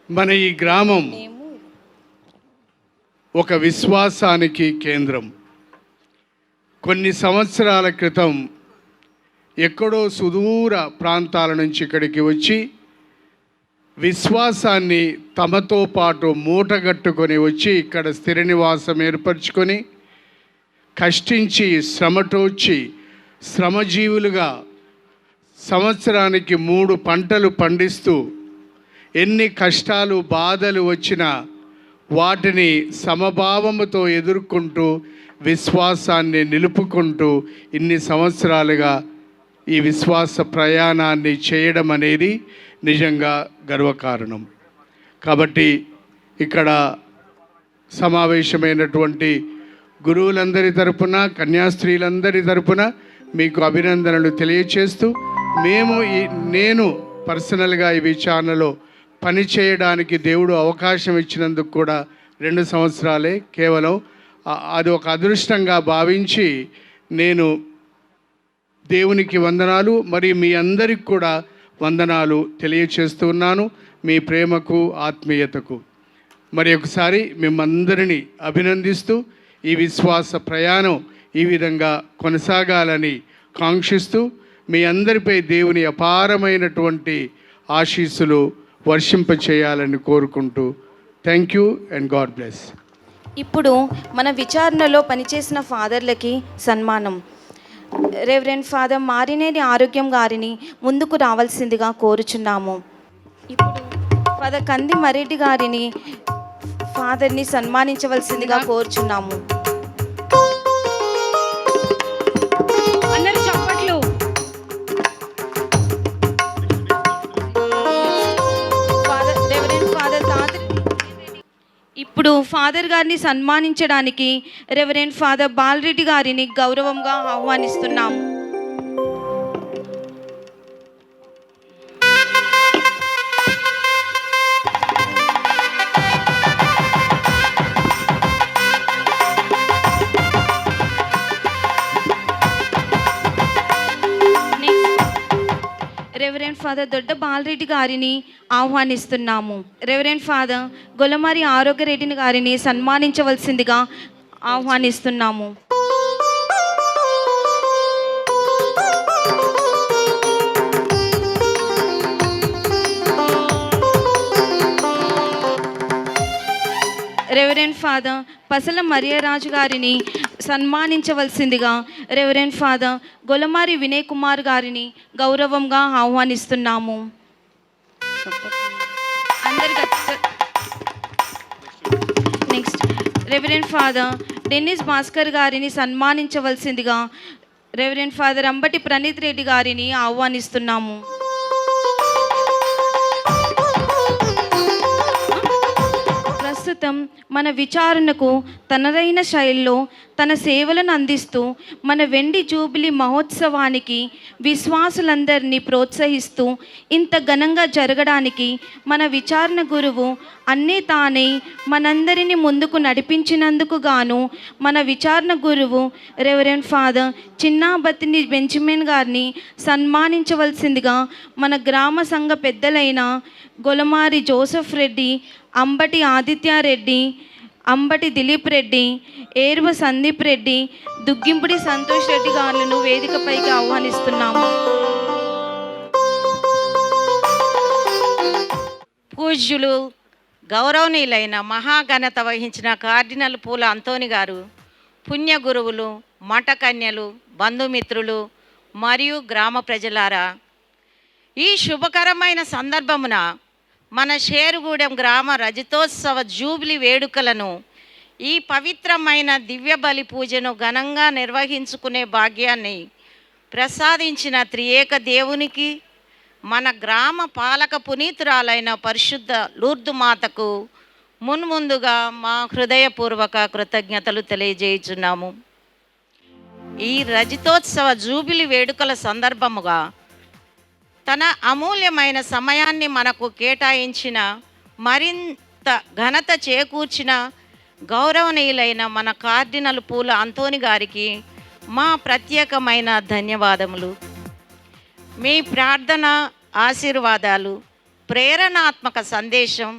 మన ఈ గ్రామం ఒక విశ్వాసానికి కేంద్రం. కొన్ని సంవత్సరాల క్రితం ఎక్కడో సుదూర ప్రాంతాల నుంచి ఇక్కడికి వచ్చి విశ్వాసాన్ని తమతో పాటు మూటగట్టుకొని వచ్చి ఇక్కడ స్థిర నివాసం ఏర్పరచుకొని కష్టించి శ్రమటోచి శ్రమజీవులుగా సంవత్సరానికి 3 పంటలు పండిస్తూ ఎన్ని కష్టాలు బాధలు వచ్చినా వాటిని సమభావముతో ఎదుర్కొంటూ విశ్వాసాన్ని నిలుపుకుంటూ ఇన్ని సంవత్సరాలుగా ఈ విశ్వాస ప్రయాణాన్ని చేయడం అనేది నిజంగా గర్వకారణం. కాబట్టి ఇక్కడ సమావేశమైనటువంటి గురువులందరి తరపున, కన్యాస్త్రీలందరి తరపున మీకు అభినందనలు తెలియచేస్తూ నేను పర్సనల్గా ఈ ఛానల్లో పని చేయడానికి దేవుడు అవకాశం ఇచ్చినందుకు కూడా 2 సంవత్సరాలే కేవలం. అది ఒక అదృష్టంగా భావించి నేను దేవునికి వందనాలు, మరి మీ అందరికి కూడా వందనాలు తెలియచేస్తున్నాను. మీ ప్రేమకు, ఆత్మీయతకు మరి ఒకసారి మిమ్మందరినీ అభినందిస్తూ ఈ విశ్వాస ప్రయాణం ఈ విధంగా కొనసాగాలని కాంక్షిస్తూ మీ అందరిపై దేవుని అపారమైనటువంటి ఆశీస్సులు వర్షింపచేయాలని కోరుకుంటూ thank you and God bless. ఇప్పుడు మన విచారణలో పనిచేసిన ఫాదర్లకి సన్మానం. రెవరెండ్ ఫాదర్ మారినేని ఆరోగ్యం గారిని ముందుకు రావాల్సిందిగా కోరుచున్నాము. ఇప్పుడు ఫాదర్ కంది మరెడ్డి గారిని ఫాదర్ని సన్మానించవలసిందిగా కోరుచున్నాము. అందరూ చప్పట్లు. ఇప్పుడు ఫాదర్ గారిని సన్మానించడానికి రెవరెండ్ ఫాదర్ బాలరెడ్డి గారిని గౌరవంగా ఆహ్వానిస్తున్నాము. రెవరెండ్ ఫాదర్ దొడ్డ బాలరెడ్డి గారిని ఆహ్వానిస్తున్నాము. రెవరెండ్ ఫాదర్ గొల్లమారి ఆరోగ్యరెడ్డిని గారిని సన్మానించవలసిందిగా ఆహ్వానిస్తున్నాము. రెవరెండ్ ఫాదర్ పసల మరియరాజు గారిని సన్మానించవలసిందిగా రెవరెండ్ ఫాదర్ గొల్లమారి వినయ్ కుమార్ గారిని గౌరవంగా ఆహ్వానిస్తున్నాము. Next reverend father Dennis Bhaskar గారిని సన్మానించవలసిందిగా రెవరెండ్ ఫాదర్ అంబటి ప్రణీత్ రెడ్డి గారిని ఆహ్వానిస్తున్నాము. ప్రస్తుతం మన విచారణకు తనదైన శైలిలో తన సేవలను అందిస్తూ మన వెండి జూబిలీ మహోత్సవానికి విశ్వాసులందరినీ ప్రోత్సహిస్తూ ఇంత ఘనంగా జరగడానికి మన విచారణ గురువు అన్నీ తానే మనందరినీ ముందుకు నడిపించినందుకు గాను మన విచారణ గురువు రెవరెండ్ ఫాదర్ చిన్నాబత్తిని బెంజమిన్ గారిని సన్మానించవలసిందిగా మన గ్రామ సంఘ పెద్దలైన గొలమారి జోసెఫ్ రెడ్డి, అంబటి ఆదిత్యారెడ్డి, అంబటి దిలీప్ రెడ్డి, ఏర్వ సందీప్ రెడ్డి, దుగ్గింపుడి సంతోష్ రెడ్డి గారులను వేదికపైకి ఆహ్వానిస్తున్నాము. పూజ్యులు గౌరవనీయులైన మహాఘనత వహించిన కార్డినల్ పూల అంతోని గారు, పుణ్య గురువులు, మఠకన్యలు, బంధుమిత్రులు మరియు గ్రామ ప్రజలారా, ఈ శుభకరమైన సందర్భమున మన షేరుగూడెం గ్రామ రజతోత్సవ జూబిలీ వేడుకలను, ఈ పవిత్రమైన దివ్య బలి పూజను ఘనంగా నిర్వహించుకునే భాగ్యాన్ని ప్రసాదించిన త్రియేక దేవునికి, మన గ్రామ పాలక పునీతురాలైన పరిశుద్ధ లూర్దు మాతకు మున్ముందుగా మా హృదయపూర్వక కృతజ్ఞతలు తెలియజేయుచున్నాము. ఈ రజతోత్సవ జూబిలీ వేడుకల సందర్భముగా తన అమూల్యమైన సమయాన్ని మనకు కేటాయించిన, మరింత ఘనత చేకూర్చిన గౌరవనీయులైన మన కార్డినల్ పూల అంతోని గారికి మా ప్రత్యేకమైన ధన్యవాదములు. మీ ప్రార్థన, ఆశీర్వాదాలు, ప్రేరణాత్మక సందేశం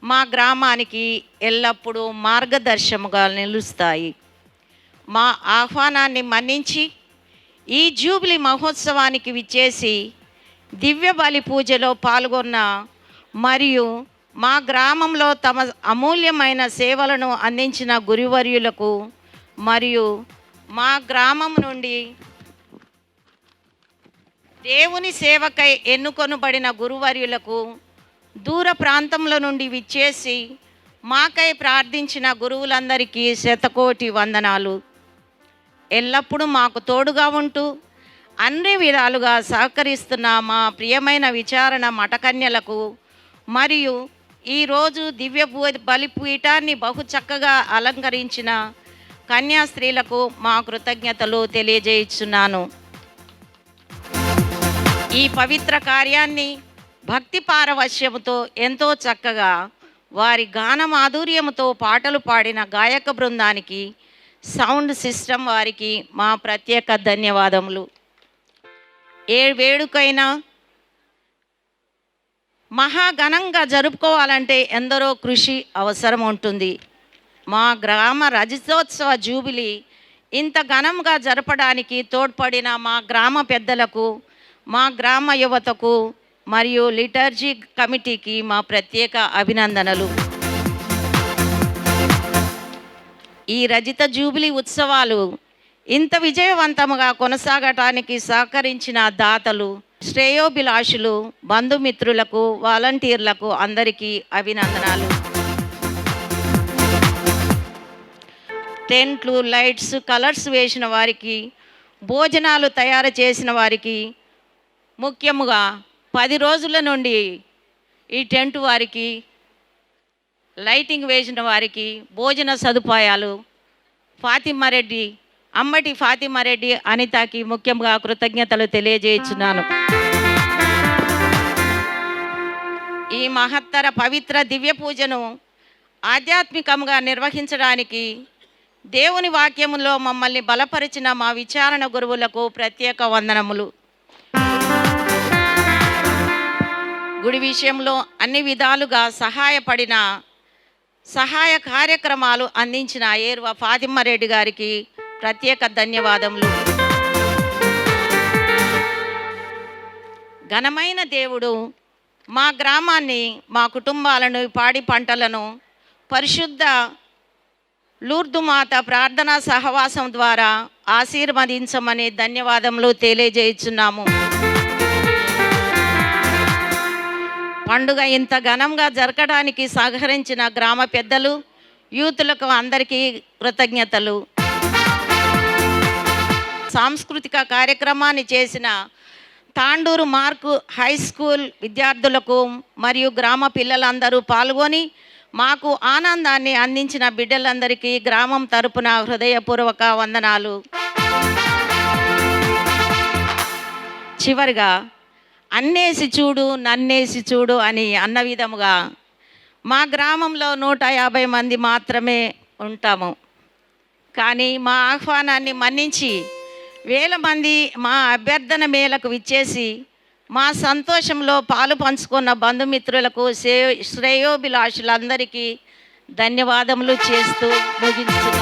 మా గ్రామానికి ఎల్లప్పుడూ మార్గదర్శముగా నిలుస్తాయి. మా ఆహ్వానాన్ని మన్నించి ఈ జూబిలీ మహోత్సవానికి విచ్చేసి దివ్య బలి పూజలో పాల్గొన్న మరియు మా గ్రామంలో తమ అమూల్యమైన సేవలను అందించిన గురువర్యులకు మరియు మా గ్రామం నుండి దేవుని సేవకై ఎన్నుకొనబడిన గురువర్యులకు, దూర ప్రాంతంలో నుండి విచ్చేసి మాకై ప్రార్థించిన గురువులందరికీ శతకోటి వందనాలు. ఎల్లప్పుడూ మాకు తోడుగా ఉంటూ అన్ని విధాలుగా సహకరిస్తున్న మా ప్రియమైన విచారణ మఠకన్యలకు మరియు ఈరోజు దివ్య బలిపీఠాన్ని బహు చక్కగా అలంకరించిన కన్యాస్త్రీలకు మా కృతజ్ఞతలు తెలియజేస్తున్నాను. ఈ పవిత్ర కార్యాన్ని భక్తి పారవశ్యముతో ఎంతో చక్కగా వారి గాన మాధుర్యముతో పాటలు పాడిన గాయక బృందానికి, సౌండ్ సిస్టమ్ వారికి మా ప్రత్యేక ధన్యవాదములు. ఏ వేడుకైనా మహాఘనంగా జరుపుకోవాలంటే ఎందరో కృషి అవసరం ఉంటుంది. మా గ్రామ రజతోత్సవ జూబిలీ ఇంత ఘనంగా జరపడానికి తోడ్పడిన మా గ్రామ పెద్దలకు, మా గ్రామ యువతకు మరియు లిటర్జీ కమిటీకి మా ప్రత్యేక అభినందనలు. ఈ రజిత జూబిలీ ఉత్సవాలు ఇంత విజయవంతముగా కొనసాగటానికి సహకరించిన దాతలు, శ్రేయోభిలాషులు, బంధుమిత్రులకు, వాలంటీర్లకు అందరికీ అభినందనాలు. టెంట్లు, లైట్స్, కలర్స్ వేసిన వారికి, భోజనాలు తయారు చేసిన వారికి, ముఖ్యముగా 10 రోజుల నుండి ఈ టెంట్ వారికి, లైటింగ్ వేసిన వారికి, భోజన సదుపాయాలు, ఫాతిమారెడ్డి, అమ్మటి ఫాతిమారెడ్డి అనితకి ముఖ్యంగా కృతజ్ఞతలు తెలియజేస్తున్నాను. ఈ మహత్తర పవిత్ర దివ్య పూజను ఆధ్యాత్మికంగా నిర్వహించడానికి దేవుని వాక్యములో మమ్మల్ని బలపరిచిన మా విచారణ గురువులకు ప్రత్యేక వందనములు. గుడి విషయంలో అన్ని విధాలుగా సహాయపడిన, సహాయ కార్యక్రమాలు అందించిన ఏర్వ ఫాతిమారెడ్డి గారికి ప్రత్యేక ధన్యవాదములు. ఘనమైన దేవుడు మా గ్రామాన్ని, మా కుటుంబాలను, పాడి పంటలను పరిశుద్ధ లూర్దు మాత ప్రార్థనా సహవాసం ద్వారా ఆశీర్వదించమని ధన్యవాదములు తెలియజేస్తున్నాము. పండుగ ఇంత ఘనంగా జరగడానికి సహకరించిన గ్రామ పెద్దలు, యూతులకు అందరికీ కృతజ్ఞతలు. సాంస్కృతిక కార్యక్రమాన్ని చేసిన తాండూరు మార్కు హై స్కూల్ విద్యార్థులకు మరియు గ్రామ పిల్లలందరూ పాల్గొని మాకు ఆనందాన్ని అందించిన బిడ్డలందరికీ గ్రామం తరపున హృదయపూర్వక వందనాలు. చివరిగా అన్నేసి చూడు, నన్నేసి చూడు అని అన్న విధముగా మా గ్రామంలో 150 మంది మాత్రమే ఉంటాము. కానీ మా ఆహ్వానాన్ని మన్నించి వేల మంది మా అభ్యర్థన మేరకు విచ్చేసి మా సంతోషంలో పాలు పంచుకున్న బంధుమిత్రులకు, శ్రేయోభిలాషులందరికీ ధన్యవాదములు చేస్తూ ముగిస్తున్నాను.